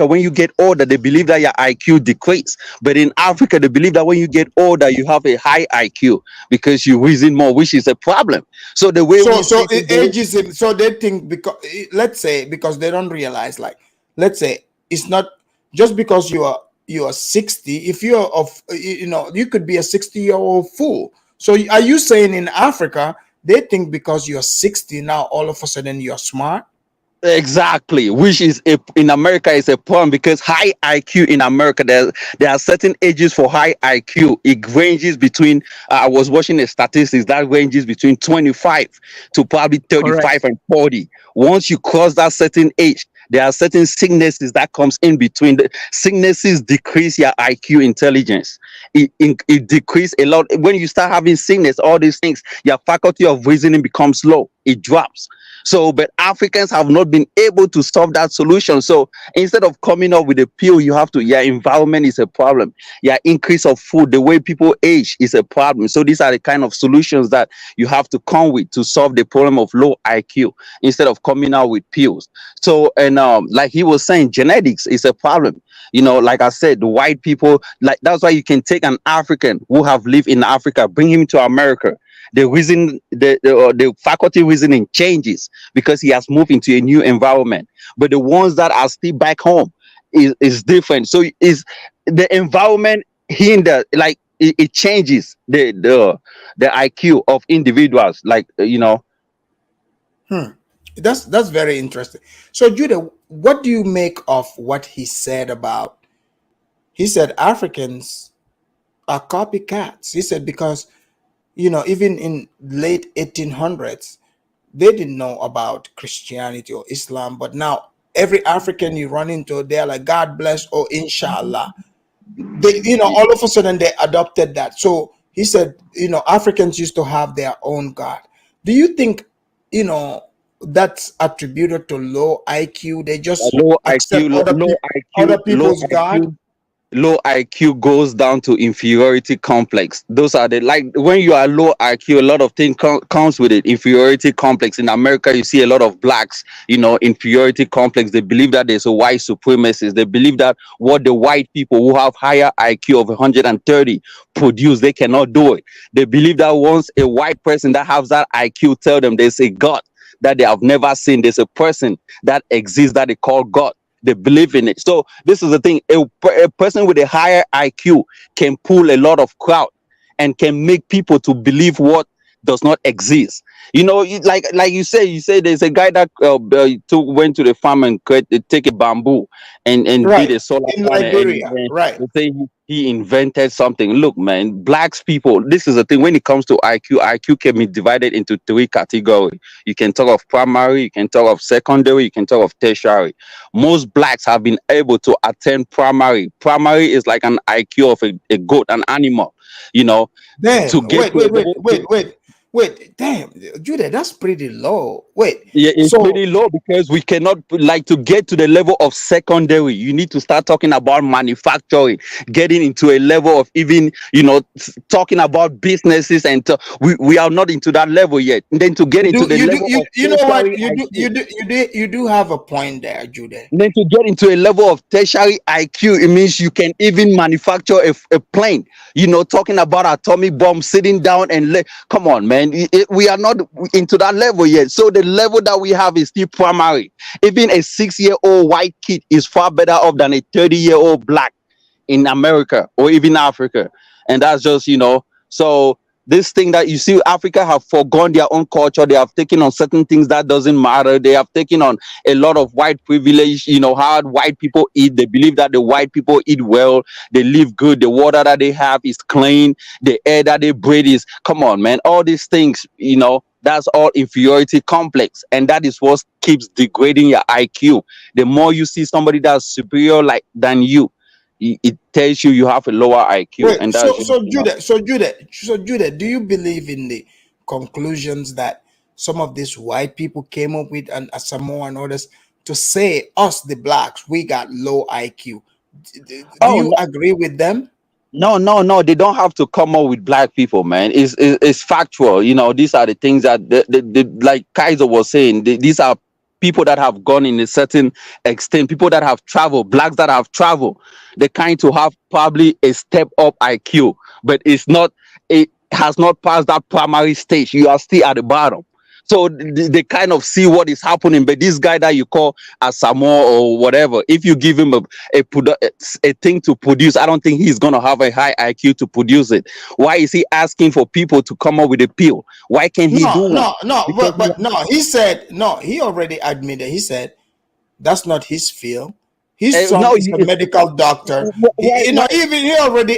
when you get older, they believe that your IQ decrease. But in Africa, they believe that when you get older, you have a high IQ because you reason more, which is a problem. So the way we So see it, ageism. So they think, because let's say, because they don't realize, like, let's say it's not just because you are 60. If you're of you could be a 60-year-old fool. So are you saying in Africa they think because you're 60 now all of a sudden you're smart? exactly, which is in America is a problem because high IQ in America, there are certain ages for high IQ. It ranges between I was watching the statistics that ranges between 25 to probably 35 and 40. Once you cross that certain age, there are certain sicknesses that comes in between. The sicknesses decrease your IQ intelligence. It decrease a lot when you start having sickness. All these things, your faculty of reasoning becomes low. It drops. So, but Africans have not been able to solve that solution. So instead of coming up with a pill, you have to, your environment is a problem. Your increase of food, the way people age is a problem. So these are the kind of solutions that you have to come with to solve the problem of low IQ instead of coming out with pills. So, and like he was saying, genetics is a problem. Like I said, the white people, like that's why you can take an African who have lived in Africa, bring him to America. The reason, the faculty reasoning changes because he has moved into a new environment. But the ones that are still back home is different. So is the environment hinder, like it changes the IQ of individuals, like That's very interesting. So Judah, what do you make of what he said about? He said Africans are copycats. He said because, even in late 1800s, they didn't know about Christianity or Islam, but now every African you run into, they're like, God bless or Inshallah. They, all of a sudden they adopted that. So he said, Africans used to have their own God. Do you think, that's attributed to low IQ? They just Low accept IQ, low IQ, other people's God? low IQ goes down to inferiority complex. Those are the, like, when you are low IQ, a lot of things comes with it. Inferiority complex. In America, you see a lot of blacks, inferiority complex. They believe that there's a white supremacist. They believe that what the white people who have higher IQ of 130 produce, they cannot do it. They believe that once a white person that has that IQ tell them there's a God that they have never seen, there's a person that exists that they call God. They believe in it. So this is the thing. A person with a higher IQ can pull a lot of crowd and can make people to believe what does not exist. Like you say there's a guy that went to the farm and take a bamboo and did Right. a solar In panel, Liberia. and Right. they say he invented something. Look, man, blacks people, this is the thing. When it comes to IQ can be divided into three categories. You can talk of primary, you can talk of secondary, you can talk of tertiary. Most blacks have been able to attain primary. Primary is like an IQ of a goat, an animal, to Damn. get Wait, to a wait, wait, level. wait, wait, wait. Damn, Judah, that's pretty low. Wait. Yeah, it's So pretty low because we cannot, like, to get to the level of secondary. You need to start talking about manufacturing, getting into a level of even, talking about businesses, and we are not into that level yet. And then to get into the level of you know what? tertiary IQ. You do have a point there, Judah. Then to get into a level of tertiary IQ, it means you can even manufacture a plane. Talking about atomic bomb, sitting down and come on, man. We are not into that level yet. So the level that we have is still primary. Even a 6-year-old white kid is far better off than a 30-year-old black in America or even Africa. And that's just, so this thing that you see, Africa have forgone their own culture. They have taken on certain things that doesn't matter. They have taken on a lot of white privilege, how white people eat. They believe that the white people eat well, they live good, the water that they have is clean, the air that they breathe is, come on, man, all these things, that's all inferiority complex, and that is what keeps degrading your IQ. The more you see somebody that's superior than you, it tells you have a lower IQ. Wait, And so that's Judah, do you believe in the conclusions that some of these white people came up with, and Asamoa and others, to say us the blacks we got low IQ? Do you agree with them? No, they don't have to come up with black people, man. It's factual. These are the things that like Kaiser was saying. These are people that have gone in a certain extent, people that have traveled, blacks that have traveled. They kind to have probably a step up IQ, but it has not passed that primary stage. You are still at the bottom. So they kind of see what is happening. But this guy that you call Asamoa or whatever, if you give him a thing to produce, I don't think he's gonna have a high IQ to produce it. Why is he asking for people to come up with a pill? Why can't he do one? But no, he said no. He already admitted. He said that's not his field. His son is a medical doctor. Even he already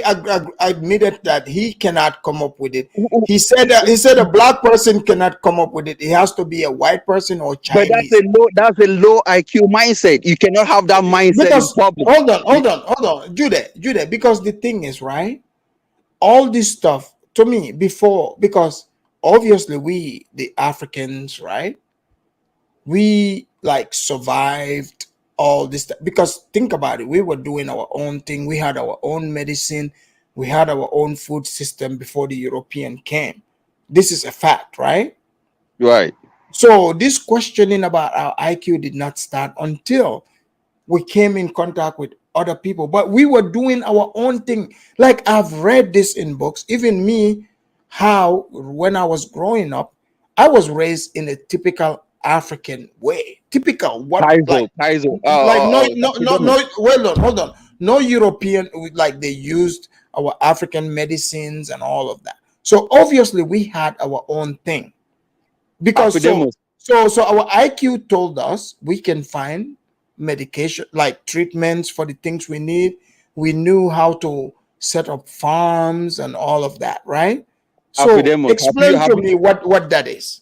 admitted that he cannot come up with it. He said a black person cannot come up with it. It has to be a white person or Chinese. But that's a low IQ mindset. You cannot have that mindset Because in public. hold on, Judah. Because the thing is, right, all this stuff to me before, because obviously we the Africans, right, we like survived all this stuff. Because think about it, we were doing our own thing. We had our own medicine, we had our own food system before the European came. This is a fact, right? Right. So this questioning about our IQ did not start until we came in contact with other people, but we were doing our own thing. Like, I've read this in books, even me, how when I was growing up, I was raised in a typical African way. Typical what? Kaiser. Like no, well, hold on. No European, like they used our African medicines and all of that. So obviously we had our own thing. Because so our IQ told us we can find medication, like treatments for the things we need. We knew how to set up farms and all of that, right? So Affidemos, explain to me what that is.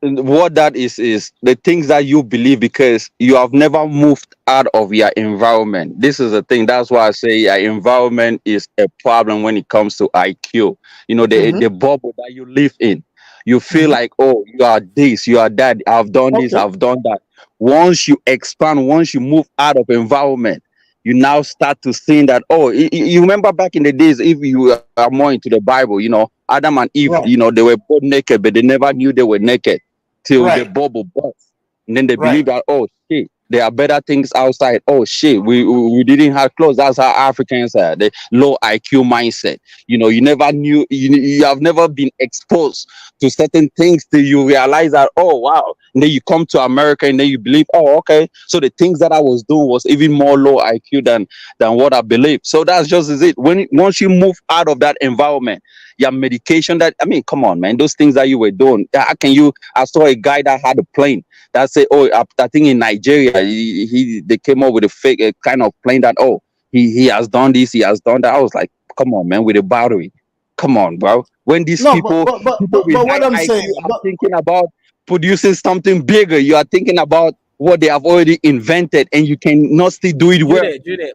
what that is the things that you believe because you have never moved out of your environment. This is the thing. That's why I say your environment is a problem when it comes to IQ. You know, the bubble that you live in. You feel like, oh, you are this, you are that. I've done this, I've done that. Once you expand, once you move out of environment, you now start to see that, oh, you remember back in the days, if you are more into the Bible, you know, Adam and Eve, you know, they were both naked, but they never knew they were naked till the bubble burst. And then they believe that, oh shit, there are better things outside. Oh shit, we didn't have clothes. That's how Africans are. The low IQ mindset. You know, you never knew, you have never been exposed to certain things till you realize that, oh wow. And then you come to America and then you believe, oh okay, so the things that I was doing was even more low IQ than what I believed. So that's just it. Once you move out of that environment, your medication that, I mean, come on, man, those things that you were doing, how can you? I saw a guy that had a plane that said, oh, I think in Nigeria, they came up with a fake kind of plane that, oh, he has done this, he has done that. I was like, come on, man, with a battery. Come on, bro. When these people with what I'm high saying, IQ are thinking about producing something bigger, you are thinking about what they have already invented and you cannot still do it well. Jude,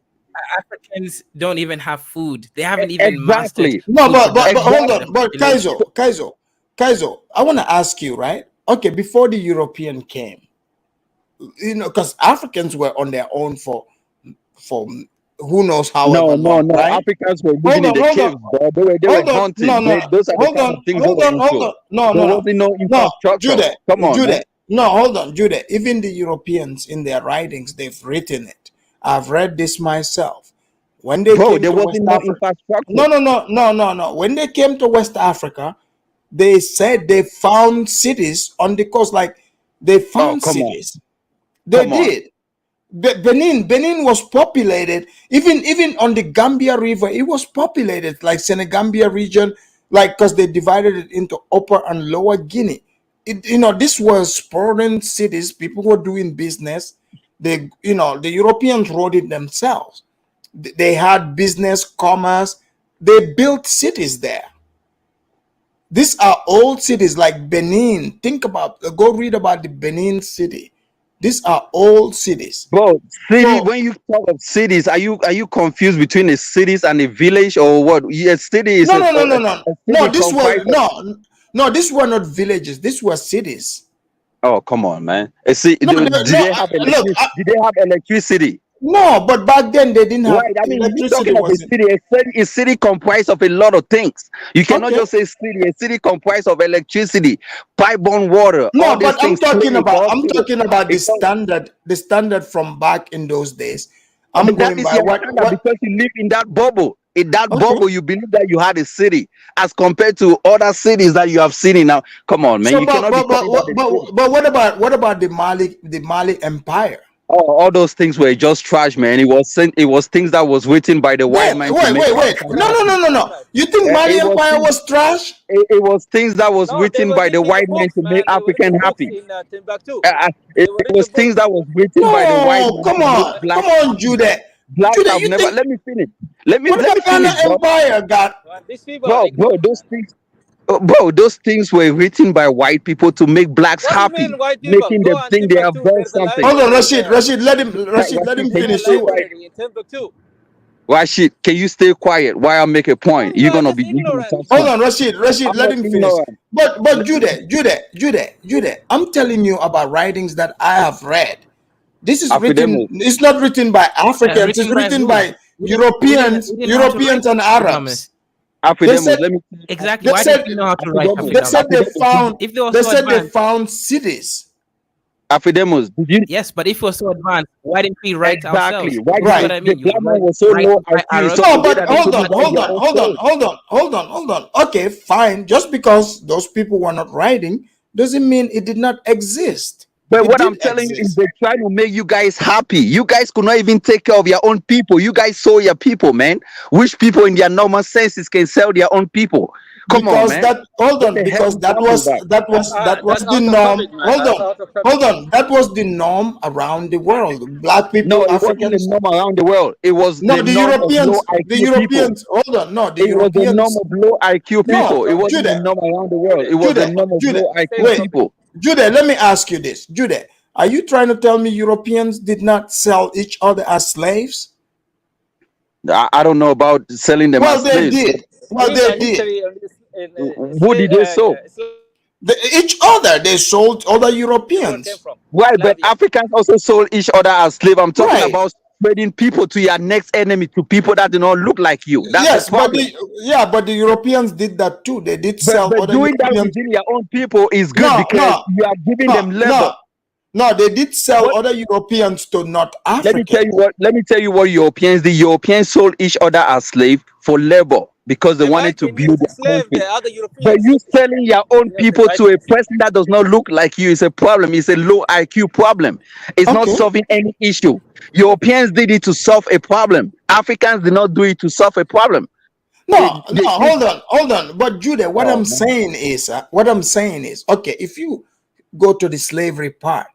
Africans don't even have food. They haven't even mastered. No, but hold on. But Kaizo, I want to ask you, right? Okay, before the European came, you know, because Africans were on their own for who knows however long, right? Africans were living in the caves, bro. They were hunting. Those are the kind of things they were into. There wasn't no infrastructure. Jude, Come on, Jude. man. No, hold on, Jude. Even the Europeans in their writings, they've written it. I've read this myself. When they came there to wasn't no West Africa, infrastructure. no. When they came to West Africa, they said they found cities on the coast. Like they found cities. They did. Benin was populated. Even on the Gambia River, it was populated. Like Senegambia region, like because they divided it into Upper and Lower Guinea. This was sprawling cities. People were doing business. The Europeans wrote it themselves. They had business, commerce. They built cities there. These are old cities like Benin. Go read about the Benin city. These are old cities. Bro, when you talk of cities, are you confused between the cities and the village or what? A city is no. These were not villages. These were cities. Oh, come on, man. Did they have electricity? No, but back then they didn't have you're talking about a city. A city comprised of a lot of things. You cannot just say city. A city comprised of electricity, pipe-borne water. No, all these but things. I'm talking about the standard from back in those days. I'm going by what because you live in that bubble. In that bubble, you believe that you had a city as compared to other cities that you have seen in now. Come on, man. But what about the Mali Empire? Oh, all those things were just trash, man. It was things that was written by the white man. Wait. No. You think Mali Empire was trash? It was things that was written by the white man to make African happy. It was things that was written by the white man. Come on, Jude. Blacks have never. Let me finish. Let me finish, bro. Empire got bro, those things. Bro, those things were written by white people to make blacks happy, making them think they have done something. Hold on, Rashid, let him finish. Rashid, can you stay quiet while I make a point? You're gonna be. Hold on, Rashid, let him finish. But Jude, I'm telling you about writings that I have read. This is written. It's not written by Africans. It's written by Europeans and Arabs. They said, exactly. Why did you know how to write? They said they found cities. Affidemos. Yes, but if it was so advanced, why didn't we write ourselves? Right. What I mean. Was so low. No, but hold on. Okay, fine. Just because those people were not writing doesn't mean it did not exist. But what I'm telling you is they're trying to make you guys happy. You guys could not even take care of your own people. You guys sold your people, man. Which people in their normal senses can sell their own people? Come on, Because man. that hold What on, the hell because you talking about? that was That's the out of norm. topic, man. Hold That's on, out of topic. hold on. That was the norm around the world. Black No, people, it wasn't the Africans. norm around the world. It was No, the the norm of low Europeans. The IQ people. Europeans. Hold on. No, the It was the norm Europeans. of low IQ No, people. It wasn't the Judah. norm around the world. It was the Judah. norm of Judah. low Stay IQ on Wait, topic. people. Judah. Let me ask you this, Judah. Are you trying to tell me Europeans did not sell each other as slaves? I don't know about selling them Well, as they slaves, but did. Well, Bring a they did. history on this who did they sow? Each other. They sold other Europeans. Right, but Africans also sold each other as slaves. I'm talking Right. about spreading people to your next enemy, to people that do not look like you. That's the Yes, but problem. the Europeans did that too. They did But sell other doing that Europeans. within your own people is good No, because no, you are giving them labor. no. They did sell What? other Europeans to not Let me tell you Africans. what. Let me tell you what Europeans. The Europeans sold each other as slaves for labor because they wanted to American used build to their slave country. the other But Europeans. you selling your own Yes, the people to a Vikings. person that does not look like you is a problem. It's a low IQ problem. It's not Okay. solving any issue. Europeans did it to solve a problem. Africans did not do it to solve a problem. No, hold on. But Judah, what Oh I'm man. saying is, okay, if you go to the slavery part,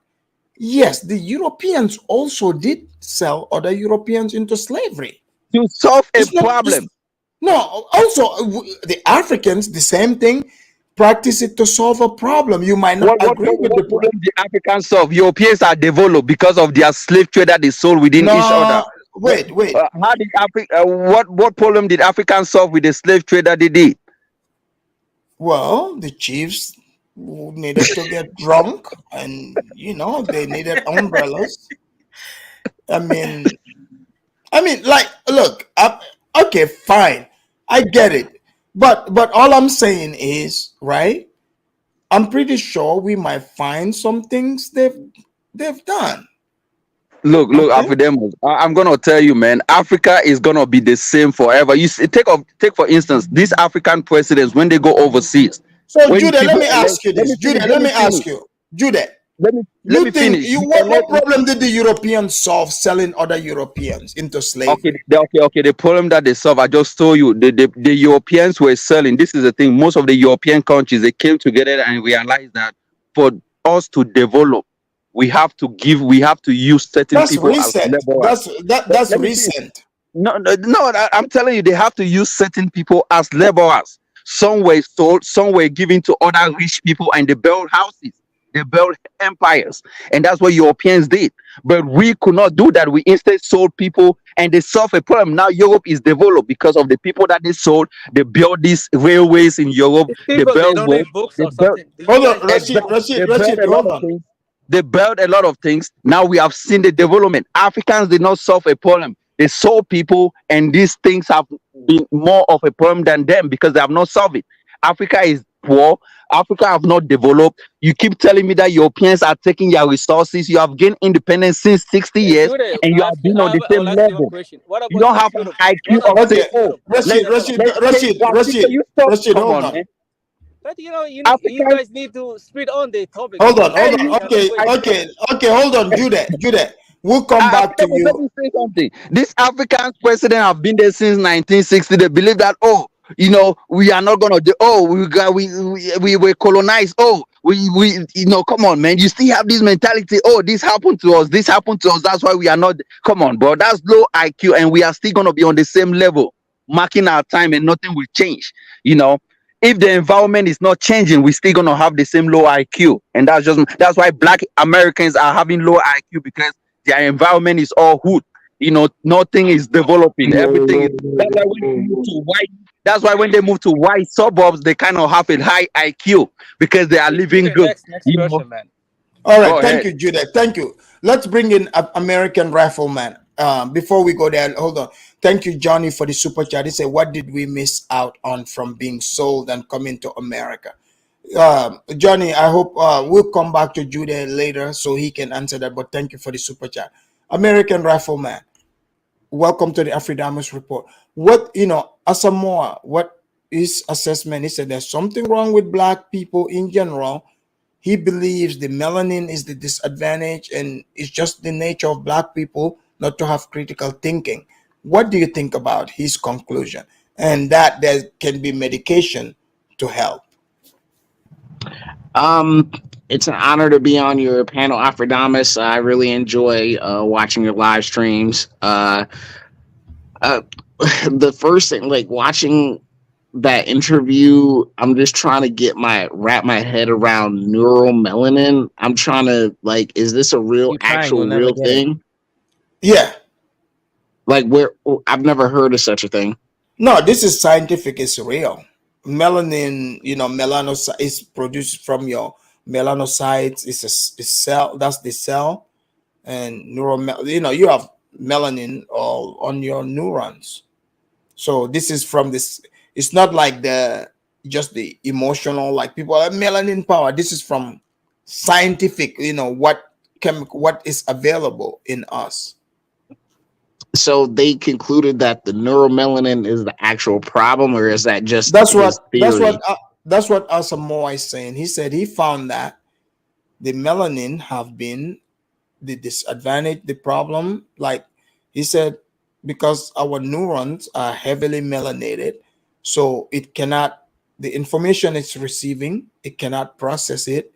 yes, the Europeans also did sell other Europeans into slavery. To solve a It's not. problem. No, also the Africans, the same thing, practice it to solve a problem. You might not agree with the What problem the Africans solve? Europeans are developed because of their slave trade that they sold within each other. No, wait. How did Africa? What problem did Africans solve with the slave trade that they did? Well, the chiefs needed to get drunk, and they needed umbrellas. I mean, like, look, okay, fine, I get it, but all I'm saying is, right? I'm pretty sure we might find some things they've done. Look, Okay. Afidemos, I'm gonna tell you, man. Africa is gonna be the same forever. You see, take for instance, these African presidents when they go overseas. So, When Judah, let people me elect, ask you let me this. finish. Judah, Let let me me finish. ask you. Judah, Let me you think finish. what problem did the Europeans solve selling other Europeans into slavery? Okay. The problem that they solve, I just told you, the Europeans were selling. This is the thing. Most of the European countries they came together and realized that for us to develop, we have to use certain That's people as recent. laborers. That's Let me finish. recent. No. I'm telling you, they have to use certain people as laborers. Some were sold, some were given to other rich people, and they built houses, they built empires, and that's what Europeans did. But we could not do that. We instead sold people, and they solved a problem. Now Europe is developed because of the people that they sold. They built these railways in Europe. These They people, they built don't roads. read books They or built something. Do you Hold on, guys read Rashid, books? they built a lot hold of on. things. They built a lot of things. Now we have seen the development. Africans did not solve a problem. They sold people, and these things have been more of a problem than them because they have not solved it. Africa is poor. Africa have not developed. You keep telling me that Europeans are taking your resources. You have gained independence since 60 years, Judah, and you have been on the same I'll ask you one level. question. What You about don't the have an Europe? IQ What of about say, the Okay, oh, Europe? Rashid, let's take Africa. You stop. Rashid, Come hold on, on. man. But you Africans, guys need to speed on the topic. Hold on, hey, hold on. you Cannot Okay, wait. hold on, Judah. We'll come back to Let you. me say something. This African president have been there since 1960. They believe that, oh, we are not gonna do. Oh, we were colonized. Oh, we come on, man. You still have this mentality. Oh, this happened to us. This happened to us. That's why we are not. Come on, bro. That's low IQ, and we are still gonna be on the same level, marking our time, and nothing will change. You know. If the environment is not changing, we're still gonna have the same low IQ, and that's why Black Americans are having low IQ because their environment is all hood. Nothing is developing. Everything is. That's why when they move to white. That's why when they move to white suburbs, they kind of have a high IQ because they are living Judah, good. next person, man. All right, Go thank ahead. you, Judah. Thank you. Let's bring in American Rifleman. Before we go there, hold on. Thank you, Johnny, for the super chat. He said, "What did we miss out on from being sold and coming to America?" Johnny, I hope we'll come back to Judah later so he can answer that. But thank you for the super chat, American Rifleman. Welcome to the Afridamus report. Asamoa, what his assessment? He said there's something wrong with Black people in general. He believes the melanin is the disadvantage, and it's just the nature of Black people not to have critical thinking. What do you think about his conclusion? And that there can be medication to help? It's an honor to be on your panel, Afrodamus. I really enjoy watching your live streams. The first thing, like watching that interview, I'm just trying to wrap my head around neuromelanin. I'm trying to like, is this a real, actual, real thing? Yeah. Like I've never heard of such a thing. No, this is scientific. It's real. Melanin, melanocyte is produced from your melanocytes. It's a cell. That's the cell, and you have melanin all on your neurons. So this is from this. It's not like just the emotional, like people are melanin power. This is from scientific. What is available in us. So they concluded that the neuromelanin is the actual problem, or is that just that's what Asamoa is saying. He said he found that the melanin have been the disadvantage, the problem. Like he said, because our neurons are heavily melanated, so it cannot, the information it's receiving, it cannot process it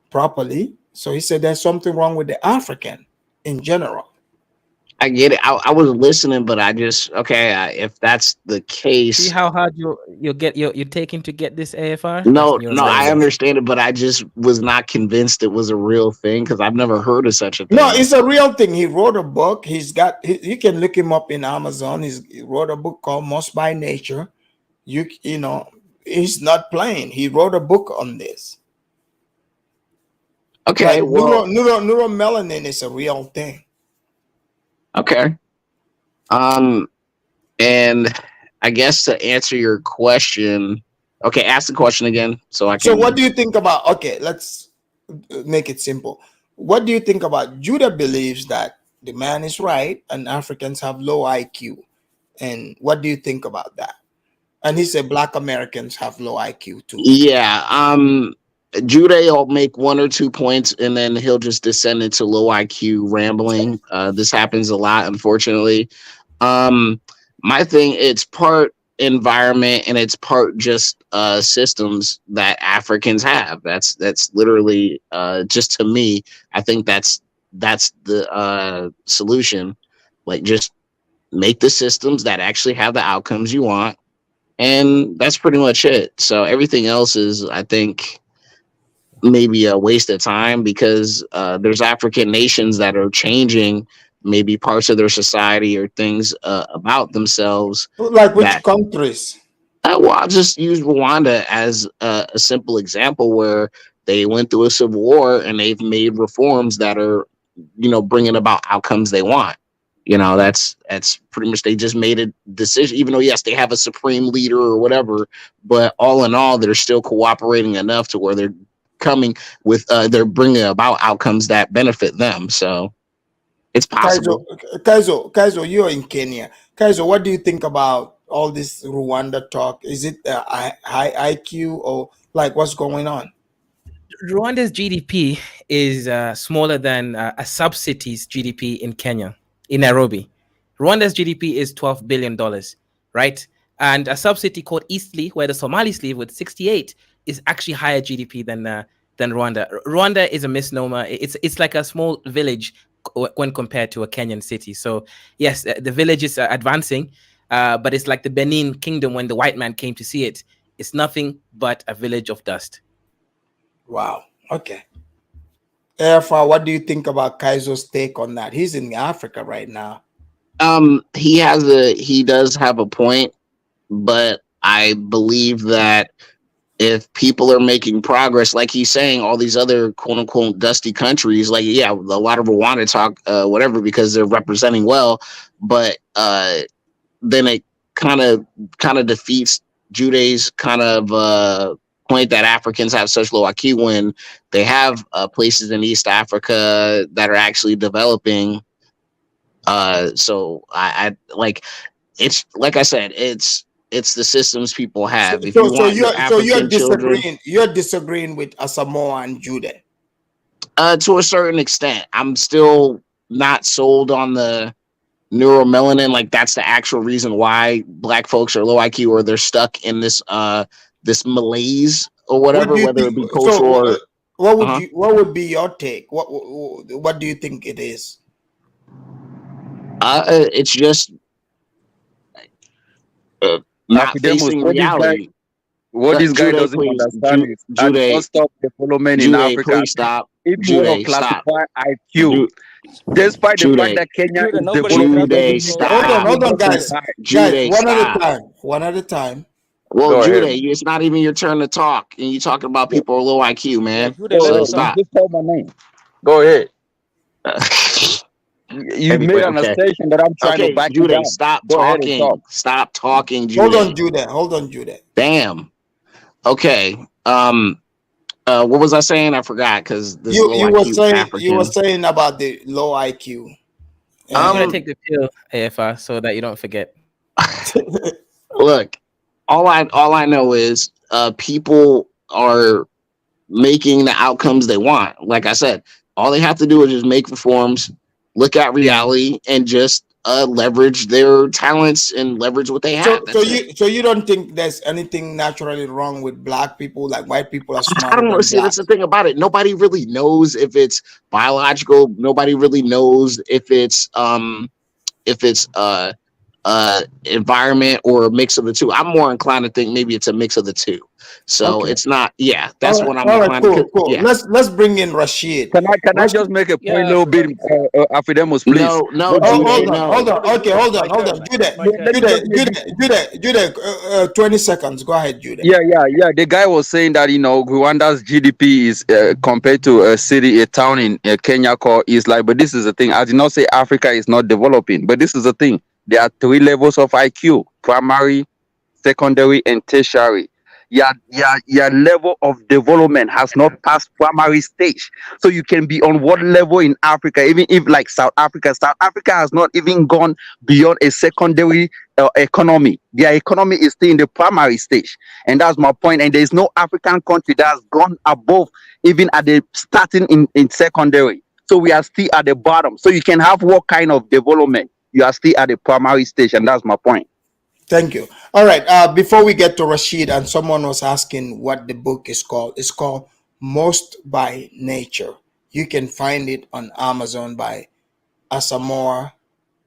properly. So he said there's something wrong with the African in general. I get it. I was listening, but I just if that's the case. See how hard you're taking to get this AFR? No, I understand it, but I just was not convinced it was a real thing because I've never heard of such a thing. No, it's a real thing. He wrote a book. You can look him up in Amazon. He wrote a book called Most by Nature. He's not playing. He wrote a book on this. Okay, well, neuromelanin is a real thing. Okay. And I guess to answer your question, ask the question again so I can. So what do you think about, let's make it simple. What do you think about Judah believes that the man is right and Africans have low IQ? And what do you think about that? And he said Black Americans have low IQ too. Yeah. Judah will make 1 or 2 points and then he'll just descend into low IQ rambling. This happens a lot, unfortunately. My thing, it's part environment and it's part just systems that Africans have. That's literally just, to me, I think that's the solution. Like, just make the systems that actually have the outcomes you want, and that's pretty much it. So everything else is, I think, maybe a waste of time, because there's African nations that are changing maybe parts of their society or things about themselves. Like which countries? Well, I'll just use Rwanda as a simple example, where they went through a civil war and they've made reforms that are, bringing about outcomes they want. That's pretty much, they just made a decision, even though, yes, they have a supreme leader or whatever, but all in all, they're still cooperating enough to where they're coming with they're bringing about outcomes that benefit them. So it's possible. Kaizo, you're in Kenya. Kaizo, what do you think about all this Rwanda talk? Is it high IQ or like what's going on? Rwanda's GDP is smaller than a sub-city's GDP in Kenya, in Nairobi. Rwanda's GDP is $12 billion, right? And a sub-city called Eastleigh, where the Somalis live, with 68, is actually higher GDP than Rwanda. Rwanda is a misnomer. It's like a small village when compared to a Kenyan city. So yes, the village is advancing, but it's like the Benin Kingdom when the white man came to see it. It's nothing but a village of dust. Wow. Okay. Therefore, what do you think about Kaizo's take on that? He's in Africa right now. He does have a point, but I believe that if people are making progress, like he's saying, all these other quote unquote dusty countries, like, yeah, a lot of Rwanda talk, whatever, because they're representing well, but then it kind of defeats Judah's kind of point that Africans have such low IQ when they have places in East Africa that are actually developing. So I like, it's like I said, it's the systems people have. You're disagreeing with Asamoa and Judah. To a certain extent. I'm still not sold on the neuromelanin. Like, that's the actual reason why Black folks are low IQ, or they're stuck in this this malaise or What whatever, do you whether it think? be cultural So, or what would be your take? What do you think it is? it's just not Afidemus, facing reality. what this guy Jude, doesn't please, understand is at the Jude, non-stop development in Jude, Africa. please stop. If you want to Jude, stop. classify IQ, despite the fact Jude, that Kenya is nobody developing, interrupt him. doesn't Jude, mean So that stop. Hold on, Africa guys. is high. Guys, Jude, one at a stop. time. One at a time. Well, Go Jude, ahead. it's not even your turn to talk, and you talking about people with low IQ, man. Jude, Go let So him ahead. talk. You stop. just call my name. Go ahead. You made Anyway, an okay. assertion that I'm trying to Okay, back you Jude, down. stop Go ahead and talk. talking. Stop talking, Hold on, Jude. Jude. Hold on, Jude. Damn. Okay. What was I saying? I forgot because this low You were IQ African. saying about the low IQ. You gotta Um, take the pill, AFR, so that you don't forget. look, all I know is people are making the outcomes they want. Like I said, all they have to do is just make reforms, look at reality, and just leverage their talents and leverage what they have. So you don't think there's anything naturally wrong with black people? Like white people are I smarter don't know. than See, black. that's the thing about it. Nobody really knows if it's biological. Nobody really knows if it's environment or a mix of the two. I'm more inclined to think maybe it's a mix of the two. So Okay. it's not. Yeah, that's what I'm All right. inclined to. Cool. Yeah. Let's bring in Rashid. Can I Rashid. just make a point a Yeah, little bit, Afidemus, please? No, Oh, Jude, hold no. on. Okay, hold on. it's my turn. Jude, 20 seconds. Go ahead, Jude. Yeah. The guy was saying that Rwanda's GDP is compared to a town in Kenya called Eastlight. But this is the thing. I did not say Africa is not developing, but this is the thing. There are 3 levels of IQ: primary, secondary, and tertiary. Your level of development has not passed primary stage. So you can be on what level in Africa, even if like South Africa has not even gone beyond a secondary economy. Their economy is still in the primary stage. And that's my point. And there's no African country that has gone above, even at the starting in secondary. So we are still at the bottom. So you can have what kind of development? You are still at the primary stage. And that's my point. Thank you. All right. Before we get to Rashid, and someone was asking what the book is called. It's called Most by Nature. You can find it on Amazon by Asamoa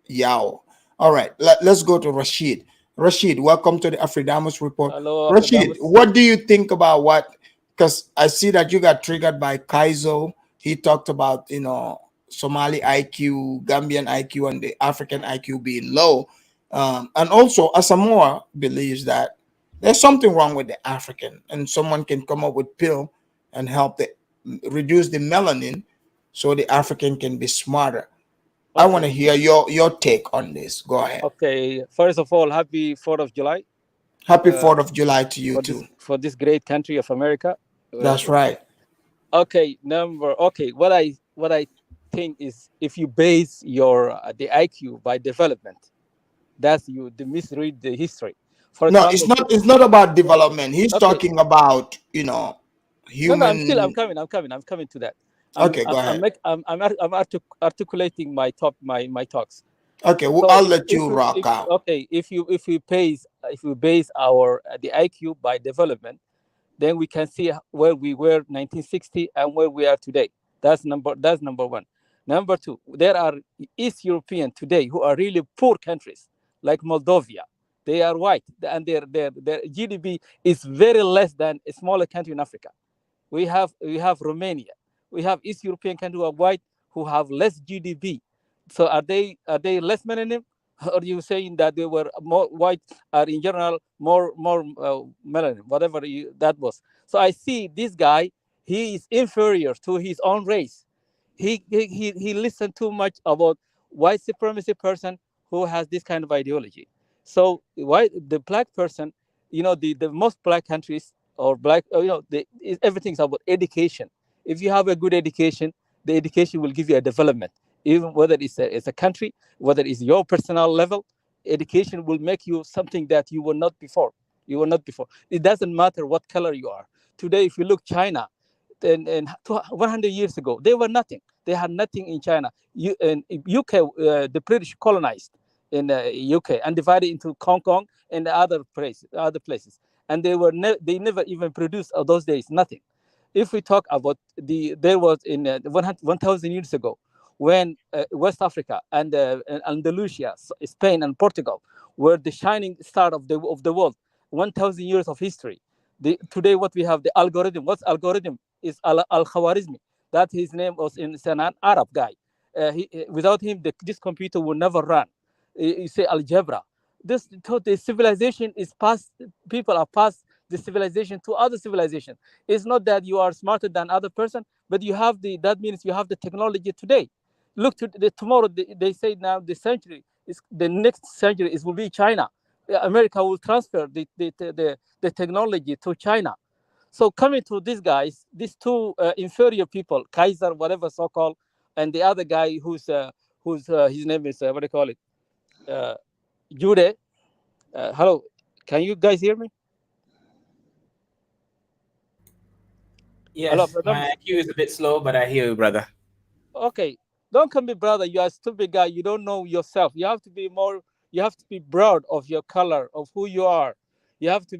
Yaw. All right. Let's go to Rashid. Rashid, welcome to the Afridamus Report. Hello, Rashid, Afridamus. what do you think about what? Because I see that you got triggered by Kaizo. He talked about, Somali IQ, Gambian IQ, and the African IQ being low. And also, Asamoah believes that there's something wrong with the African, and someone can come up with pill and help reduce the melanin, so the African can be smarter. I want to hear your take on this. Go ahead. Okay, first of all, happy 4th of July. Happy 4th of July to you too. For this great country of America. That's right. Okay, what I think is, if you base your the IQ by development, that's you misread the history. For No, example, it's not about development. He's talking about, human. No, I'm coming to that. Okay, go ahead. I'm articulating my talks. Okay, well, So I'll let you rock out. Okay, if we base our the IQ by development, then we can see where we were 1960 and where we are today. That's number one. Number two, there are East European today who are really poor countries like Moldova. They are white, and their GDP is very less than a smaller country in Africa. We have Romania. We have East European countries who are white who have less GDP. So are they less melanin? Or are you saying that they were more white, or in general more melanin, whatever that was? So I see this guy, he is inferior to his own race. He listened too much about white supremacy person who has this kind of ideology. So why the black person, the most black countries or black, everything's about education. If you have a good education, the education will give you a development. Even whether it's a country, whether it's your personal level, education will make you something that you were not before. It doesn't matter what color you are. Today, if you look China, and 100 years ago, they were nothing. They had nothing in China. In UK, the British colonized in UK and divided into Hong Kong and other places. and they never even produced those days nothing. If we talk about there was in 1,000 years ago, when West Africa and Andalusia, Spain and Portugal were the shining star of the world. 1,000 years of history. Today, what we have, the algorithm. What's algorithm? Is Al-Khwarizmi. That his name was an Arab guy. Without him, this computer will never run. You say algebra. The civilization is past. People are past the civilization to other civilization. It's not that you are smarter than other person, but you have that means you have the technology today. Look to tomorrow. They say now the next century will be China. America will transfer the technology to China. So coming to these guys, these two inferior people, Kaiser, whatever so called, and the other guy who's his name is what do you call it, Jude. Hello, can you guys hear me? Yes, hello, brother. my IQ is a bit slow, but I hear you, brother. Okay, don't call me brother. You are a stupid guy. You don't know yourself. You have to be more. You have to be proud of your color, of who you are. You have to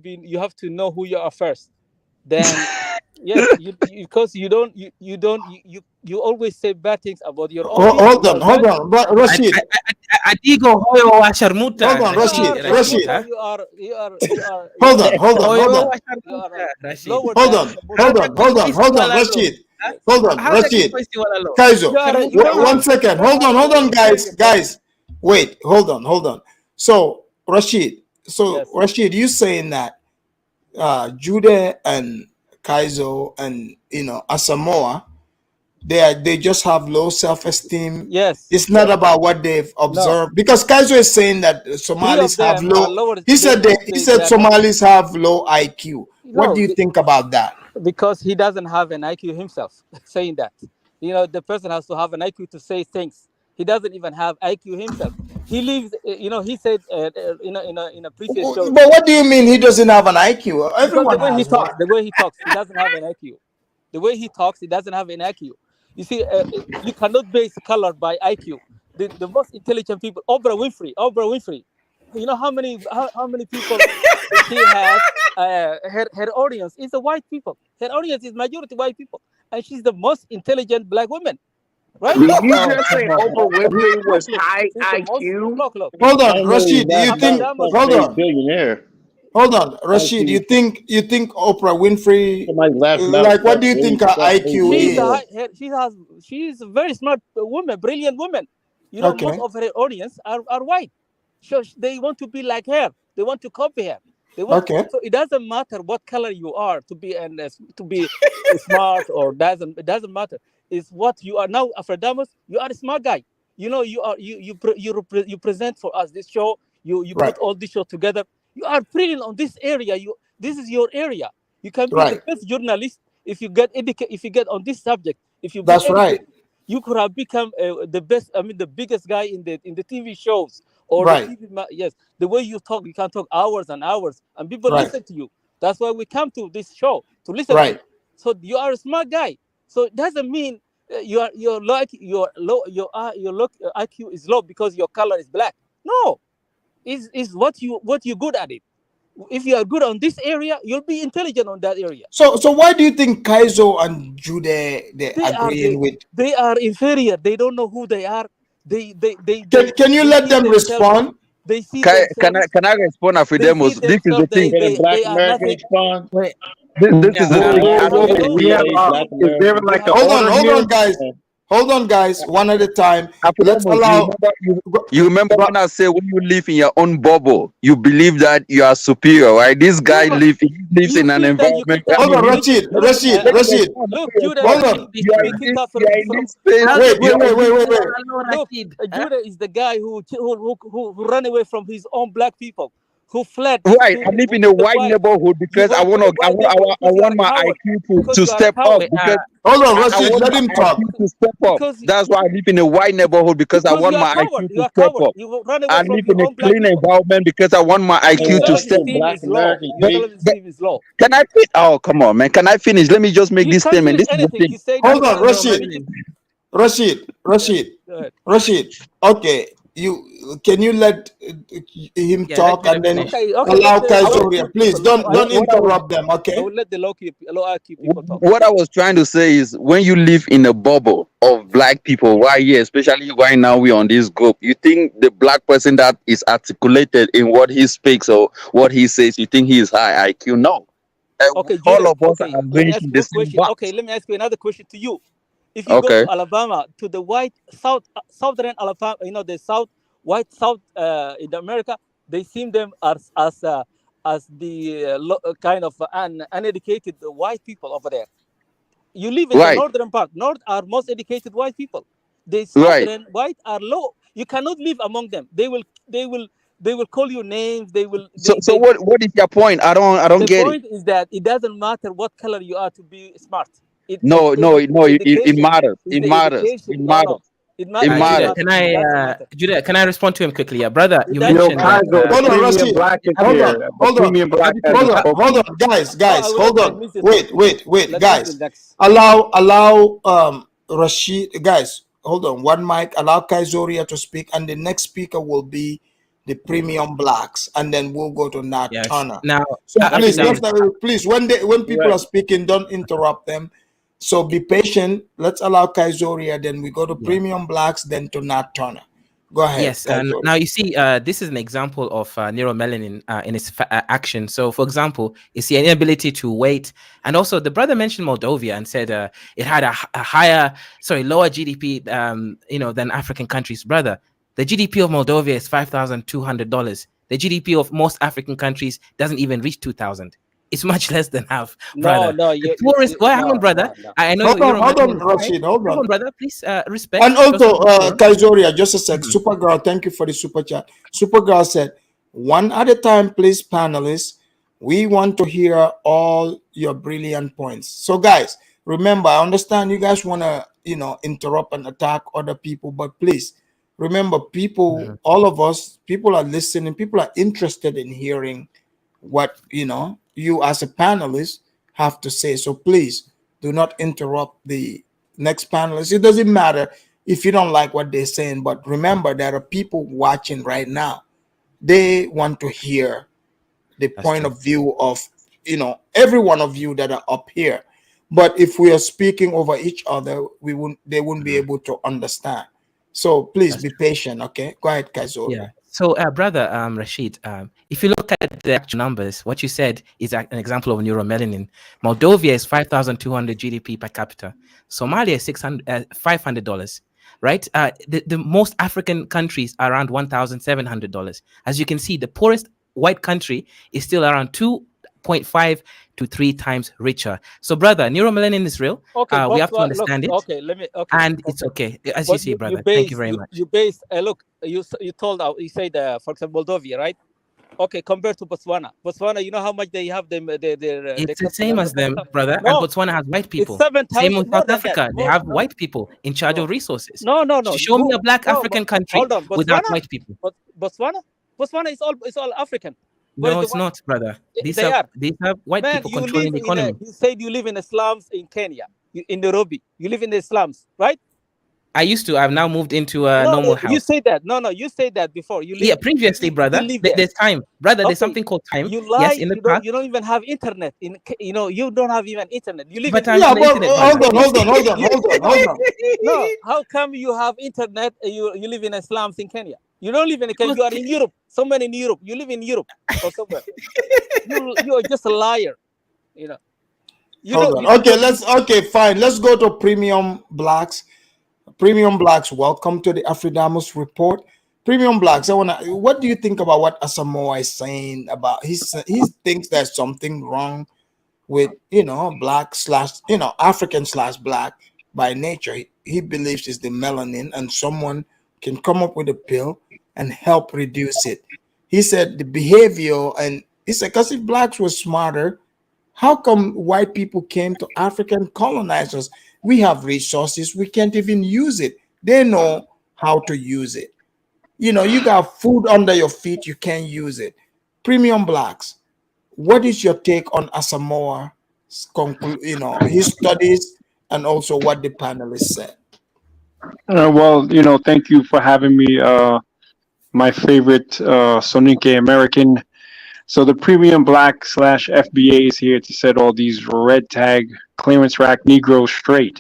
know who you are first. Then, yes, because you always say bad things about your own people. Hold on, Rashid. Adigo hoyo wa sharmuta. Hold on, Rashid. You are. Hold on. Hold on, Rashid. Hold on, Rashid. Kaizo, one second. Hold on, guys. Wait, hold on. So, Rashid, you saying that Jude and Kaizo and Asamoa, they just have low self-esteem. Yes, it's not about what they've observed. No. Because Kaizo is saying that Somalis have low. He said Somalis have low IQ. What do you think about that? Because he doesn't have an IQ himself. Saying that, the person has to have an IQ to say things. He doesn't even have IQ himself. He lives, he said in a previous show. But what do you mean he doesn't have an IQ? Everyone the way he talks, he doesn't have an IQ. The way he talks, he doesn't have an IQ. You see, you cannot base color by IQ. The most intelligent people, Oprah Winfrey. You know how many people she has? Her audience is the white people. Her audience is majority white people, and she's the most intelligent black woman. Right? Did you just say Oprah Winfrey was high IQ? Look. Hold on, Rashid. Do you think? Hold on. Billionaire. Hold on, Rashid. You think Oprah Winfrey? Like, what do you think her IQ is? She's a very smart woman, brilliant woman. Most of her audience are white, so they want to be like her. They want to copy her. So it doesn't matter what color you are to be smart, or it doesn't matter. It's what you are now. Afrodamus, you are a smart guy. You present for us this show. You put all this show together. You are brilliant on this area. This is your area. You can be the best journalist if you get on this subject. That's right. You could have become the best. The biggest guy in the TV shows or the TV. Yes, the way you talk, you can talk hours and hours, and people listen to you. That's why we come to this show to listen to you. So you are a smart guy. So it doesn't mean your IQ is low because your color is black. No, is what you're good at it. If you are good on this area, you'll be intelligent on that area. So why do you think Kaizo and Jude they agreeing with? They are inferior. They don't know who they are. Can you let them respond? They see. Can I respond, Afidemos? This is the thing. Can a black American respond? Wait. This is the thing. Is there like Hold on, guys. One at a time. Let's allow. You remember when I say when you live in your own bubble, you believe that you are superior, right? This guy lives in an environment. Hold on, Rashid. Look, Judah. Hold on. Wait. Look, Judah is the guy who ran away from his own black people. Who fled? Right, I live in a white neighborhood because I want my IQ to step up. Because hold on, Rashid, let him talk. To step up. That's why I live in a white neighborhood because I want my IQ to step up. I live in a clean environment because I want my IQ to step up. Can I finish? Oh, come on, man. Can I finish? Let me just make this statement. This is the thing. Hold on, Rashid. Okay. can you let him Yeah, talk let and Judah then finish. Okay, allow let the low Kaizoria? IQ Please people. Let the, don't What I was interrupt them, I okay? will let the low IQ people talk. what I was trying to say is when you live in a bubble of black people, why here, especially right now we on this group, you think the black person that is articulated in what he speaks or what he says, you think he is high IQ? No. Okay, All Judah. of us Okay, are let me raised ask in you the one same question. Okay, box. let me ask you another question to you. If you go Okay. to Alabama, to the white southern Alabama, the white South in America, they see them as the kind of uneducated white people over there. You live in the Right. northern part. North are most educated white people. The Right. southern white are low. You cannot live among them. They will call you names. They will So they what is your point? I don't The get it. point is that it doesn't matter what color you are to be smart. It's No, no, no, it education. matters. It's It the matters. education. It No, no. matters. It It matters. It doesn't Judah, matters. matter. can It I, doesn't matter. Judah, can I respond to him quickly? Yeah, brother, It you doesn't Yo, mentioned matter. that. Kaizo, the Hold on, premium Rashid. black is Hold on, here. The hold on, premium black Everybody, hasn't hold spoken. on, guys, No, I will hold let my on. missus talk. Wait, Let missus guys. next. Allow Rashid, guys, hold on, one mic. Allow Kaizoria to speak, and the next speaker will be the premium blacks, and then we'll go to Nat yes. Turner. Now, So please, Afidamus, please, when people are Right. speaking, don't interrupt them. So be patient. Let's allow Kaizoria, then we go to yeah. premium blacks, then to Nat Turner. Go ahead, Yes, and Kaizoria. now you see, this is an example of neuromelanin in its action. So, for example, it's the inability to wait, and also the brother mentioned Moldova and said it had lower GDP, than African countries. Brother, the GDP of Moldova is $5,200. The GDP of most African countries doesn't even reach 2,000. It's much less than half, No, brother. no, The poorest. Well, hang on, no, brother. no, no. I know you're a Hold on, Melanin guy. Rashid, hold Hang on. on, brother. Please respect. And Show some also, decorum. Kaizoria, just a sec. Mhm. Supergirl, thank you for the super chat. Supergirl said, one at a time, please, panelists. We want to hear all your brilliant points. So, guys, remember, I understand you guys want to, interrupt and attack other people, but please remember, people, all of us, people are listening, people are interested in hearing what, you as a panelist have to say. So, please do not interrupt the next panelist. It doesn't matter if you don't like what they're saying, but remember there are people watching right now. They want to hear the That's point true. of view of every one of you that are up here. But if we are speaking over each other, they wouldn't be able to understand. So please be patient, okay? Go ahead, Yeah. Kaizoria. So, brother, Rashid, if you look at the actual numbers, what you said is an example of neuromelanin. Moldova is 5,200 GDP per capita. Somalia is $500, right? The most African countries are around $1,700. As you can see, the poorest white country is still around 2.5 to 3 times richer. So, brother, neuromelanin is real. Okay, We have to Botswana. Look, understand it, okay, and it's okay. okay. As you But say, you brother. Thank you base very much. you base. Look, you told you said for example Moldova, right? Okay, compared to Botswana, you know how much they have the It's the same as per them, capita? brother. And No, Botswana has white it's people. seven Same times with more South than that. Africa. They More, have no, white people in charge no, of resources. no. Show me a black No, African country hold on. without Botswana, white people. Botswana, Botswana is all African. Where is No, the it's white? not, brother. These They are are. these are white Man, people controlling the economy. you said you live in the slums in Kenya, in Nairobi. You live in the slums, right? I used to. I've now moved into a No, normal you house. say that. No, you say that before. Yeah, previously, You brother. didn't live there. There's time, brother. There's Okay, something called time. you Yes, lie. in the past, You don't even have internet. You don't have even internet. You live but in. I'm Yeah, on the but internet, brother. hold on. No, how come you have internet? You live in a slums in Kenya. You don't live in Kenya. You are in Europe. Somewhere in Europe. You live in Europe or somewhere. You are just a liar. You know. Hold on. Okay, fine. Let's go to premium blacks. Premium blacks, welcome to the Afridamus report. Premium blacks, what do you think about what Asamoa is saying about he thinks there's something wrong with black slash African slash black by nature. He believes it's the melanin and someone can come up with a pill and help reduce it. He said the behavior, and he said because if blacks were smarter, how come white people came to African colonizers? We have resources, we can't even use it. They know how to use it. You got food under your feet, you can't use it. Premium blacks, what is your take on Asamoah, his studies and also what the panelists said? Well, thank you for having me. my favorite Soninke American. So the premium black / FBA is here to set all these red tag clearance rack Negroes straight.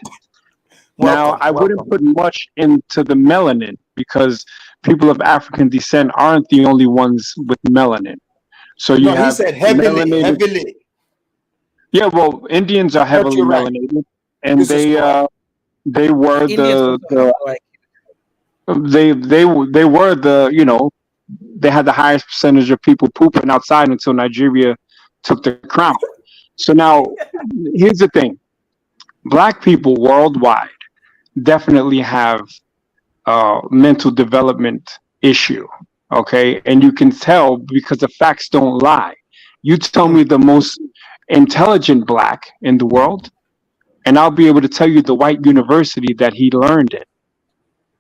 Now, Welcome, I wouldn't welcome. put much into the melanin because people of African descent aren't the only ones with melanin. So you No, he have said heavily, melanated. heavily. Yeah, well, Indians are Got heavily you right. melanated, and This is correct. they were Indians also have low IQ. they were the, you know, they had the highest percentage of people pooping outside until Nigeria took the crown. So now here's the thing: black people worldwide definitely have mental development issue. Okay, and you can tell because the facts don't lie. You tell me the most intelligent black in the world, and I'll be able to tell you the white university that he learned in.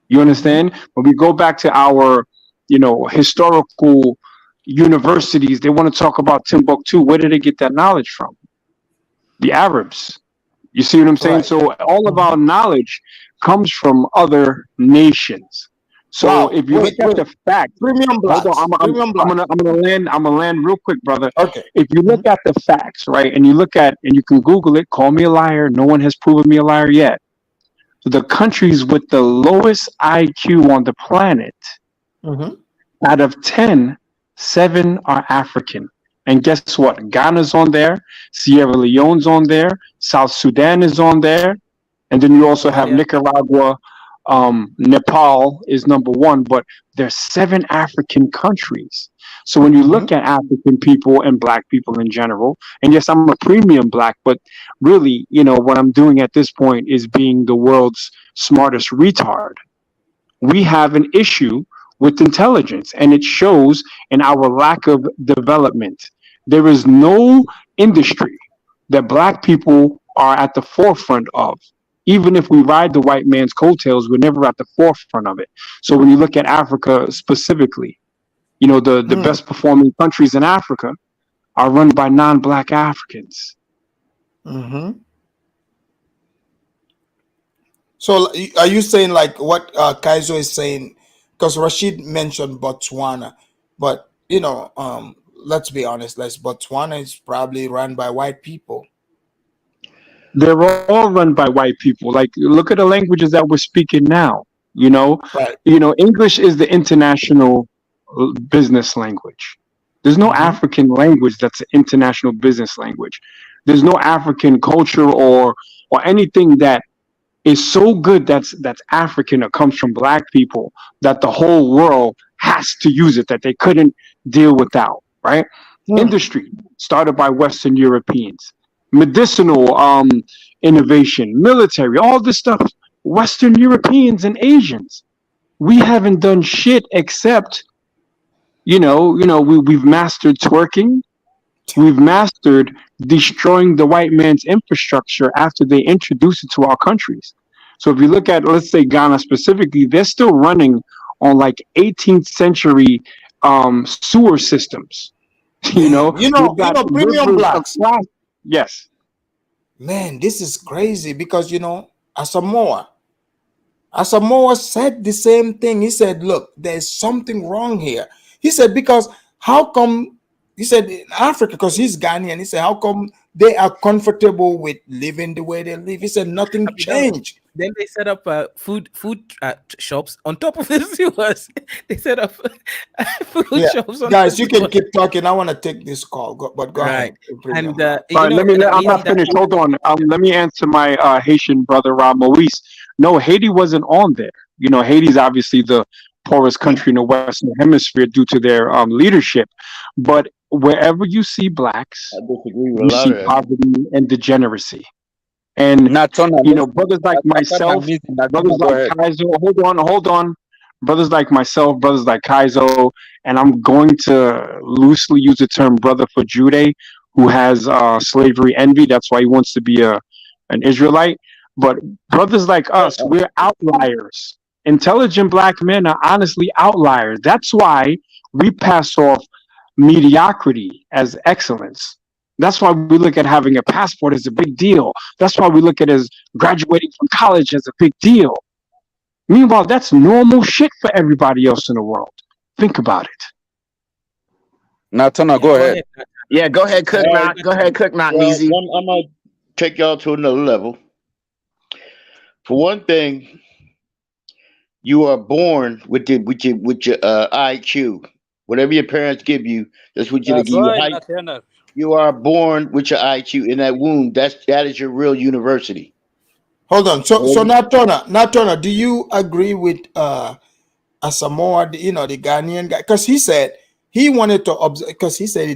You understand? When we go back to our, you know, historical universities, they want to talk about Timbuktu. Where did they get that knowledge from? The Arabs. You see what I'm saying? Right. So all of our knowledge comes from other nations. So Wow. if you look Wait, at wait. the facts, Premium hold on, blacks. Premium blacks. I'm gonna land real quick, brother. Okay. If you look at the facts, right, and you look at, and you can Google it, call me a liar. No one has proven me a liar yet. The countries with the lowest IQ on the planet, Mm-hmm. out of 10, 7 are African. And guess what? Ghana's on there, Sierra Leone's on there, South Sudan is on there, and then you also have Somalia. Nicaragua, Nepal is number 1, but there's 7 African countries. So when you look at African people and black people in general, and yes, I'm a premium black, but really, you know, what I'm doing at this point is being the world's smartest retard. We have an issue with intelligence, and it shows in our lack of development. There is no industry that black people are at the forefront of. Even if we ride the white man's coattails, we're never at the forefront of it. So when you look at Africa specifically, you know, the best performing countries in Africa are run by non-black Africans. Mm-hmm. So are you saying like what Kaizo is saying? Because Rashid mentioned Botswana, but you know, let's be honest. Botswana is probably run by white people. They're all run by white people. Like, look at the languages that we're speaking now. Right. English is the international business language. There's no African language that's an international business language. There's no African culture or anything that is so good that's African or comes from black people that the whole world has to use it, that they couldn't deal without, right? Industry started by Western Europeans. Medicinal innovation, military, all this stuff, Western Europeans and Asians. We haven't done shit except, we've mastered twerking. We've mastered destroying the white man's infrastructure after they introduced it to our countries. So if you look at, let's say, Ghana specifically, they're still running on like 18th century sewer systems. They've got Premium rivers blacks. across. Yes. Man, this is crazy because Asamoa said the same thing. He said, "Look, there's something wrong here." He said, "Because how come?" He said, "In Africa, because he's Ghanaian." He said, "How come they are comfortable with living the way they live?" He said, "Nothing changed." Then they set up food shops on top of the sewers. They set up food shops. Guys, you can keep talking. I want to take this call, but go ahead. And All right, I'm not finished. Hold on. Let me answer my Haitian brother, Rob Maurice. No, Haiti wasn't on there. Haiti's obviously the poorest country in the Western Hemisphere due to their leadership. But wherever you see blacks, you see poverty and degeneracy. And brothers like myself, brothers like Kaizo, hold on. Brothers like myself, brothers like Kaizo, and I'm going to loosely use the term brother for Jude, who has slavery envy. That's why he wants to be an Israelite. But brothers like us, we're outliers. Intelligent black men are honestly outliers. That's why we pass off mediocrity as excellence. That's why we look at having a passport as a big deal. That's why we look at as graduating from college as a big deal. Meanwhile, that's normal shit for everybody else in the world. Think about it. Now, Tana, go ahead. Yeah, go ahead, Cook Knock. Go ahead, Cook Knock, Well, Neezy. I'm gonna take y'all to another level. For one thing, you are born with your IQ. Whatever your parents give you, that's what you're gonna That's give you. right, Nathaniel. You are born with your IQ in that womb. That is your real university. Hold on. So Natona, do you agree with Asamoa, the Ghanaian guy? Because he said he wanted to observe, because he said he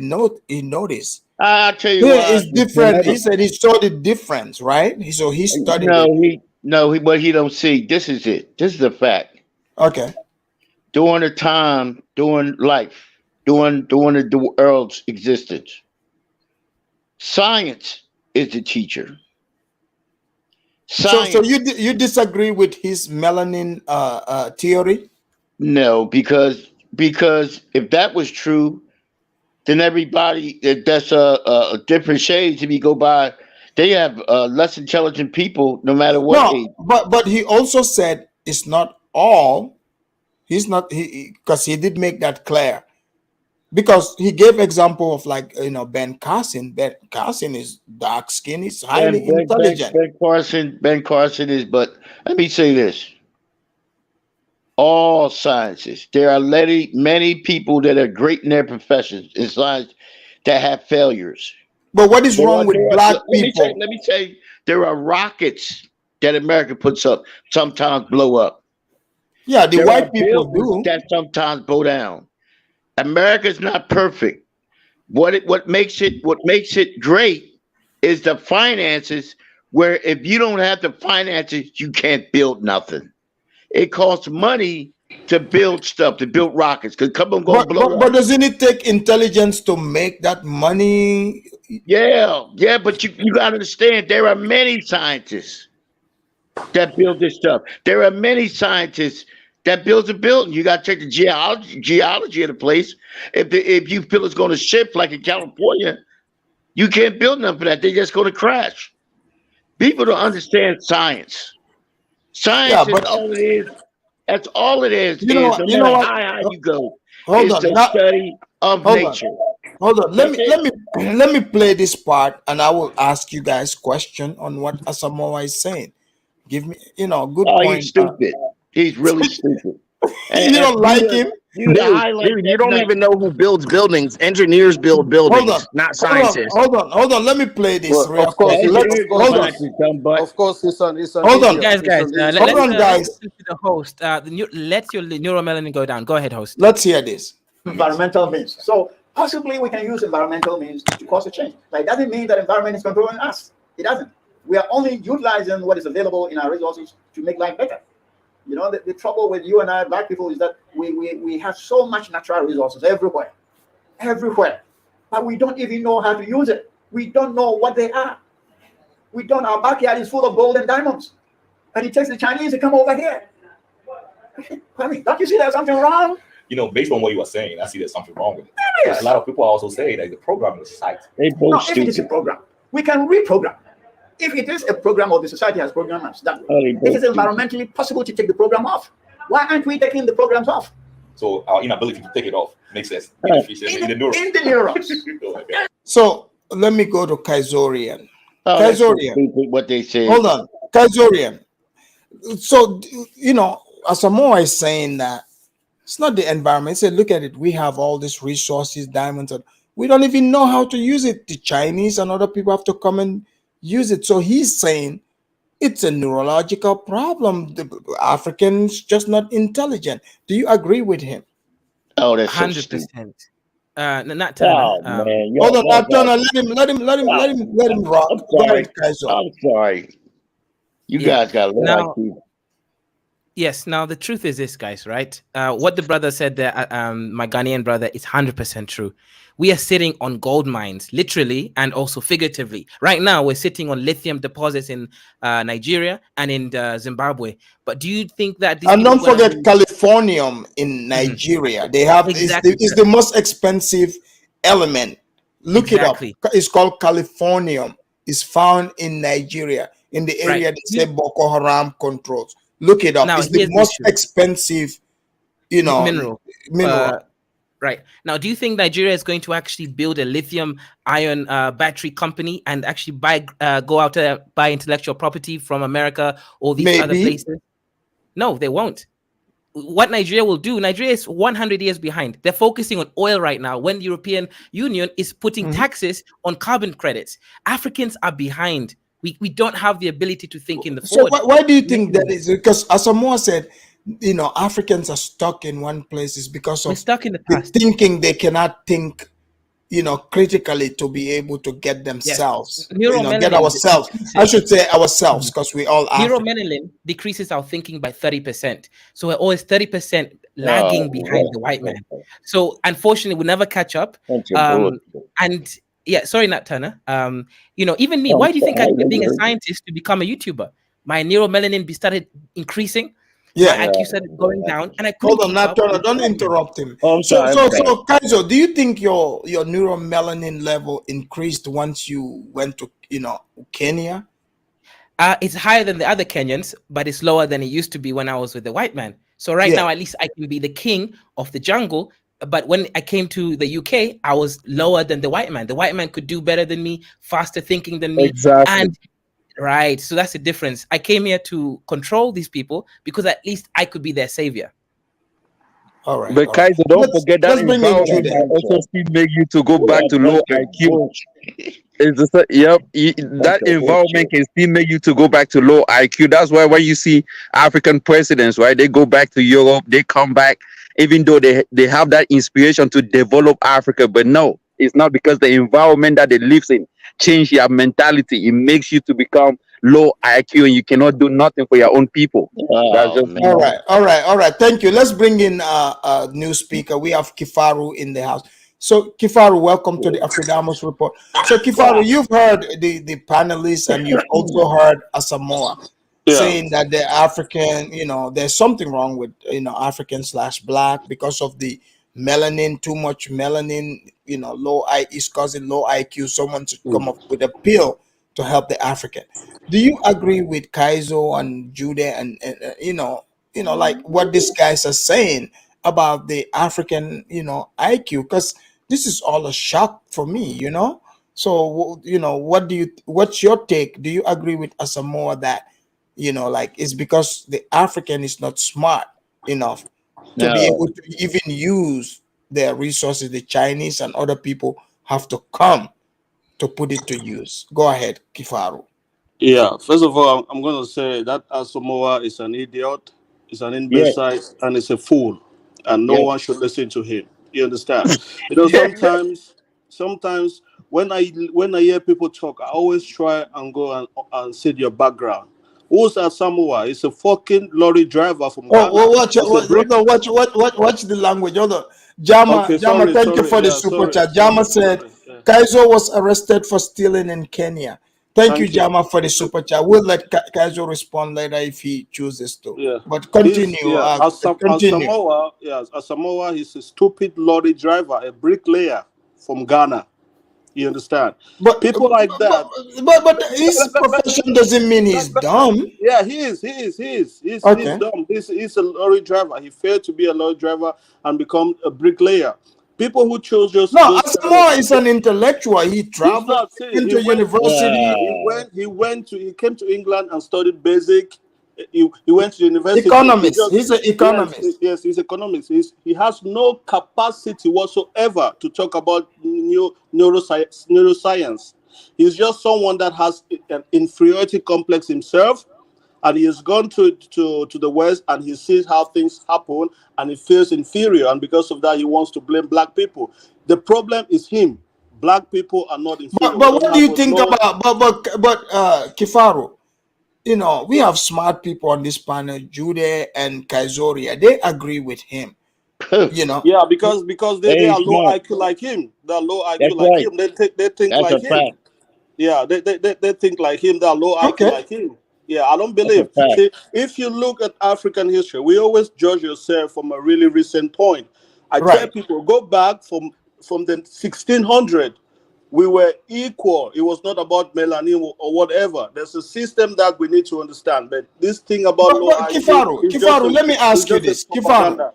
noticed. I'll tell you Here why. is different. He said he saw the difference, right? So he studied it. What he don't see. This is it. This is a fact. Okay. During life, during the world's existence, science is the teacher. So you disagree with his melanin theory? No, because if that was true, then everybody that's a different shades. If you go by, they have less intelligent people, no matter what age. But he also said it's not all. He's not because he did make that clear. Because he gave example of Ben Carson. Ben Carson is dark skinned. He's highly intelligent. Ben Carson is. But let me say this: all sciences. There are many people that are great in their professions in science that have failures. But what is wrong with black people? Let me say, there are rockets that America puts up, sometimes blow up. Yeah, the white people do. That sometimes blow down. America's not perfect. What makes it great is the finances. Where if you don't have the finances, you can't build nothing. It costs money to build stuff, to build rockets. Because blow up. But doesn't it take intelligence to make that money? Yeah, but you gotta understand, there are many scientists that build this stuff. There are many scientists that builds a building. You gotta check the geology of the place. If you feel it's gonna shift like in California, you can't build nothing for that. They're just gonna crash. People don't understand science. Science is all it is. That's all it is. No matter how high you go, it's the study of nature. Hold on. Let me play this part, and I will ask you guys question on what Asamoah is saying. Give me, good point. He's stupid. He's really stupid. You don't like him? Dude, you don't even know who builds buildings. Engineers build buildings, not scientists. Hold on. Let me play this real Of course, quick. of course, it's an Hold on, guys. Hold on, guys. Let's listen to the host. Let your neuromelanin go down. Go ahead, host. Let's hear this. Environmental means. So possibly we can use environmental means to cause a change. That doesn't mean that environment is controlling us. It doesn't. We are only utilizing what is available in our resources to make life better. The trouble with you and I, black people, is that we have so much natural resources everywhere, but we don't even know how to use it. We don't know what they are. Our backyard is full of gold and diamonds, and it takes the Chinese to come over here. I mean, don't you see there's something wrong? Based on what you are saying, I see there's something wrong with it. A lot of people also say that the program is site. If it is a program, we can reprogram. If it is a program or the society has programmed us that way, it is environmentally possible to take the program off. Why aren't we taking the programs off? So our inability to take it off makes us inefficient in the neurons. So let me go to Kaizorian. What they say. Hold on, Kaizorian. So Asamoah is saying that it's not the environment. He said, look at it. We have all these resources, diamonds, and we don't even know how to use it. The Chinese and other people have to come and use it. So he's saying it's a neurological problem. The Africans just not intelligent. Do you agree with him? Oh, that's 100%. Not Turner. Man. Hold on, not Turner. Let him rock. I'm sorry. You guys got a lot of IQ. Yes. Now the truth is this, guys. Right? What the brother said there, my Ghanaian brother, is 100% true. We are sitting on gold mines, literally and also figuratively. Right now, we're sitting on lithium deposits in Nigeria and in Zimbabwe. But do you think that? And don't forget californium in Nigeria. They have it's the most expensive element. Look it up. It's called californium. It's found in Nigeria, in the area they say Boko Haram controls. Look it up. It's the most expensive, mineral. mineral. Right. Now, do you think Nigeria is going to actually build a lithium-ion battery company and actually go out to buy intellectual property from America or these other places? No, they won't. What Nigeria will do, Nigeria is 100 years behind. They're focusing on oil right now when the European Union is putting taxes on carbon credits. Africans are behind. We don't have the ability to think in the forward. So why do you think that is? Because Asamoah said, Africans are stuck in one place is because of stuck in the past. Thinking they cannot think, critically to be able to get themselves, get ourselves. I should say ourselves because we all African. Neuromelanin decreases our thinking by 30%. So we're always 30% lagging behind the white man. So unfortunately, we never catch up. And yeah, sorry, Nat Turner. Even me, why do you think I quit being a scientist to become a YouTuber? My neuromelanin started increasing. Yeah, my IQ started going down, and I hold on, Nat Turner, don't interrupt him. So Kaizo, do you think your neuromelanin level increased once you went to Kenya? It's higher than the other Kenyans, but it's lower than it used to be when I was with the white man. So right now, at least I can be the king of the jungle. But when I came to the UK, I was lower than the white man. The white man could do better than me, faster thinking than me. Exactly. Right. So that's the difference. I came here to control these people because at least I could be their savior. All right. But Kaiser, don't forget that environment might also still make you to go back to low IQ. That environment can still make you to go back to low IQ. That's why when you see African presidents, right, they go back to Europe, they come back, even though they have that inspiration to develop Africa. But no, it's not because the environment that they live in change your mentality. It makes you to become low IQ and you cannot do nothing for your own people. That's just all right. Thank you. Let's bring in a new speaker. We have Kifaru in the house. So Kifaru, welcome to the Afridamos Report. So Kifaru, you've heard the panelists and you've also heard Asamoah saying that the African, there's something wrong with African/Black because of the melanin, too much melanin, low is causing low IQ. Someone should come up with a pill to help the African. Do you agree with Kaizo and Jude and like what these guys are saying about the African, IQ? Because this is all a shock for me, So, what's your take? Do you agree with Asamoah that, it's because the African is not smart enough to be able to even use their resources? The Chinese and other people have to come to put it to use. Go ahead, Kifaru. Yeah, first of all, I'm going to say that Asamoah is an idiot, is an imbecile, and is a fool, and no one should listen to him. You understand? Sometimes when I hear people talk, I always try and go and see your background. Who's Asamoah? He's a fucking lorry driver from Ghana. Watch the language. Hold on. Jama, thank you for the super chat. Jama said, Kaizo was arrested for stealing in Kenya. Thank you, Jama, for the super chat. We'll let Kaizo respond later if he chooses to. Yeah. But continue. Continue. Asamoah is a stupid lorry driver, a bricklayer from Ghana. You understand? But people like that. But his profession doesn't mean he's dumb. Yeah, he is. He's dumb. He's a lorry driver. He failed to be a lorry driver and become a bricklayer. People who chose just Asamoah is an intellectual. He traveled into university. He came to England and studied basic. He went to university. Economist. He's an economist. Yes, he's economist. He has no capacity whatsoever to talk about neuroscience. He's just someone that has an inferiority complex himself, and he has gone to the West and he sees how things happen and he feels inferior, and because of that he wants to blame black people. The problem is him. Black people are not inferior. But what do you think about Kifaru? We have smart people on this panel, Jude and Kaizoria. They agree with him. Yeah, because they are low IQ like him. They're low IQ like him. They think like him. Yeah, they think like him. They're low IQ like him. Yeah, I don't believe. See, if you look at African history, we always judge yourself from a really recent point. I tell people, go back from the 1600. We were equal. It was not about melanin or whatever. There's a system that we need to understand. But this thing about Kifaru, let me ask you this. Kifaru,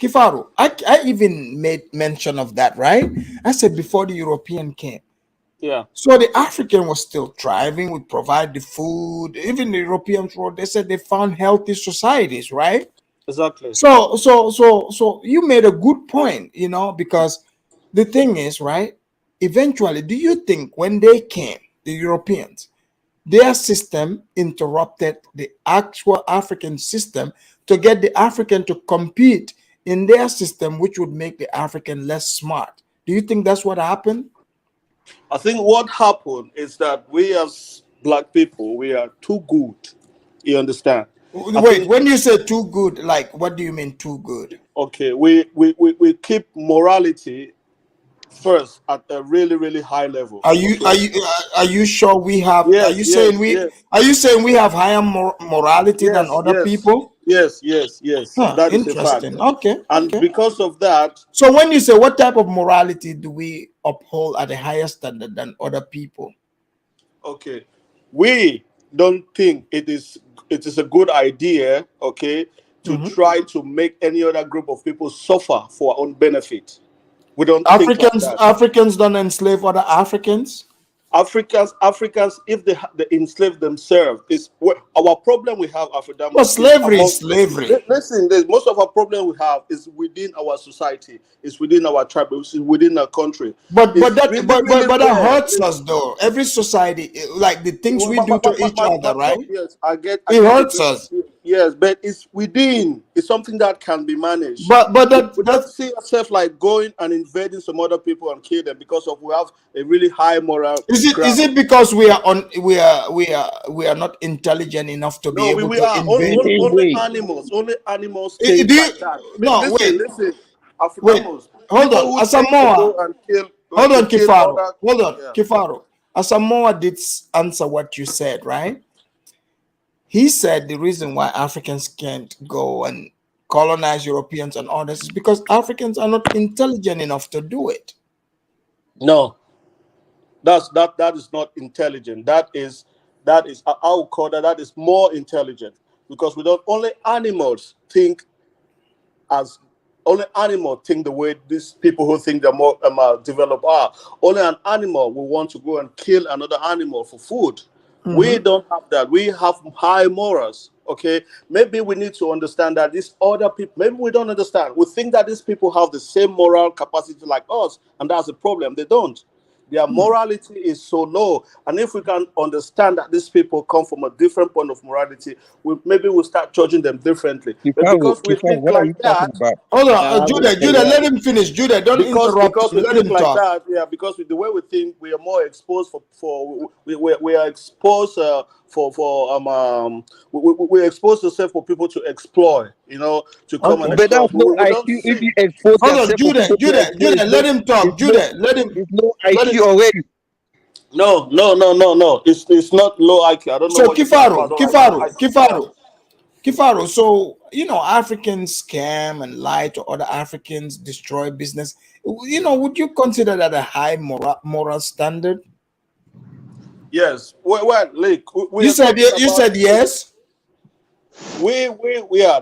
Kifaru, I even made mention of that, right? I said before the European came. Yeah. So the African was still thriving. We provide the food. Even the Europeans wrote, they said they found healthy societies, right? Exactly. So you made a good point, you know, because the thing is, right? Eventually, do you think when they came, the Europeans, their system interrupted the actual African system to get the African to compete in their system, which would make the African less smart? Do you think that's what happened? I think what happened is that we as black people, we are too good. You understand? Wait, when you say too good, like what do you mean too good? Okay, we keep morality first at a really, really high level. Are you sure we have? Yes, Are you saying we have higher morality than yes, other people? yes. Huh, That is a fact. interesting. Okay. And because of that, so when you say what type of morality do we uphold at a higher standard than other people? okay, we don't think it is a good idea, okay, to try to make any other group of people suffer for our own benefit. We don't think like that. Africans don't enslave other Africans. Africans, if they enslave themselves, is our problem. We have African. Well, slavery is slavery. Listen, most of our problem we have is within our society, is within our tribe, is within our country. But that hurts us though. Every society, like the things we do to each other, right? Yes, I get it hurts us. Yes, but it's within. It's something that can be managed. But we don't see ourselves like going and invading some other people and kill them because of we have a really high moral. Is it because we are not intelligent enough to be able to invade? Only animals think like that. Listen. Wait, hold on, Asamoa. Hold on, Kifaru. Hold on, Kifaru. Asamoa did answer what you said, right? He said the reason why Africans can't go and colonize Europeans and others is because Africans are not intelligent enough to do it. No, that is not intelligent. That is I would call that is more intelligent, because we don't only animals think the way these people who think they're more developed are. Only an animal will want to go and kill another animal for food. We don't have that. We have high morals. Okay, maybe we need to understand that these other people, maybe we don't understand. We think that these people have the same moral capacity like us, and that's the problem. They don't. Their morality is so low, and if we can understand that these people come from a different point of morality, maybe we'll start judging them differently. But because we think like that, hold on, Judah, let him finish. Judah, don't interrupt. Because we let think him like talk. that, yeah. Because with the way we think, we are more exposed we are exposed we expose ourselves for people to exploit, to come and But exploit. that's no IQ. If you expose yourself, Judah, let him talk. Judah, let him. It's no IQ already. No. It's not low IQ. I don't know. So what you're talking about. Kifaru. So Africans scam and lie to other Africans, destroy business. Would you consider that a high moral standard? Yes. Well, Lake. You said yes. We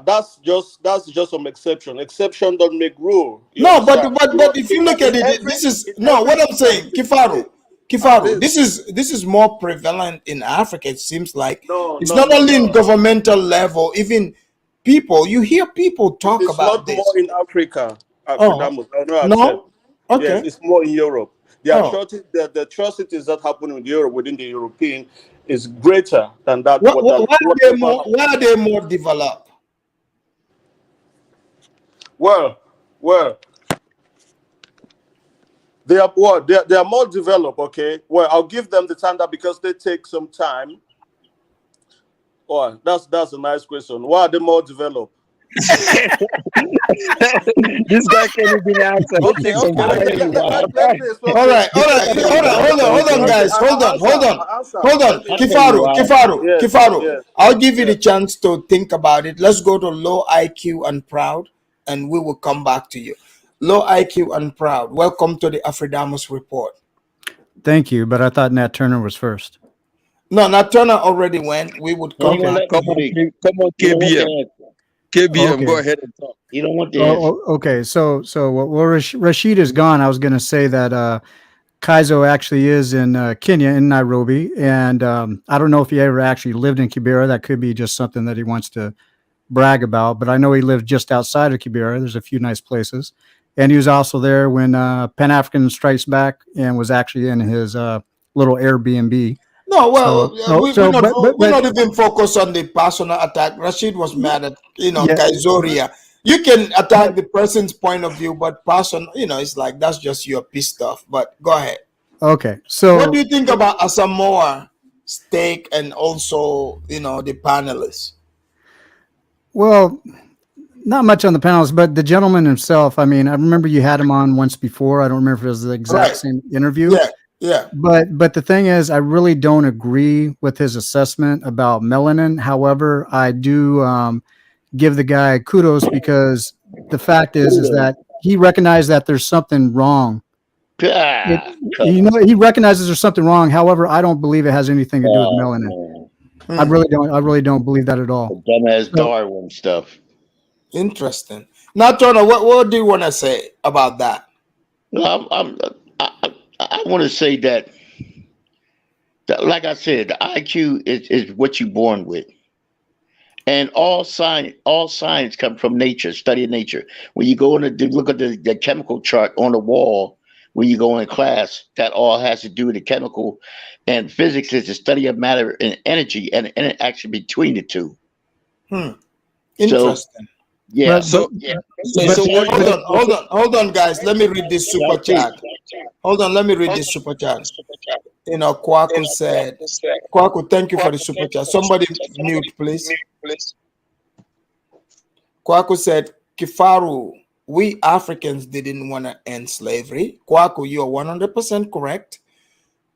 that's just some exception. Exception don't make rule. No, but if you look at it, this is what I'm saying, Kifaru. This is more prevalent in Africa. It seems like it's not only in governmental level, even people. You hear people talk about this. It's not more in Africa. No. Okay. Yes, it's more in Europe. The atrocities that happen in Europe within the European is greater than that. Why are they more developed? Well, they are more developed. Okay, well, I'll give them the time that because they take some time. Oh, that's a nice question. Why are they more developed? This guy can't even answer. Okay. All right. Hold on, guys. Hold on. Kifaru. Yes. I'll give you the chance to think about it. Let's go to low IQ and proud, and we will come back to you. Low IQ and proud. Welcome to the Afridamus report. Thank you, but I thought Nat Turner was first. No, Nat Turner already went. We would come back. Come on, KB. KBM, go ahead and talk. You don't want the answer. Okay. So Rashid is gone. I was going to say that Kaizo actually is in Kenya, in Nairobi, and I don't know if he ever actually lived in Kibera. That could be just something that he wants to brag about. But I know he lived just outside of Kibera. There's a few nice places, and he was also there when Pan African Strikes Back, and was actually in his little Airbnb. No, well, we're not even focused on the personal attack. Rashid was mad at Kaizoria. You can attack the person's point of view, but it's like that's just your pissed off. But go ahead. Okay, so what do you think about Asamoa stake and also the panelists? Well, not much on the panelists, but the gentleman himself. I mean, I remember you had him on once before. I don't remember if it was the exact same interview. Yeah. But the thing is, I really don't agree with his assessment about melanin. However, I do give the guy kudos, because the fact is that he recognized that there's something wrong. He recognizes there's something wrong. However, I don't believe it has anything to do with melanin. I really don't believe that at all. Dumbass Darwin stuff. Interesting. Now, Turner, what do you want to say about that? I want to say that, like I said, the IQ is what you're born with. And all science comes from nature, study of nature. When you go look at the chemical chart on the wall, when you go in class, that all has to do with the chemical. And physics is the study of matter and energy and interaction between the two. Interesting. Hold on, guys. Let me read this super chat. Let me read this super chat. Kwaku said, Kwaku, thank you for the super chat. Somebody mute, please. Kwaku said, Kifaru, we Africans didn't want to end slavery. Kwaku, you are 100% correct.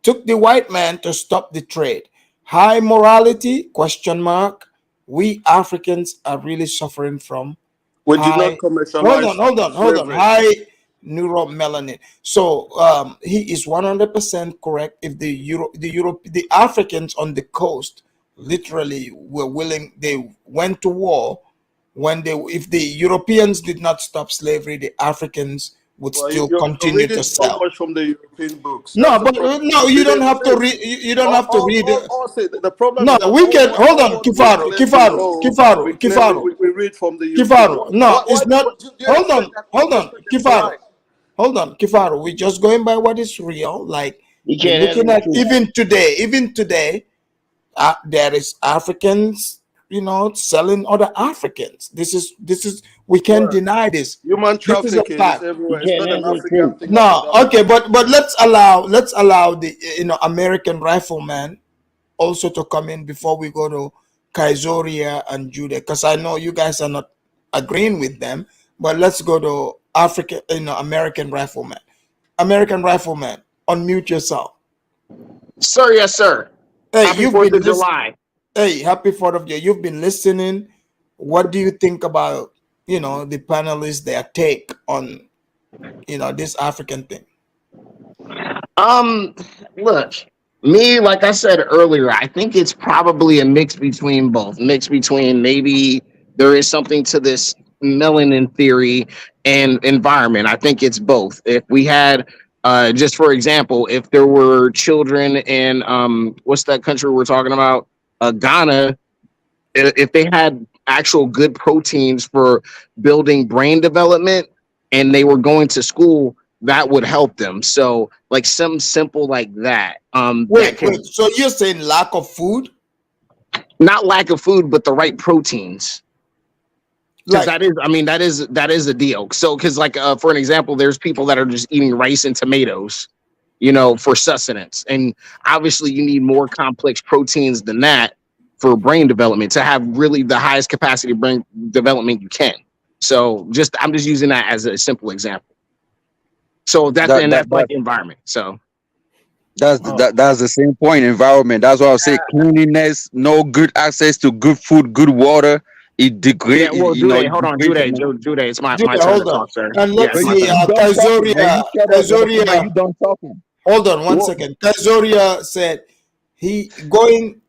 Took the white man to stop the trade. High morality, question mark. We Africans are really suffering from we did not commercialize. Hold on. High neuromelanin. So he is 100% correct. If the Africans on the coast literally were willing, they went to war. If the Europeans did not stop slavery, the Africans would still continue to sell. So much from the European books. No, but no, you don't have to read. You don't have to read. The problem. No, we can hold on, Kifaru. We read from the Kifaru. No, it's not. Hold on, Kifaru. We're just going by what is real. Like looking at even today, there is Africans, selling other Africans. This is we can't deny this. Human trafficking is everywhere. It's not an African thing. No, okay, but let's allow the American rifleman also to come in before we go to Kaizoria and Judah, because I know you guys are not agreeing with them. But let's go to American rifleman. American rifleman, unmute yourself. Sir, yes, sir. Hey, happy 4th of July. Hey, happy 4th of July. You've been listening. What do you think about, the panelists, their take on, this African thing? Look, me, like I said earlier, I think it's probably a mix between both. Mix between maybe there is something to this melanin theory and environment. I think it's both. If we had, just for example, if there were children in, what's that country we're talking about? Ghana, if they had actual good proteins for building brain development and they were going to school, that would help them. So like some simple like that. Wait, so you're saying lack of food? Not lack of food, but the right proteins. Because that is a deal. So because like for an example, there's people that are just eating rice and tomatoes, for sustenance. And obviously you need more complex proteins than that for brain development to have really the highest capacity brain development you can. So I'm just using that as a simple example. So that's like the environment. So that's the same point. Environment. That's why I say cleanliness, no good access to good food, good water. It degrades. Yeah, well, hold on, Jude. It's my turn to talk, sir. And let's see, Kaizoria. You done talking? Hold on one second. Kaizoria said he going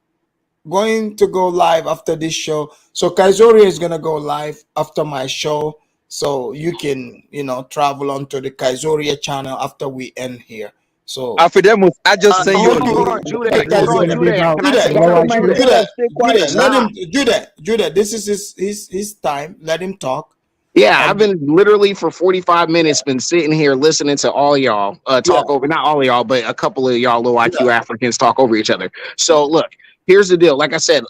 going to go live after this show. So Kaizoria is gonna go live after my show. So you can, travel onto the Kaizoria channel after we end here. So Afidemus, I just sent you a Hold link. on, Judah. Hey, Hold on, Judah. Can I say Hold on, something, man. Judah? Hold on, stay quiet. Let him, Judah, this is his time. Let him talk. Yeah, I've been literally for 45 minutes been sitting here listening to all y'all talk over, not all of y'all, but a couple of y'all low IQ Africans talk over each other. So look, here's the deal. Like I said,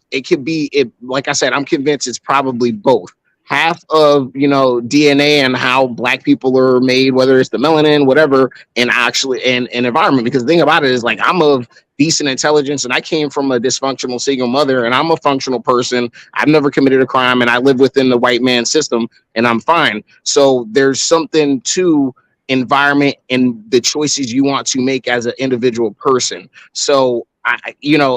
like I said, I'm convinced it's probably both. Half of, DNA and how black people are made, whether it's the melanin, whatever, and actually and environment. Because the thing about it is, like, I'm of decent intelligence and I came from a dysfunctional single mother and I'm a functional person. I've never committed a crime and I live within the white man system and I'm fine. So there's something to environment and the choices you want to make as an individual person. So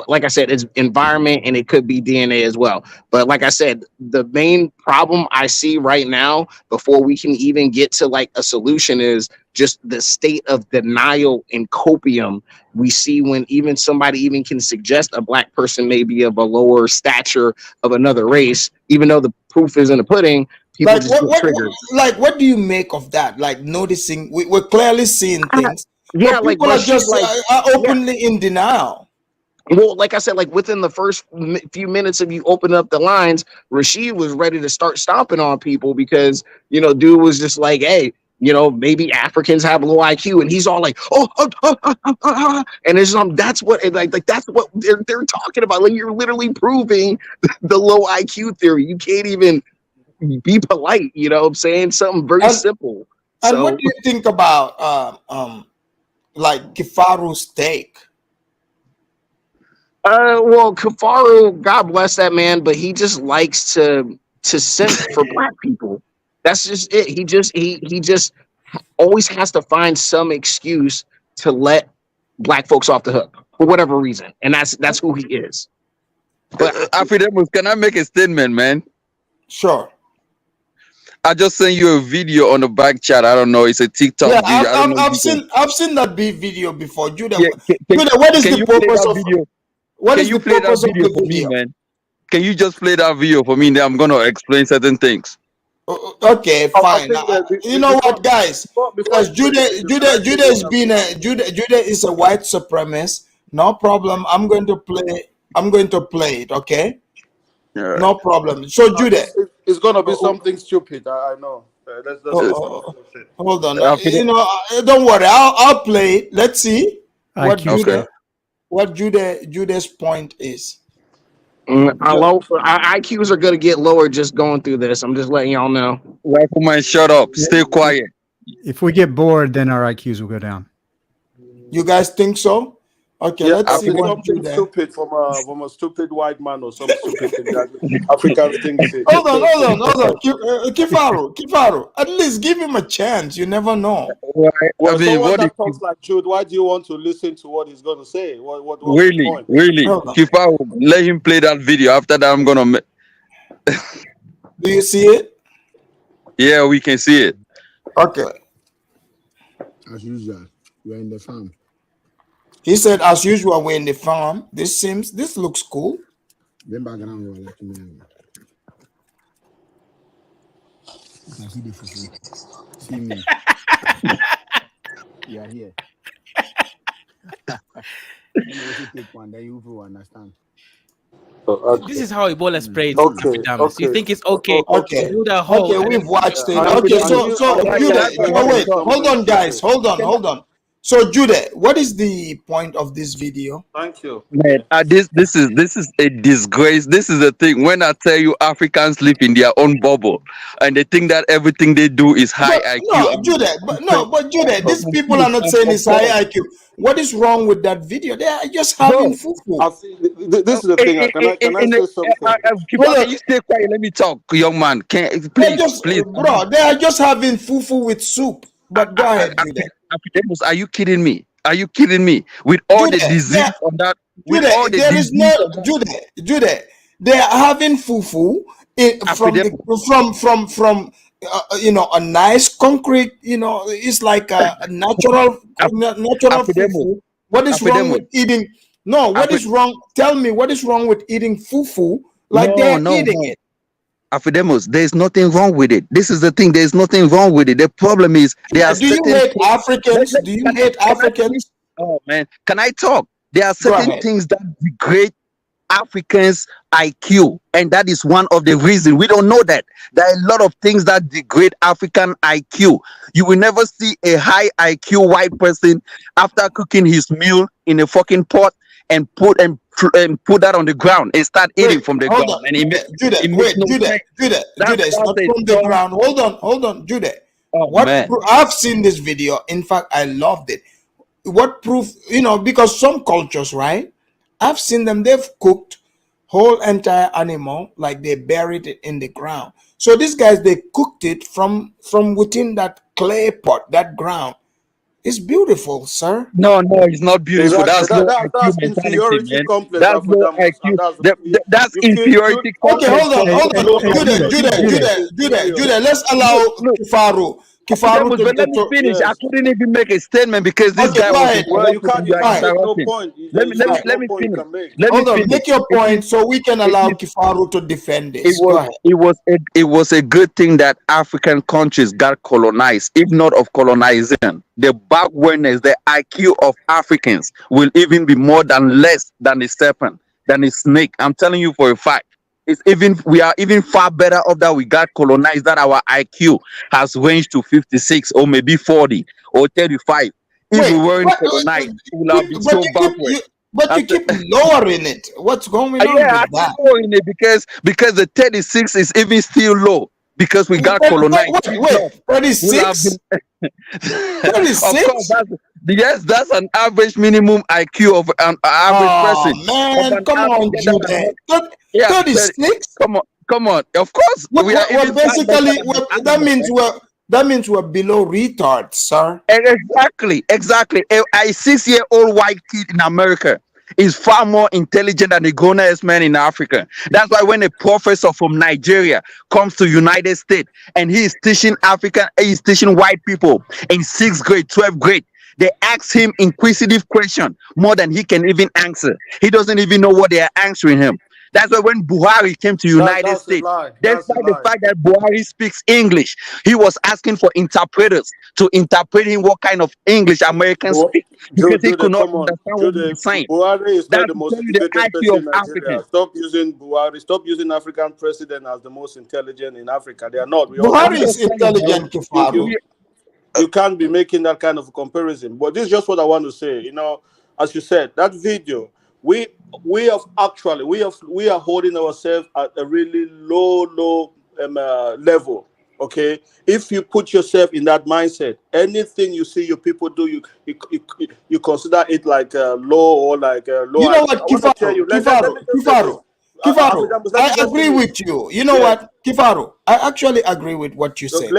like I said, it's environment and it could be DNA as well. But like I said, the main problem I see right now, before we can even get to like a solution, is just the state of denial and copium we see when even somebody even can suggest a black person may be of a lower stature of another race, even though the proof is in the pudding. People Like just get triggered. what do you make of that? Like noticing, we're clearly seeing things, yeah, but like people are Rashid, just like are openly in denial. Well, like I said, like within the first few minutes of you open up the lines, Rashid was ready to start stomping on people because, dude was just like, hey, maybe Africans have low IQ, and he's all like, and it's that's what that's what they're talking about. Like, you're literally proving the low IQ theory. You can't even be polite, I'm saying? Something very simple. And what do you think about like Kifaru's take? Well, Kafaru, God bless that man, but he just likes to simp for black people. That's just it. He just always has to find some excuse to let black folks off the hook for whatever reason, and that's who he is. But Afidemus, can I make a statement, man? Sure. I just sent you a video on the back chat. I don't know. It's a TikTok Yeah, video. I've seen that video before. Judah, Yeah, Judah, what is the purpose of video? What can is you the play purpose that of video the for video? me, man? Can you just play that video for me? Then I'm gonna explain certain things. Okay, fine. You know what, guys? Because Judah is a white supremacist. No problem. I'm going to play it. Okay. Yeah. No problem. So Judah, it's gonna be something stupid. I know. Let's hold on. Don't worry. I'll play it. Let's see what Judah's point is. IQs are gonna get lower just going through this. I'm just letting y'all know. Rifleman, shut up. Stay quiet. If we get bored, then our IQs will go down. You guys think so? Okay, let's see what something stupid from a stupid white man or some stupid thing that Africans think. Hold on. Kifaru. At least give him a chance. You never know. Well, someone that talks like Jude, why do you want to listen to what he's going to say? What's really, the point? really, Kifaru, let him play that video. After that, I'm gonna. Do you see it? Yeah, we can see it. Okay. As usual, we're in the farm. He said, as usual, we're in the farm. This looks cool. Then background roll like me. I see the fufu. See me. You are here. Then you take one, then you will understand. This is how Ebola spreads. Okay. You think it's okay? Okay. Do the whole. Okay, we've watched it. Okay, so Judah, wait, hold on, guys. Hold on. So Judah, what is the point of this video? Thank you. Man, this is a disgrace. This is the thing. When I tell you Africans live in their own bubble and they think that everything they do is high IQ. But Judah, these people are not saying it's high IQ. What is wrong with that video? They are just having fufu. This is the thing. Can I say something? Can you stay quiet? Let me talk, young man. Please. Bro, they are just having fufu with soup. But go ahead, Judah. Are you kidding me? With all the disease on that, with all the there is no Judah. They are having fufu from a nice concrete. It's like a natural fufu. What is wrong with eating? No, what is wrong? Tell me what is wrong with eating fufu like they're eating it. Afidemos, there's nothing wrong with it. This is the thing. There's nothing wrong with it. The problem is there are Do you hate Africans? Do you hate Africans? Oh man, can I talk? There are Go certain ahead. things that degrade Africans' IQ, and that is one of the reasons we don't know that. There are a lot of things that degrade African IQ. You will never see a high IQ white person after cooking his meal in a fucking pot and put that on the ground and start eating from the ground. And it makes Judah, it's not from the ground. Hold on, Judah. I've seen this video. In fact, I loved it. What proof? Because some cultures, right? I've seen them. They've cooked whole entire animal, like they buried it in the ground. So these guys, they cooked it from within that clay pot, that ground. It's beautiful, sir. No, it's not beautiful. Exactly. That's inferiority complex. That's low IQ. That's inferiority complex. Okay, hold on. Judah, let's allow Kifaru but let me finish. I couldn't even make a statement because this guy was. Well, you can't make no point. Let me finish. Hold on, make your point so we can allow Kifaru to defend this. It was a good thing that African countries got colonized. If not of colonization, the backwardness, the IQ of Africans will even be more than less than a serpent, than a snake. I'm telling you for a fact. We are even far better off that we got colonized, that our IQ has ranged to 56 or maybe 40 or 35. If we weren't colonized, we would have been so backward. But you keep lowering it. What's going on with that? Lowering it because the 36 is even still low because we got colonized. Wait, 36? 36? Yes, that's an average minimum IQ of an average person. Man, come on, Judah. 36? Come on. Of course, we are basically that means we're below retards, sir. Exactly. A 6-year-old white kid in America is far more intelligent than the Ghanaian man in Africa. That's why when a professor from Nigeria comes to United States and he is teaching white people in 6th grade, 12th grade, they ask him inquisitive questions more than he can even answer. He doesn't even know what they are answering him. That's why when Buhari came to United States, despite the fact that Buhari speaks English, he was asking for interpreters to interpret him what kind of English Americans speak because he could not understand what he was saying. Buhari is not the most educated person in Nigeria. Stop using Buhari. Stop using African president as the most intelligent in Africa. They are not. Buhari is intelligent, Kifaru. You can't be making that kind of comparison. But this is just what I want to say. As you said, that video, we are holding ourselves at a really low level. Okay, if you put yourself in that mindset, anything you see your people do, you consider it like low or like low. You know what, Kifaru, I agree with you. You know what, Kifaru, I actually agree with what you said.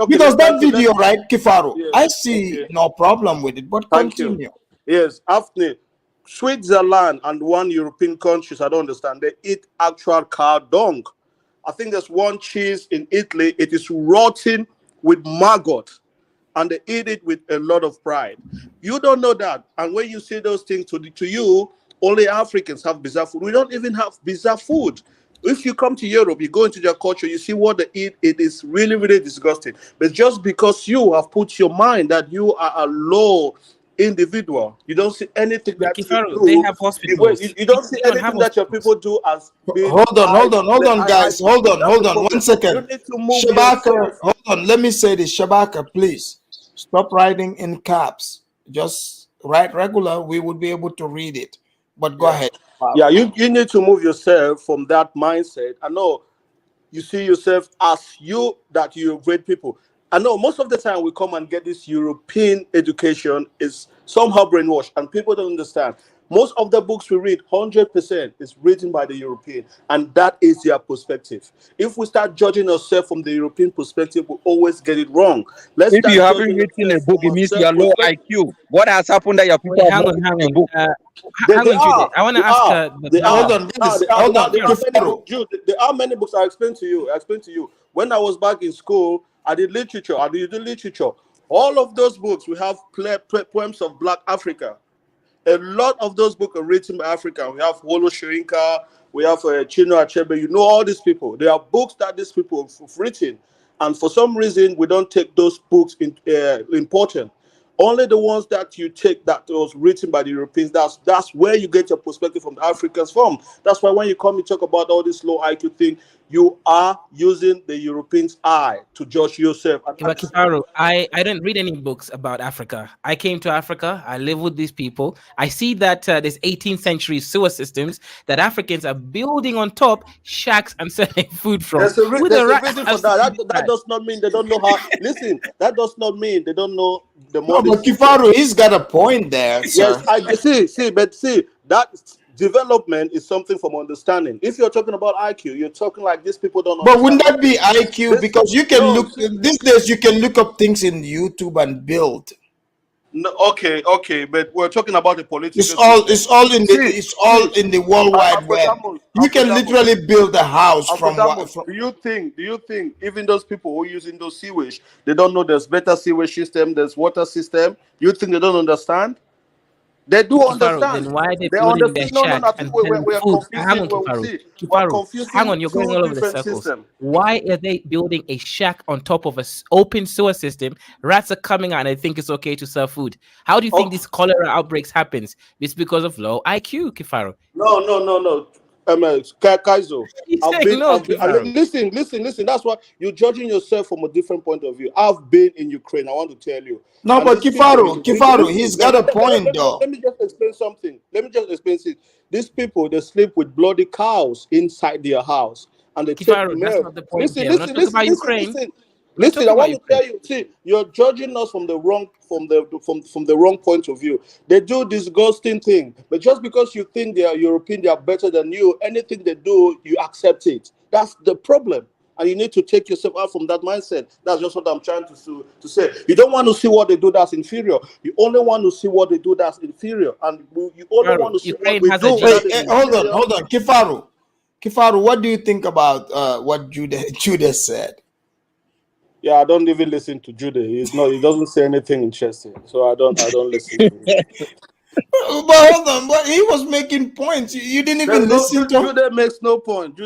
Because that video, right, Kifaru, I see no problem with it, but continue. Yes, after Switzerland and one European countries, I don't understand, they eat actual cow dung. I think there's one cheese in Italy, it is rotten with maggot, and they eat it with a lot of pride. You don't know that, and when you see those things to you, only Africans have bizarre food. We don't even have bizarre food. If you come to Europe, you go into their culture, you see what they eat, it is really, really disgusting. But just because you have put your mind that you are a low individual, you don't see anything that they have hospitals. You don't see anything that your people do as being hold on, guys. Hold on. 1 second. You need to move Shabaka, hold on. Let me say this. Shabaka, please stop writing in caps. Just write regular. We would be able to read it. But go ahead. Yeah, you need to move yourself from that mindset. I know you see yourself as you're great people. I know most of the time we come and get this European education is somehow brainwashed, and people don't understand. Most of the books we read, 100% is written by the European, and that is their perspective. If we start judging ourselves from the European perspective, we always get it wrong. If you haven't written a book, it means you are low IQ. What has happened that your people have not written a book? I want to ask. Hold on. There are many books. I explained to you. When I was back in school, I did literature. All of those books, we have poems of Black Africa. A lot of those books are written by Africans. We have Wolo Soyinka, we have Chinua Achebe. You know all these people. There are books that these people have written, and for some reason we don't take those books important. Only the ones that you take that was written by the Europeans. That's where you get your perspective from the Africans from. That's why when you come and talk about all this low IQ thing, you are using the Europeans' eye to judge yourself. But Kifaru, I didn't read any books about Africa. I came to Africa. I live with these people. I see that there's 18th century sewer systems that Africans are building on top shacks and selling food from. There's a With the reason for that. That does not mean they don't know how. Listen, that does not mean they don't know the No, modern. but Kifaru, he's got a point there, sir. Yes, I see, but that development is something from understanding. If you're talking about IQ, you're talking like these people don't. But wouldn't that be IQ? Because you can No, look these days. You can look up things in YouTube and build. No, okay, but we're talking about the political. It's all in the World Wide Web. You can literally build a house from what? Do you think even those people who are using those sewage, they don't know there's better sewage system, there's water system? You think they don't understand? They do understand. Then why are they They building their understand. No, shack I and think we're selling food? Hang on, confusing. Kifaru. Hang on, you're going all over the circles. Why are they building a shack on top of an open sewer system? Rats are coming out and they think it's okay to serve food. How do you think these cholera outbreaks happens? It's because of low IQ, Kifaru. No. Kaizo, listen. That's why you're judging yourself from a different point of view. I've been in Ukraine. I want to tell you. No, but Kifaru, he's got a point though. Let me just explain something. These people, they sleep with bloody cows inside their house, and they Kifaru, take that's milk. not the point. Listen, I want to tell you. See, you're judging us from the wrong point of view. They do disgusting thing, but just because you think they are European, they are better than you. Anything they do, you accept it. That's the problem, and you need to take yourself out from that mindset. That's just what I'm trying to say. You don't want to see what they do that's inferior. You only want to see what they do that's inferior, and you only want to see what we do. Hold on, Kifaru, what do you think about what Judah said? Yeah, I don't even listen to Judah. He doesn't say anything interesting, so I don't listen to him. But hold on, but he was making points. You didn't even listen to him. Judah makes no point.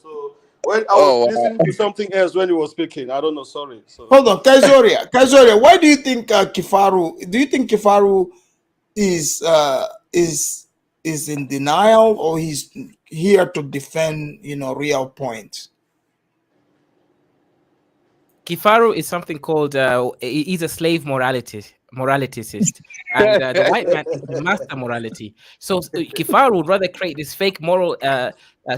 So when I was listening to something else when he was speaking, I don't know. Sorry. So. Hold on, Kaizoria, why do you think Kifaru? Do you think Kifaru is in denial, or he's here to defend real points? Kifaru is something called he's a slave moralityist, and the white man is the master morality. So Kifaru would rather create this fake moral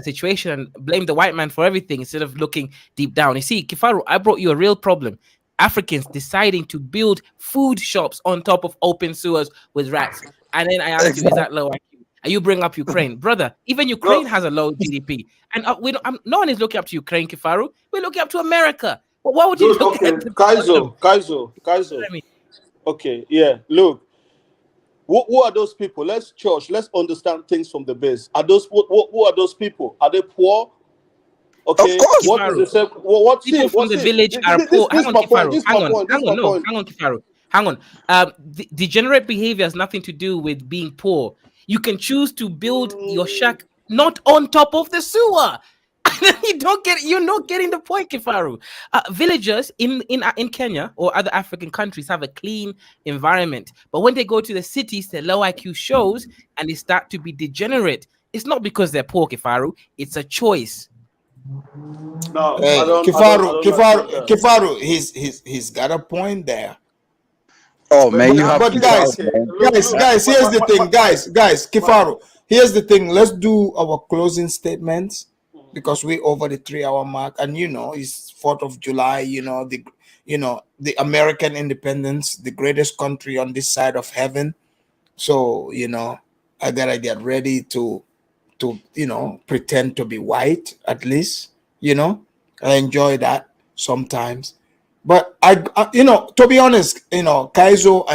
situation and blame the white man for everything instead of looking deep down. You see, Kifaru, I brought you a real problem. Africans deciding to build food shops on top of open sewers with rats, and then I ask you, is that low IQ? And you bring up Ukraine, brother. Even Ukraine has a low GDP, and no one is looking up to Ukraine, Kifaru. We're looking up to America. Well, why would you look at Kaizo? Okay, yeah. Look, who are those people? Let's understand things from the base. Are those who are those people? Are they poor? Okay. Of course. What is the people from the village are poor? Hang on, Kifaru. Hang on. Degenerate behavior has nothing to do with being poor. You can choose to build your shack not on top of the sewer. You're not getting the point, Kifaru. Villagers in Kenya or other African countries have a clean environment, but when they go to the cities, their low IQ shows and they start to be degenerate. It's not because they're poor, Kifaru. It's a choice. No, Kifaru, he's got a point there. Oh man, but guys, here's the thing, guys, Kifaru, here's the thing. Let's do our closing statements because we're over the 3-hour mark, and it's 4th of July. The American independence, the greatest country on this side of heaven. So I gotta get ready to pretend to be white at least. I enjoy that sometimes. But I to be honest, Kaizo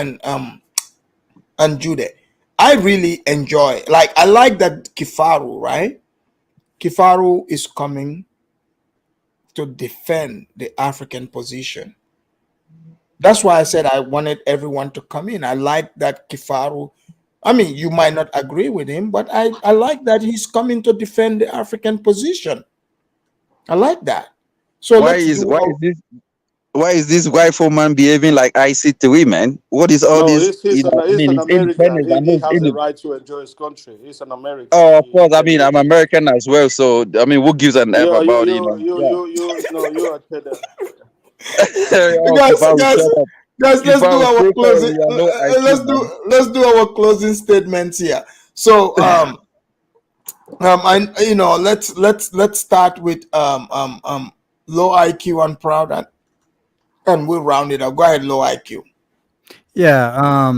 and Jude, I really enjoy. I like that Kifaru, right? Kifaru is coming to defend the African position. That's why I said I wanted everyone to come in. I like that Kifaru I mean, you might not agree with him, but I like that he's coming to defend the African position. I like that. So Why let's is do. why is this white man behaving like IC3, man? What is all No, this? he's You an know, I he's mean, an it's American. independence. I know He it's has a independence. right to enjoy his country. He's an American. Oh, of He course. I can mean, do I'm this. American as well. So, I mean, who gives an F Yeah, about, you know? Yeah. no, you are kidding. Oh, guys, Kifaru, guys, shut up. guys, let's do Kifaru, our stay far closing. with your low IQ, man. Let's do our closing statements here. So, let's start with low IQ and proud, and we'll round it up. Go ahead, low IQ. Yeah,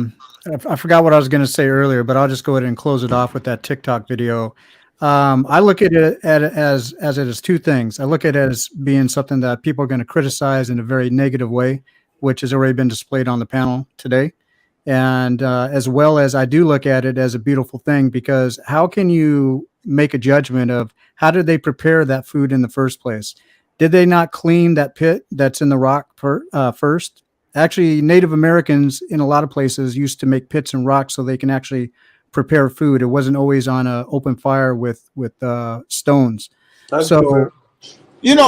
I forgot what I was going to say earlier, but I'll just go ahead and close it off with that TikTok video. I look at it as it is two things. I look at it as being something that people are going to criticize in a very negative way, which has already been displayed on the panel today. And as well as I do look at it as a beautiful thing, because how can you make a judgment of how did they prepare that food in the first place? Did they not clean that pit that's in the rock first? Actually, Native Americans in a lot of places used to make pits and rocks so they can actually prepare food. It wasn't always on an open fire with stones. So I'm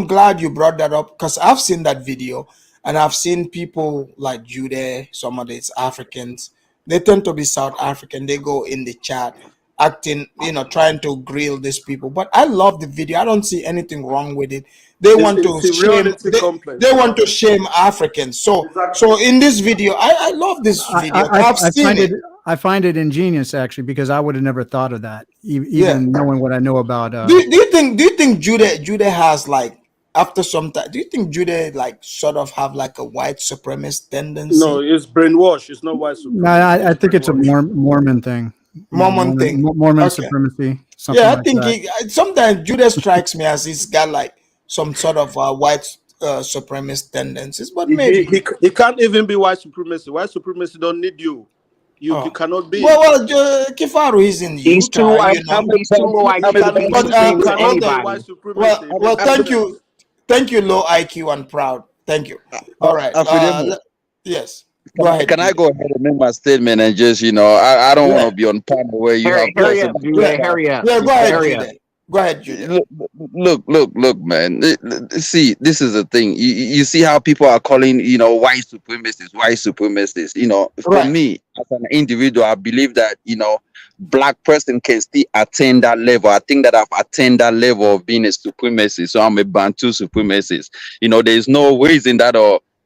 glad you brought that up because I've seen that video and I've seen people like Jude, some of these Africans. They tend to be South African. They go in the chat acting, trying to grill these people. But I love the video. I don't see anything wrong with it. They want to shame. They want to shame Africans. So in this video, I love this video. I've seen it. I find it ingenious actually because I would have never thought of that, even knowing what I know about. Do you think Jude has like after some time? Do you think Jude like sort of have like a white supremacist tendency? No, it's brainwash. It's not white supremacy. No, I think it's a Mormon thing. Mormon thing. Mormon supremacy. Yeah, I think sometimes Jude strikes me as he's got like some sort of white supremacist tendencies, but maybe he can't even be white supremacy. White supremacy don't need you. You cannot be. Well, Kifaru is in He's too Utah. white. He's too low IQ to anybody. Well, thank you, low IQ and proud. Thank you. All right. Yes. Go ahead. Can I go ahead and make my statement and just, I don't want to be on panel where you have. Hurry up. Yeah, go ahead, Jude. Go ahead, Jude. Look, man. See, this is the thing. You see how people are calling, white supremacists. For me, as an individual, I believe that, black person can still attain that level. I think that I've attained that level of being a supremacist. So I'm a Bantu supremacist. There's no reason that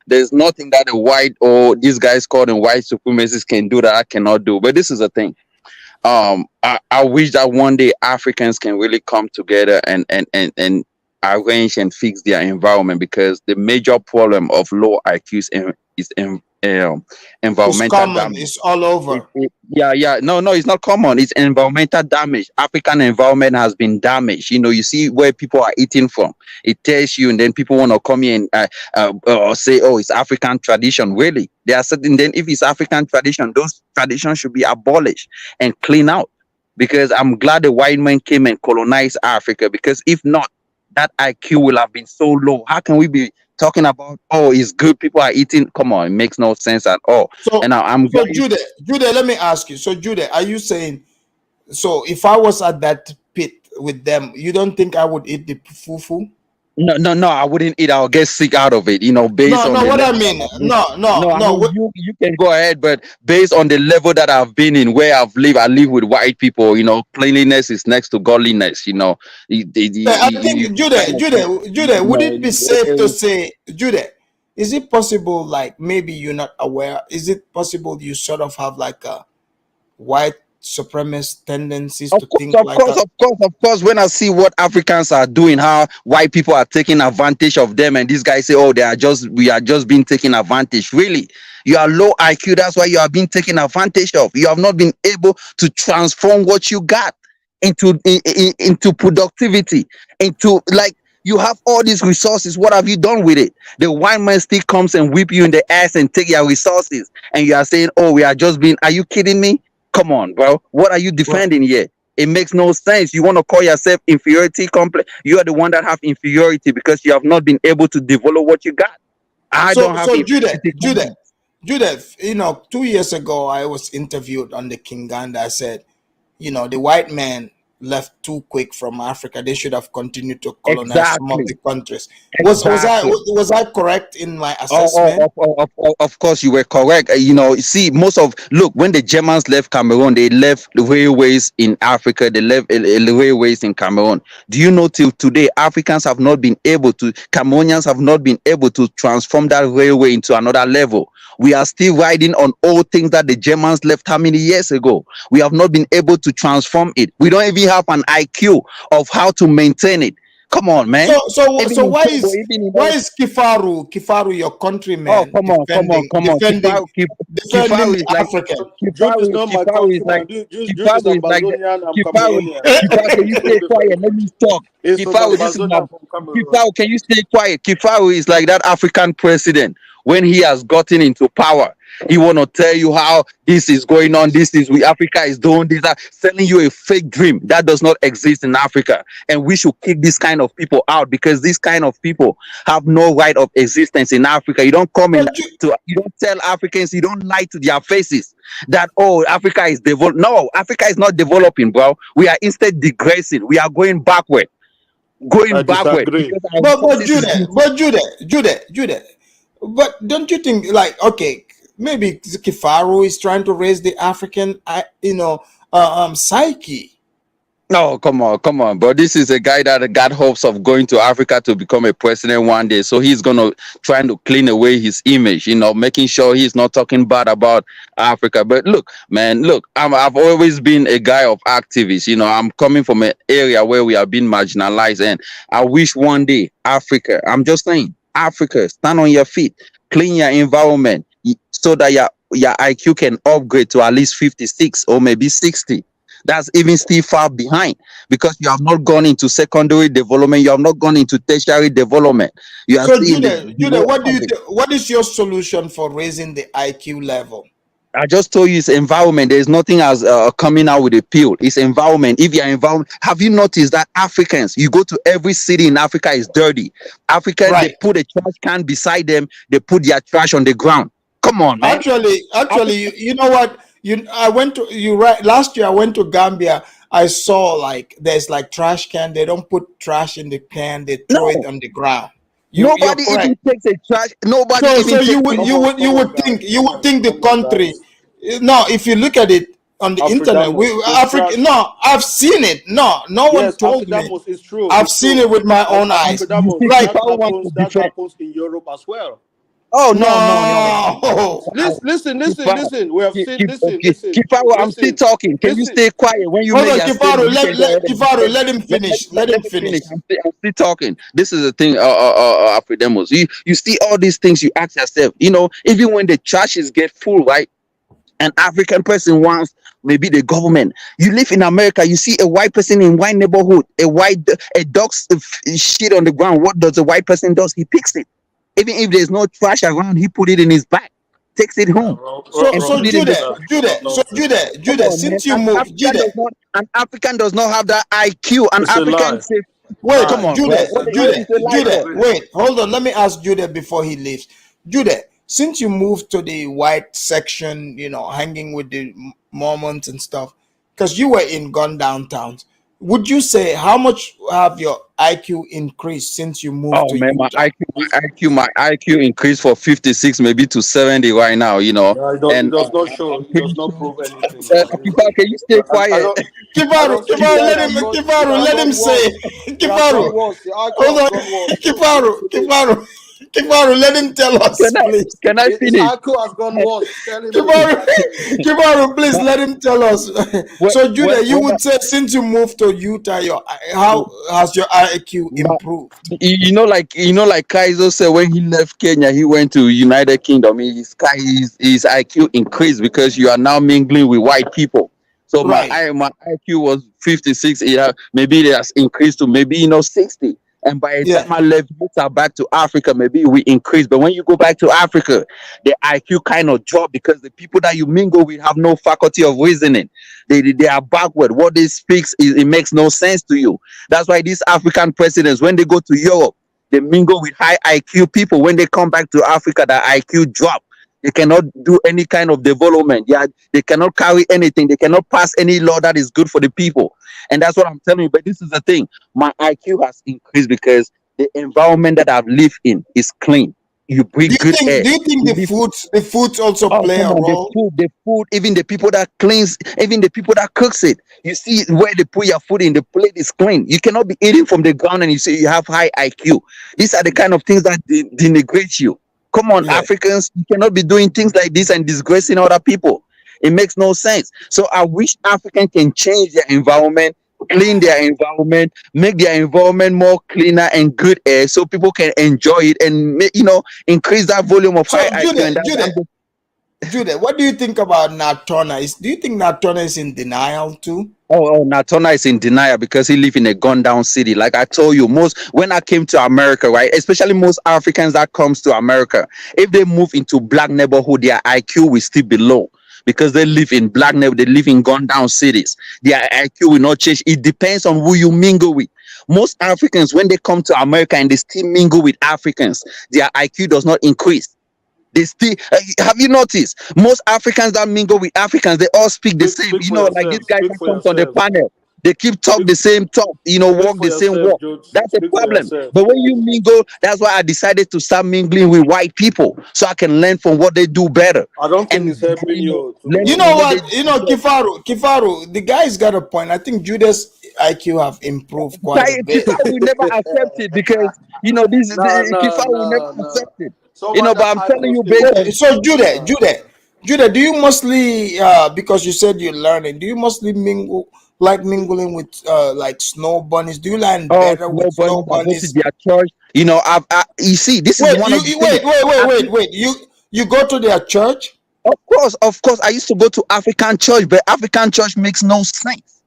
there's nothing that a white or these guys called them white supremacists can do that I cannot do. But this is the thing. I wish that one day Africans can really come together and arrange and fix their environment, because the major problem of low IQs is environmental it's common. damage. It's all over. No, it's not common. It's environmental damage. African environment has been damaged. You see where people are eating from. It tells you, and then people want to come in and say, "Oh, it's African tradition." Really, there are certain. Then, if it's African tradition, those traditions should be abolished and clean out. Because I'm glad the white man came and colonized Africa. Because if not, that IQ will have been so low. How can we be talking about, oh, it's good, people are eating? Come on, it makes no sense at all. So, and I'm so Jude, let me ask you. So, Jude, are you saying, so if I was at that pit with them, you don't think I would eat the fufu? No, I wouldn't eat. I'll get sick out of it, based on what I mean. No. You can go ahead, but based on the level that I've been in, where I live with white people, cleanliness is next to godliness, I think, Jude, would it be safe to say, Jude, is it possible, like, maybe you're not aware, is it possible you sort of have like a white supremacist tendencies to think like that? Of course, when I see what Africans are doing, how white people are taking advantage of them, and these guys say, oh, we are just being taken advantage. Really, you are low IQ, that's why you are being taken advantage of. You have not been able to transform what you got into productivity, into, like, you have all these resources. What have you done with it? The white man still comes and whip you in the ass and take your resources, and you are saying, oh, we are just being, are you kidding me? Come on, bro. What are you defending here? It makes no sense. You want to call yourself inferiority complex? You are the one that have inferiority because you have not been able to develop what you got. I don't have Jude, Judith, 2 years ago, I was interviewed on the Kinganda. I said, the white man left too quick from Africa. They should have continued to colonize some of Exactly. the countries. Was I correct in my assessment? Of course, you were correct. See, look, when the Germans left Cameroon, they left railways in Africa, they left railways in Cameroon. Do you know till today, Cameroonians have not been able to transform that railway into another level? We are still riding on old things that the Germans left how many years ago? We have not been able to transform it. We don't even have an IQ of how to maintain it. Come on, man. So why is Kifaru, your countryman, come on. defending Kifaru is like Africa? Jude is not my countryman. Jude is Ambazonian. I'm Cameroonian. Kifaru, can you stay quiet? Let me talk. Kifaru, can you stay quiet? Kifaru is like that African president when he has gotten into power. He want to tell you how this is going on. Africa is doing this, selling you a fake dream that does not exist in Africa. And we should kick this kind of people out because these kind of people have no right of existence in Africa. You don't you don't tell Africans, you don't lie to their faces that, Africa is developed. No, Africa is not developing, bro. We are instead digressing. We are going backward. But Judah, but don't you think, maybe Kifaru is trying to raise the African, psyche? No, come on, bro. This is a guy that got hopes of going to Africa to become a president one day. So he's gonna try to clean away his image, making sure he's not talking bad about Africa. But look, man, I've always been a guy of activists. I'm coming from an area where we are being marginalized, and I wish one day Africa. I'm just saying, Africa, stand on your feet, clean your environment, so that your IQ can upgrade to at least 56 or maybe 60. That's even still far behind because you have not gone into secondary development. You have not gone into tertiary development. You are so, Judah, what is your solution for raising the IQ level? I just told you it's environment. There's nothing as coming out with a pill. It's environment. If you're environment, have you noticed that Africans, you go to every city in Africa is dirty. Africans, They put a trash can beside them. They put their trash on the ground. Come on, man. Actually, you know what? Last year I went to Gambia. I saw there's trash can. They don't put trash in the can. They throw it on the ground. Nobody even takes a trash. Nobody. So you would think the country. No, if you look at it on the internet, Africa. No, I've seen it. No one told me. It's true. I've seen it with my own eyes. That happens in Europe as well. Oh no! Listen. We have seen. Listen. I'm still talking. Can you stay quiet when you make your statement? Kifaru, let him finish. Let him finish. I'm still talking. This is the thing, Afridemos. You see all these things. You ask yourself. Even when the churches get full, right? An African person wants maybe the government. You live in America. You see a white person in white neighborhood. A dog's shit on the ground. What does a white person does? He picks it. Even if there's no trash around, he put it in his bag, takes it home. So Judah, since you moved, an African does not have that IQ. An African says, wait, come on, Judah, wait, hold on. Let me ask Judah before he leaves. Judah, since you moved to the white section, hanging with the Mormons and stuff, because you were in gun downtowns. Would you say how much have your IQ increased since you moved to man, Utah? my IQ increased for 56 maybe to 70 right now, Yeah, it does not show. It does not prove anything. Kifaru, can you stay quiet? Kifaru, let him say. Kifaru, hold on. Kifaru, let him tell us, please. Can I finish? His IQ has gone worse. Tell him. Kifaru, please let him tell us. So, Judah, you would say since you moved to Utah, how has your IQ improved? Like Kaizo said, when he left Kenya, he went to United Kingdom. His IQ increased because you are now mingling with white people. So my IQ was 56. Maybe it has increased to maybe 60. And by the time I left Utah back to Africa, maybe we increased. But when you go back to Africa, the IQ kind of drop because the people that you mingle with have no faculty of reasoning. They are backward. What they speak, it makes no sense to you. That's why these African presidents, when they go to Europe, they mingle with high IQ people. When they come back to Africa, their IQ drop. They cannot do any kind of development. Yeah, they cannot carry anything. They cannot pass any law that is good for the people. And that's what I'm telling you. But this is the thing. My IQ has increased because the environment that I've lived in is clean. You breathe good air. Do you think the foods also Oh, play come a on, role? the food, even the people that cleans, even the people that cooks it. You see where they put your food in, the plate is clean. You cannot be eating from the ground and you say you have high IQ. These are the kind of things that denigrate you. Come on, Yeah. Africans, you cannot be doing things like this and disgracing other people. It makes no sense. So I wish Africans can change their environment, clean their environment, make their environment more cleaner and good air, so people can enjoy it and increase that volume of So high IQ. And that's Jude, what do you think about Natona? Do you think Natona is in denial too? Natona is in denial because he live in a gone down city. Like I told you, when I came to America, right, especially most Africans that comes to America, if they move into black neighborhood, their IQ will still be low because they live in black neighborhood, they live in gone down cities. Their IQ will not change. It depends on who you mingle with. Most Africans, when they come to America and they still mingle with Africans, their IQ does not increase. They still have you noticed most Africans that mingle with Africans, they all speak the same. Speak You for know, like these yourself. guys Speak that for comes on the yourself. panel, they keep talk the same talk, Speak walk for the same yourself, walk. George. That's a Speak for problem. yourself. But when you mingle, that's why I decided to start mingling with white people so I can learn from what they do better. I don't think And it's helping you. learn You from know what they what? You know, Kifaru, the guy's got a point. I think Judah's IQ have improved quite a bit. Kifa will never accept it because Kifa will never accept it. Someone But that I'm telling IQ you, stays based So Judah, do you mostly because you said you're learning, do you mostly mingling with like snow bunnies? Do you learn better with snow snow bunnies, I go to bunnies? their church. You see, this is Wait, one of the things. wait. You go to their church? Of course. I used to go to African church, but African church makes no sense.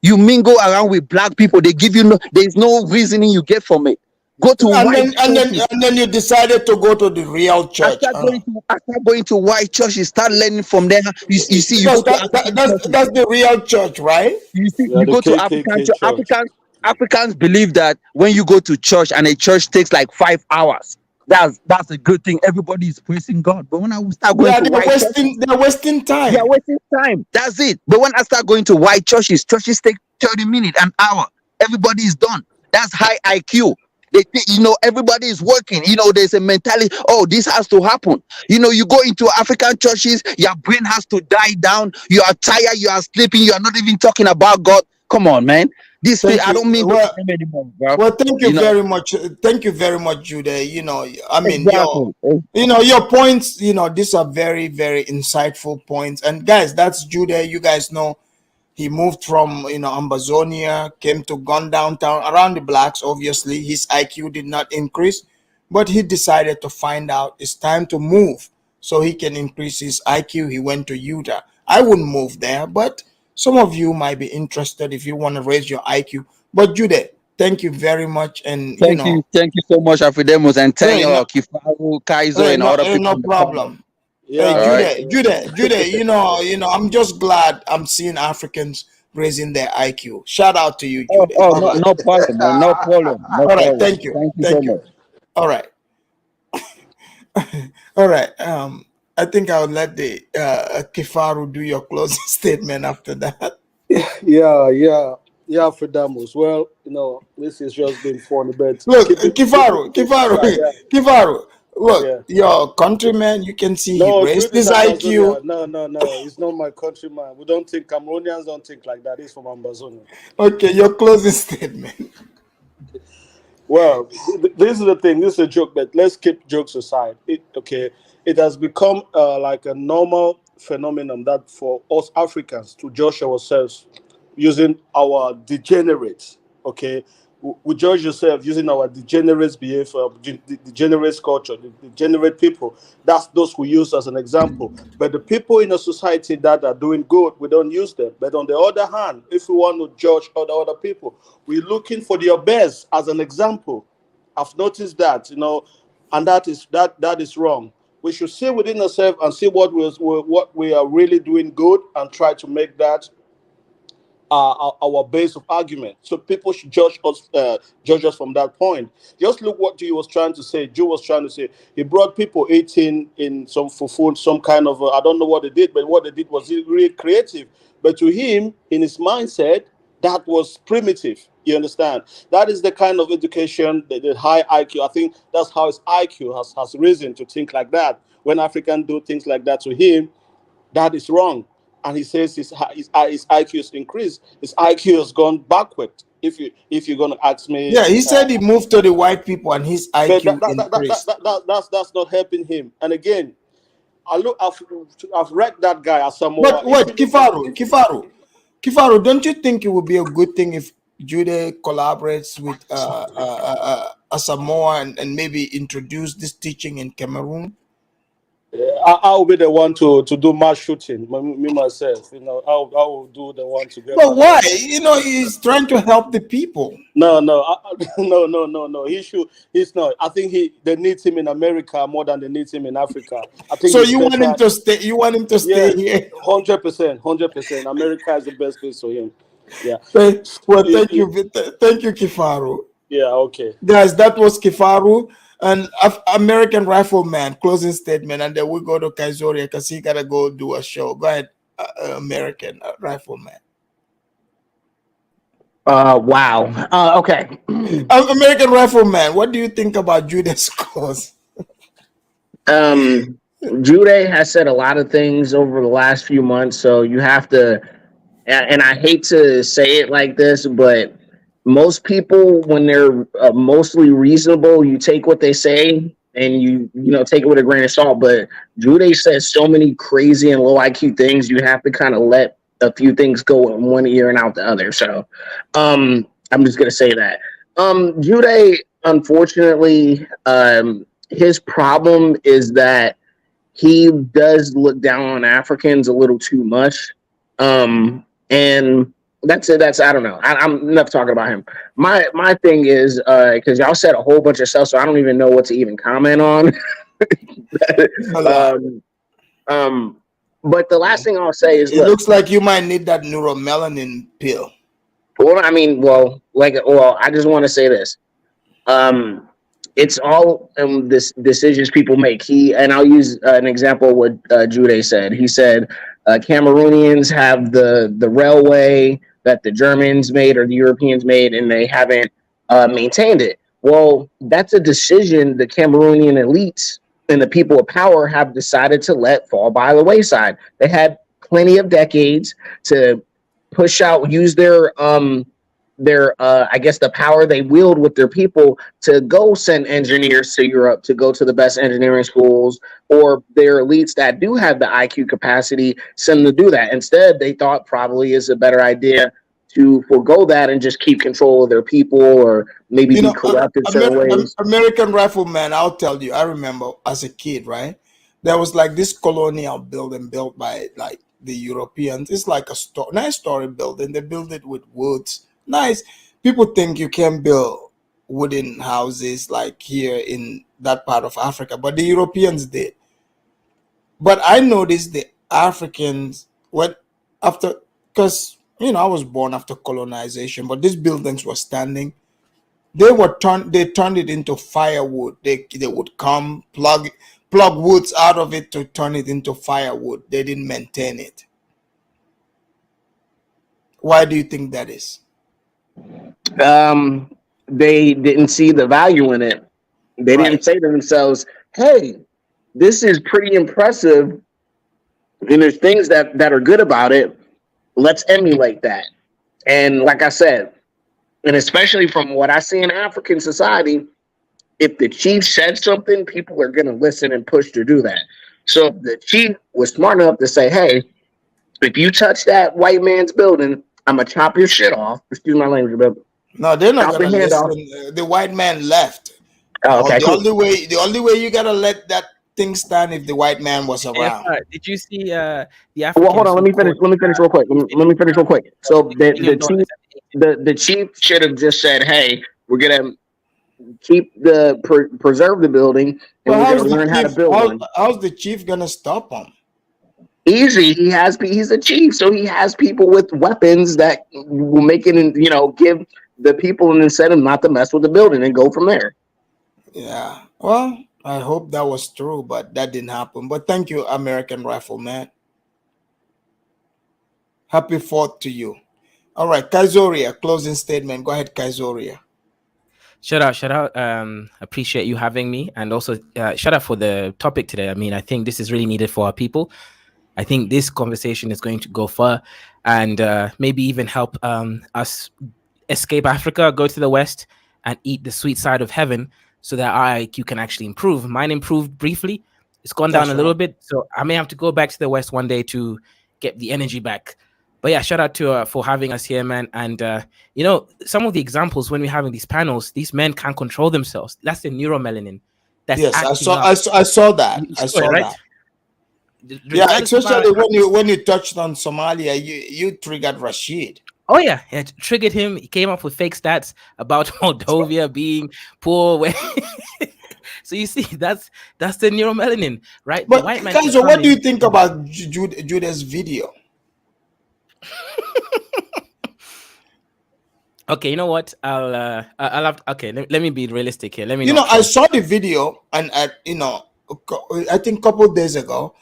You mingle around with black people, they give you there's no reasoning you get from it. Go to white churches. And then you decided to go to the real church. I start going to white churches, start learning from them. You see, you go Because to African churches. that's the real church, right? You see, Yeah, you the go to African KKK church. church. Africans believe that when you go to church and a church takes like 5 hours, that's a good thing. Everybody is praising God. But when I start going Yeah, to white churches, they're wasting time. they are wasting time. That's it. But when I start going to white churches, churches take 30 minutes, an hour. Everybody is done. That's high IQ. Everybody is working. There's a mentality. Oh, this has to happen. You go into African churches, your brain has to die down. You are tired. You are sleeping. You are not even talking about God. Come on, man. Thank I don't you. mean Well, them anymore, bro. well, thank you very much. Thank you very much, Judah. I mean, Exactly. your points. These are very, very insightful points. And guys, that's Judah. You guys know he moved from Ambazonia, came to Gun downtown around the blacks. Obviously, his IQ did not increase, but he decided to find out it's time to move so he can increase his IQ. He went to Utah. I wouldn't move there, but some of you might be interested if you want to raise your IQ. But Judah, thank you very much, and Thank you so much, Afidemos, and thank hey, Kifaru, Kaizo, and all the people. no problem. Yeah, Hey, Judah, I'm just glad I'm seeing Africans raising their IQ. Shout out to you, Judah. All right. No problem, man. No problem. No All right, problem. thank you. Thank you so Thank you. much. All right. All right. I think I'll let the Kifaru do your closing statement after that. Yeah, Fredamos. Well, this has just been fun, but Look, Kifaru, look, your countryman, you can see he raised his IQ. No, he's not my countryman. We don't think Cameroonians don't think like that. He's from Ambazonia. Okay, your closing statement. Well, this is the thing. This is a joke, but let's keep jokes aside. It has become like a normal phenomenon that for us Africans to judge ourselves using our degenerates. Okay, we judge yourself using our degenerate behavior, degenerate culture, the degenerate people. That's those we use as an example. But the people in a society that are doing good, we don't use them. But on the other hand, if we want to judge other people, we're looking for their best as an example. I've noticed that, and that is wrong. We should see within ourselves and see what we are really doing good and try to make that our base of argument. So people should judge us from that point. Just look what Jew was trying to say. Jew was trying to say he brought people eating in some fufu, some kind of I don't know what they did, but what they did was really creative. But to him, in his mindset, that was primitive. You understand? That is the kind of education, the high IQ. I think that's how his IQ has risen to think like that. When Africans do things like that to him, that is wrong. And he says his IQ has increased. His IQ has gone backward. If you're gonna ask me, Yeah, he said he moved to the white people and his but IQ increased. that's not helping him. And again, I've read that guy Asamoa. But wait, Kifaru, don't you think it would be a good thing if Jude collaborates with Asamoa and maybe introduce this teaching in Cameroon? I'll be the one to do mass shooting. Me myself, I will do the one to get. But why? He's trying to help the people. No, no. He's not. I think they need him in America more than they need him in Africa. I think. So you want him to stay? You want him to stay here? 100%. America is the best place for him. Yeah. Well, thank you, Kifaru. Yeah. Okay. Guys, that was Kifaru. And American Rifleman closing statement, and then we go to Kaizori because he gotta go do a show. Go ahead, American Rifleman. Wow. Okay. American Rifleman, what do you think about Jude's cause? Jude has said a lot of things over the last few months, so you have to. And I hate to say it like this, but most people, when they're mostly reasonable, you take what they say and you take it with a grain of salt. But Jude says so many crazy and low IQ things, you have to kind of let a few things go in one ear and out the other. So I'm just gonna say that. Jude, unfortunately, his problem is that he does look down on Africans a little too much. And that's it. I don't know. I'm enough talking about him. My thing is, because y'all said a whole bunch of stuff, so I don't even know what to even comment on. But the last thing I'll say is, it looks like you might need that neuromelanin pill. Well, I mean, I just want to say this. It's all this decisions people make. And I'll use an example of what Jude said. He said Cameroonians have the railway that the Germans made or the Europeans made, and they haven't maintained it. Well, that's a decision the Cameroonian elites and the people of power have decided to let fall by the wayside. They had plenty of decades to use their I guess the power they wield with their people to go send engineers to Europe, to go to the best engineering schools, or their elites that do have the IQ capacity, send them to do that. Instead, they thought probably is a better idea to forego that and just keep control of their people, or maybe be corrupt in certain ways. American Rifleman, I'll tell you, I remember as a kid, right? There was like this colonial building built by like the Europeans. It's like a nice story building. They build it with woods. Nice. People think you can build wooden houses like here in that part of Africa, but the Europeans did. But I noticed the Africans went after, because I was born after colonization, but these buildings were standing. They turned it into firewood. They would come plug woods out of it to turn it into firewood. They didn't maintain it. Why do you think that is? They didn't see the value in it. They didn't say to themselves, hey, this is pretty impressive, and there's things that are good about it. Let's emulate that. And like I said, and especially from what I see in African society, if the chief said something, people are going to listen and push to do that. So if the chief was smart enough to say, hey, if you touch that white man's building, I'm going to chop your shit off. Excuse my language, but no, they're not going to listen. The white man left. Oh, okay, the only way you got to let that thing stand if the white man was around. Did you see the Africans? Well, hold on. Let me finish real quick. Let me finish real quick. So the chief should have just said, "Hey, we're gonna preserve the building, and we're gonna learn how to build one." How's the chief gonna stop them? Easy. He's a chief, so he has people with weapons that will make it, and give the people an incentive not to mess with the building and go from there. Yeah. Well, I hope that was true, but that didn't happen. But thank you, American Rifleman. Happy 4th to you. All right, Kaizoria, closing statement. Go ahead, Kaizoria. Shout out. Appreciate you having me, and also shout out for the topic today. I mean, I think this is really needed for our people. I think this conversation is going to go far, and maybe even help us escape Africa, go to the West, and eat the sweet side of heaven, so that our IQ can actually improve. Mine improved briefly. It's gone down a little bit, so I may have to go back to the West one day to get the energy back. But yeah, shout out to for having us here, man. And some of the examples when we're having these panels, these men can't control themselves. That's the neuromelanin. That's yes, I saw that. I saw that. Yeah, especially when you touched on Somalia, you triggered Rashid. Oh yeah, it triggered him. He came up with fake stats about Moldova being poor. So you see, that's the neuromelanin, right? But guys, so what do you think about Judah's video? Okay, you know what? I'll have. Okay, let me be realistic here. Let me. I saw the video, and I think a couple of days ago,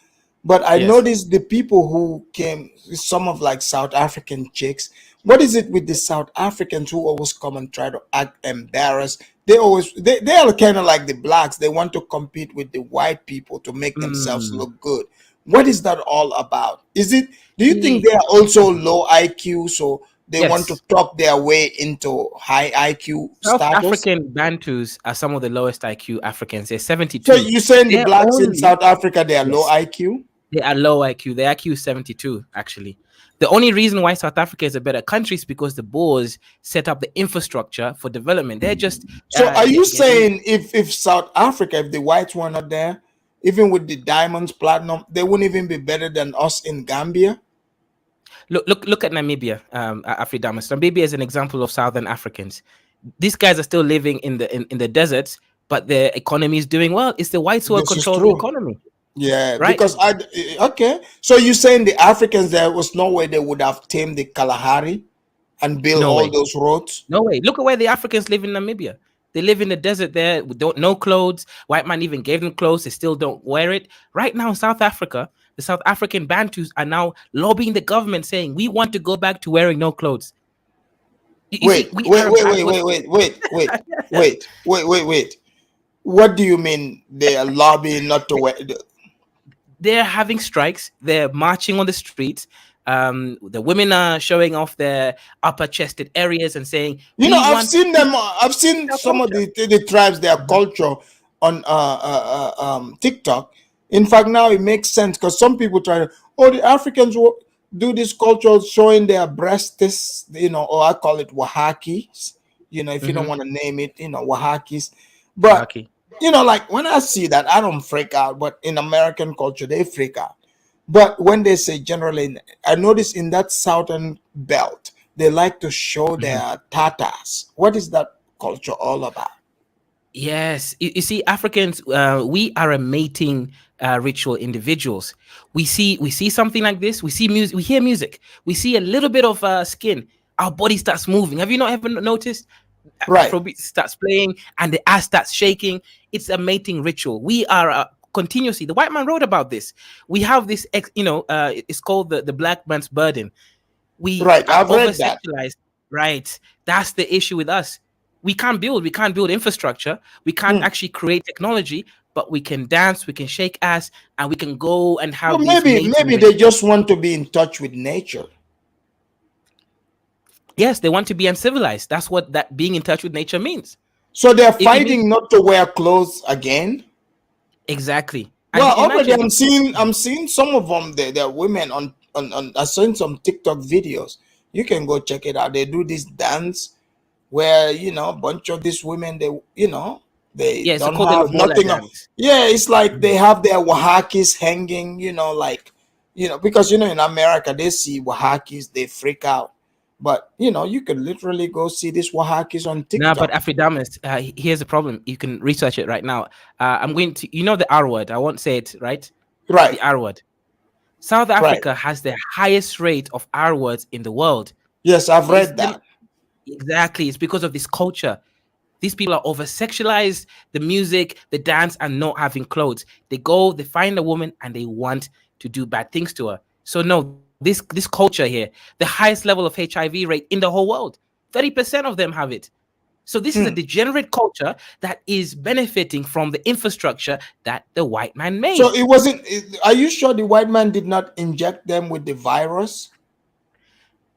but I noticed the people who came, some of like South African chicks. What is it with the South Africans who always come and try to act embarrassed? They are kind of like the blacks. They want to compete with the white people to make themselves look good. What is that all about? Do you think they are also low IQ, so they want to talk their way into high IQ South status? African Bantus are some of the lowest IQ Africans. They're 72. So you're saying the blacks in South Africa, they are low IQ? They are low IQ. Their IQ is 72, actually. The only reason why South Africa is a better country is because the Boers set up the infrastructure for development. They're just... So are you saying if South Africa, if the whites were not there, even with the diamonds, platinum, they wouldn't even be better than us in Gambia? Look at Namibia, Afridamus. Namibia is an example of Southern Africans. These guys are still living in the deserts, but their economy is doing well. It's the whites who are controlling the economy. Yeah, right? Because so you're saying the Africans, there was no way they would have tamed the Kalahari and built those roads? No way. Look at where the Africans live in Namibia. They live in the desert there, no clothes. White man even gave them clothes. They still don't wear it. Right now in South Africa, the South African Bantus are now lobbying the government saying, we want to go back to wearing no clothes. Wait. What do you mean they are lobbying not to wear? They're having strikes. They're marching on the streets. The women are showing off their upper chested areas and saying, I've seen them. I've seen some of the tribes, their culture on TikTok. In fact, now it makes sense because some people try to, the Africans will do this culture showing their breasts, or I call it wahakis, if you don't want to name it, wahakis. But, like when I see that, I don't freak out, but in American culture, they freak out. But when they say generally, I notice in that southern belt, they like to show their tatas. What is that culture all about? Yes, you see, Africans, we are a mating ritual individuals. We see something like this. We see music. We hear music. We see a little bit of skin. Our body starts moving. Have you not ever noticed? Right. Afrobeat starts playing and the ass starts shaking. It's a mating ritual. We are continuously. The white man wrote about this. We have this. It's called the black man's burden. We I've read that. Right. That's the issue with us. We can't build infrastructure. We can't actually create technology, but we can dance, we can shake ass, and we can go and have. Well, maybe they just want to be in touch with nature. Yes, they want to be uncivilized. That's what that being in touch with nature means. So they're fighting not to wear clothes again. Exactly. Well, already I'm seeing some of them. They're women on. I saw some TikTok videos. You can go check it out. They do this dance where a bunch of these women, they don't have nothing. Yeah, it's like they have their wahakis hanging. Because in America they see wahakis, they freak out. But you can literally go see these wahakis on TikTok. No, but Afridamus, here's the problem. You can research it right now. I'm going to, the R word. I won't say it, right? Right. The R word. South Africa has the highest rate of R words in the world. Yes, I've read that. Exactly. It's because of this culture. These people are over sexualized, the music, the dance, and not having clothes. They go, they find a woman, and they want to do bad things to her. So no, this culture here, the highest level of HIV rate in the whole world, 30% of them have it. So this is a degenerate culture that is benefiting from the infrastructure that the white man made. So it wasn't. Are you sure the white man did not inject them with the virus?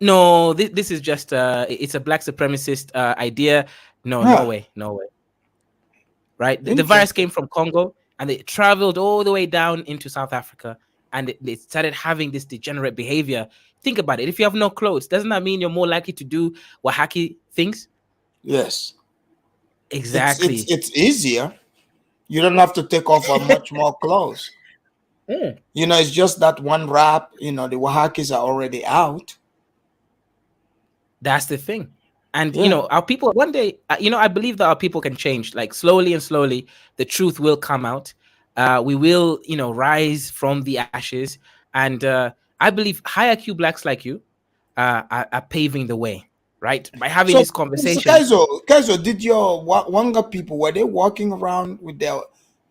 No, this is just it's a black supremacist idea. No way. Right, the virus came from Congo and it traveled all the way down into South Africa, and they started having this degenerate behavior. Think about it. If you have no clothes, doesn't that mean you're more likely to do wacky things? Yes, exactly. It's easier. You don't have to take off much more clothes. You know, it's just that one wrap. You know, the wahakis are already out. That's the thing. And you know, our people one day, I believe that our people can change. Like slowly and slowly, the truth will come out. We will, rise from the ashes. And I believe high IQ blacks like you are paving the way, right? By having this conversation. So Kaizo, did your Wanga people, were they walking around with their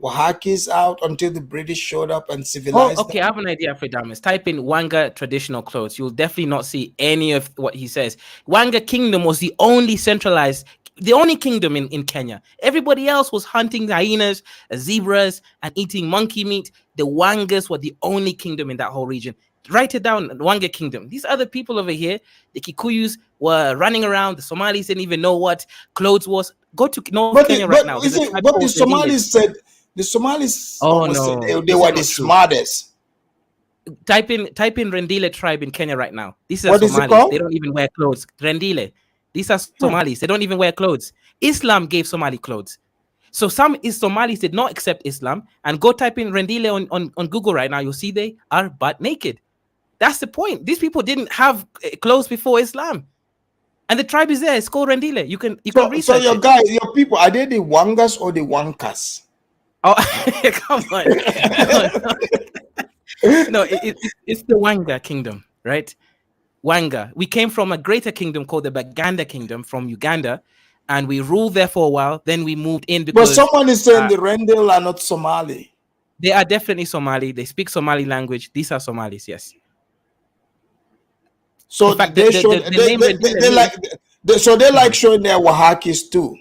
wahakis out until the British showed up and civilized okay, them? I have an idea, Fredamus. Type in Wanga traditional clothes. You'll definitely not see any of what he says. Wanga kingdom was the only centralized, the only kingdom in Kenya. Everybody else was hunting hyenas, zebras, and eating monkey meat. The Wangas were the only kingdom in that whole region. Write it down, Wanga kingdom. These other people over here, the Kikuyus, were running around. The Somalis didn't even know what clothes was. Go to North Kenya right now. But the Somalis said, the Somalis said they were the smartest. Type in Rendile tribe in Kenya right now. These are What is it Somalis. called? They don't even wear clothes. Rendile. These are Somalis. They don't even wear clothes. Islam gave Somali clothes. So some Somalis did not accept Islam. And go type in Rendile on Google right now. You'll see they are butt naked. That's the point. These people didn't have clothes before Islam. And the tribe is there. It's called Rendile. You can research So your it. guys, your people, are they the Wangas or the Wankas? Oh, come on. No, it's the Wanga kingdom, right? Wanga. We came from a greater kingdom called the Baganda kingdom from Uganda, and we ruled there for a while. Then we moved in because. But someone is saying the Rendile are not Somali. They are definitely Somali. They speak Somali language. These are Somalis, yes. So in fact, they like showing their wahakis too.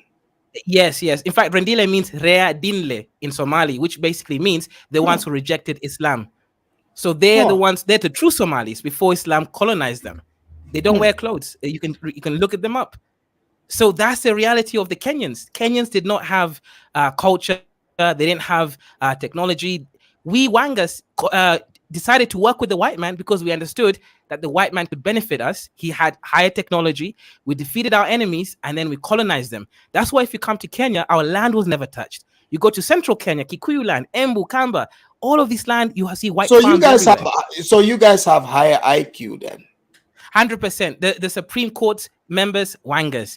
Yes. In fact, Rendile means Rea Dinle in Somali, which basically means the ones who rejected Islam. So they are the ones, they're the true Somalis before Islam colonized them. They don't wear clothes. You can look at them up. So that's the reality of the Kenyans. Kenyans did not have culture. They didn't have technology. We Wangas decided to work with the white man because we understood that the white man could benefit us. He had higher technology. We defeated our enemies and then we colonized them. That's why if you come to Kenya, our land was never touched. You go to central Kenya, Kikuyu land, Embu, Kamba, all of this land, you see white farms everywhere. You guys have higher IQ then? 100%. The Supreme Court members, Wangas.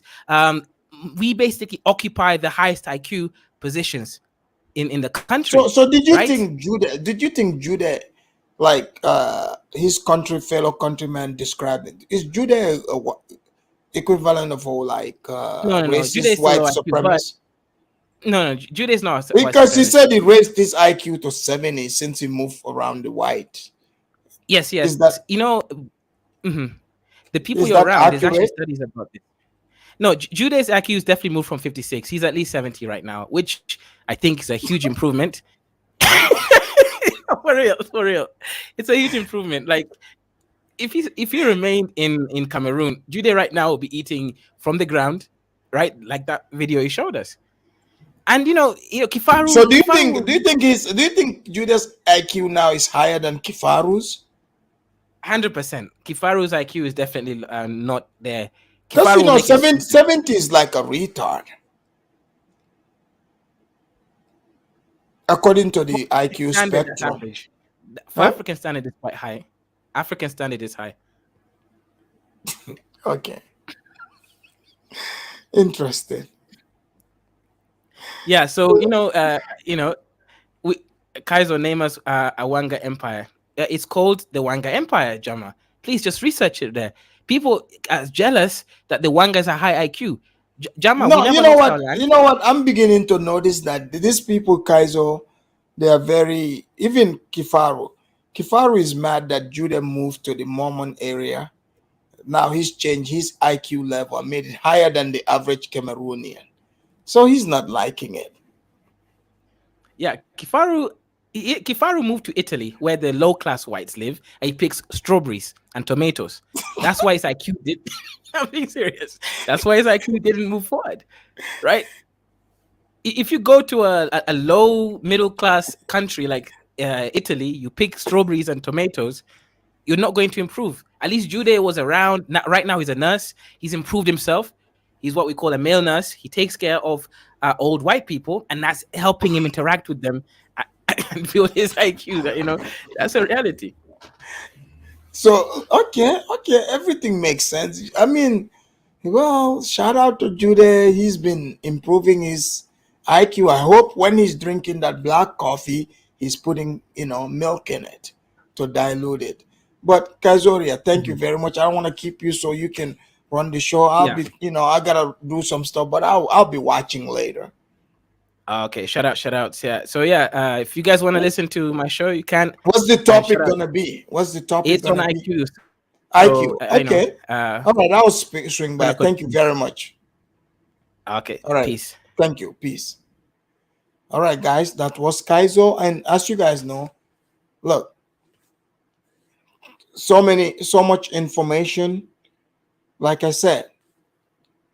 We basically occupy the highest IQ positions in the country. So did you think Judah? Did you think Judah, like his fellow countrymen described it? Is Judah equivalent of racist white supremacy? No, Judah is not. Because he said he raised his IQ to 70 since he moved around the white. Yes. Is that, the people you're around, there's actually studies about this. No, Judah's IQ has definitely moved from 56. He's at least 70 right now, which I think is a huge improvement. For real. It's a huge improvement. Like, if you remain in Cameroon, Judah right now will be eating from the ground, right? Like that video he showed us. And Kifaru. So do you think Judah's IQ now is higher than Kifaru's? 100%. Kifaru's IQ is definitely not there. Because 70 is like a retard, according to the IQ spectrum. For African standard is quite high. African standard is high. Okay. Interesting. Yeah, so we Kaizo name us a Wanga Empire. It's called the Wanga Empire, Jama. Please just research it there. People are jealous that the Wangas are high IQ. Jama, we No, never lost our you land. know what? I'm beginning to notice that these people, Kaizo, they are very, even Kifaru. Kifaru is mad that Judah moved to the Mormon area. Now he's changed his IQ level, made it higher than the average Cameroonian. So he's not liking it. Yeah, Kifaru moved to Italy, where the low class whites live, and he picks strawberries and tomatoes. That's why his IQ did. I'm being serious. That's why his IQ didn't move forward, right? If you go to a low middle class country like Italy, you pick strawberries and tomatoes, you're not going to improve. At least Jude was around. Right now, he's a nurse. He's improved himself. He's what we call a male nurse. He takes care of old white people, and that's helping him interact with them and build his IQ. You know, that's a reality. So okay, everything makes sense. I mean, well, shout out to Jude. He's been improving his IQ. I hope when he's drinking that black coffee, he's putting milk in it to dilute it. But Kazoria, thank you very much. I don't want to keep you so you can run the show. I'll be, I gotta do some stuff, but I'll be watching later. Okay, shout out. Yeah. So yeah, if you guys want to listen to my show, you can. What's the topic gonna be? What's the topic It's on gonna be? IQ. IQ. I know. Okay. All right. I was swing by. Thank you very much. Okay. All right. Peace. Thank you. Peace. All right, guys. That was Kaizo, and as you guys know, look, so much information. Like I said,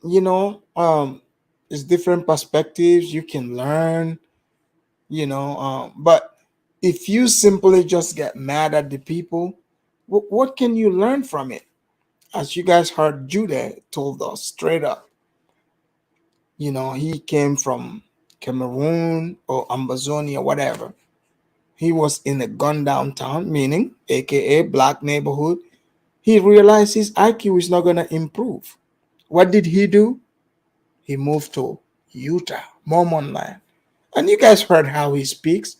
it's different perspectives you can learn. But if you simply just get mad at the people, what can you learn from it? As you guys heard, Judah told us straight up. He came from Cameroon or Amazonia, whatever. He was in a gun down town, meaning aka black neighborhood. He realized his IQ is not going to improve. What did he do? He moved to Utah, Mormon land. And you guys heard how he speaks.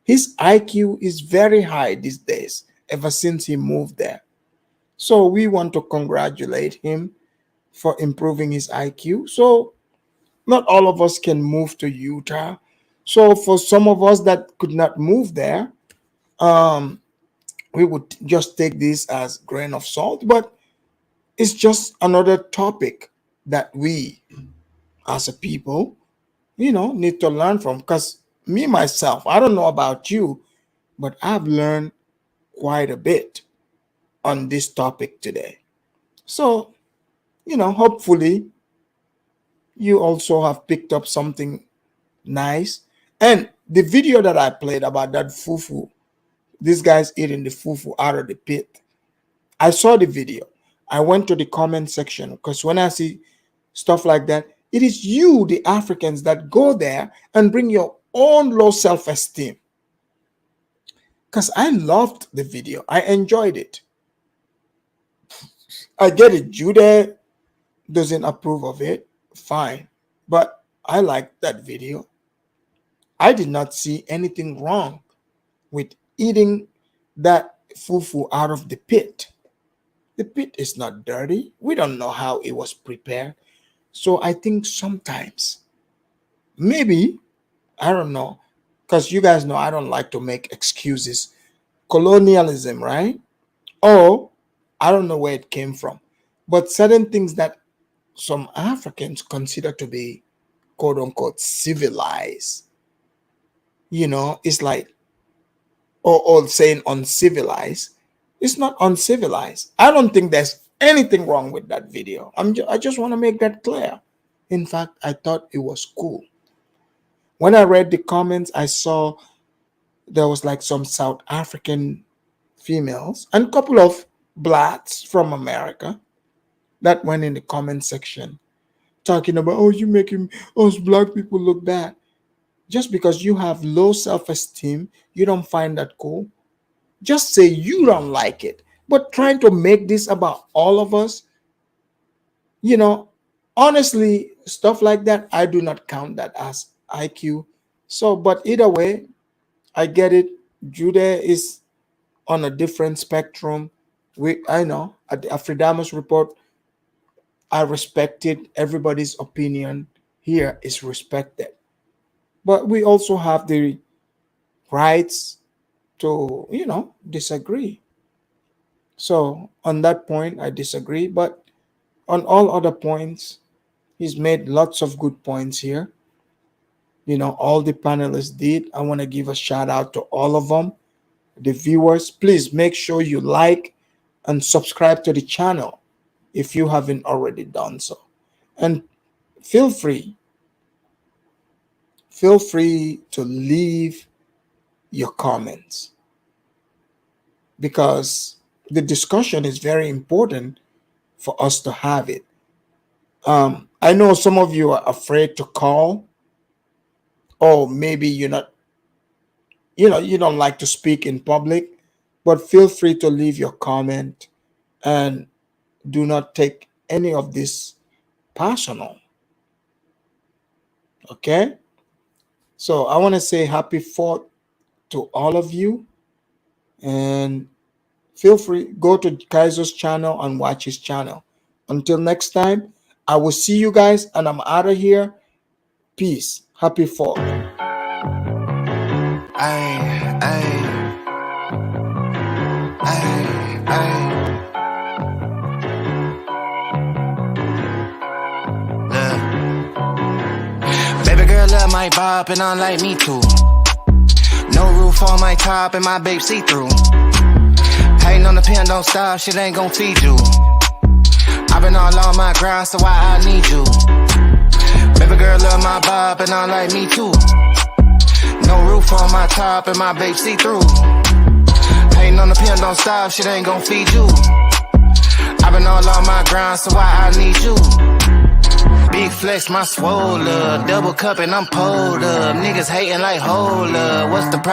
His IQ is very high these days, ever since he moved there. So we want to congratulate him for improving his IQ. So not all of us can move to Utah. So for some of us that could not move there, we would just take this as grain of salt. But it's just another topic that we as a people, need to learn from. Because me, myself, I don't know about you, but I've learned quite a bit on this topic today. So, hopefully you also have picked up something nice. And the video that I played about that fufu, this guy's eating the fufu out of the pit. I saw the video. I went to the comment section because when I see stuff like that, it is you, the Africans, that go there and bring your own low self-esteem. Because I loved the video. I enjoyed it. I get it. Judah doesn't approve of it. Fine. But I liked that video. I did not see anything wrong with eating that fufu out of the pit. The pit is not dirty. We don't know how it was prepared. So I think sometimes, maybe, I don't know, because you guys know I don't like to make excuses. Colonialism, right? Or I don't know where it came from. But certain things that some Africans consider to be quote unquote civilized, it's like, or saying uncivilized. It's not uncivilized. I don't think there's anything wrong with that video. I just want to make that clear. In fact, I thought it was cool. When I read the comments, I saw there was like some South African females and a couple of blacks from America that went in the comment section talking about, oh, you making us black people look bad. Just because you have low self-esteem, you don't find that cool. Just say you don't like it. But trying to make this about all of us, honestly, stuff like that, I do not count that as IQ. So, but either way, I get it. Judah is on a different spectrum. I know at the Afridamus report, I respected everybody's opinion here is respected. But we also have the rights to, disagree. So on that point, I disagree. But on all other points, he's made lots of good points here. All the panelists did. I want to give a shout out to all of them. The viewers, please make sure you like and subscribe to the channel if you haven't already done so. And feel free to leave your comments, because the discussion is very important for us to have it. I know some of you are afraid to call, or maybe you're not, you don't like to speak in public, but feel free to leave your comment and do not take any of this personal. Okay? So I want to say happy 4th to all of you, and feel free, go to Kaiser's channel and watch his channel. Until next time, I will see you guys, and I'm out of here. Peace. Happy 4th. Baby girl love my bop and I like me too. No roof on my top and my babe see through. Hating on the pen, don't stop, shit ain't gon' feed you. I've been all on my grind, so why I need you? Baby girl love my bop and I like me too. No roof on my top and my babe see through. Hating on the pen, don't stop, shit ain't gon' feed you. I've been all on my grind, so why I need you? Big flex, my swole up, double cup and I'm pulled up. Niggas hating like hold up, what's the problem?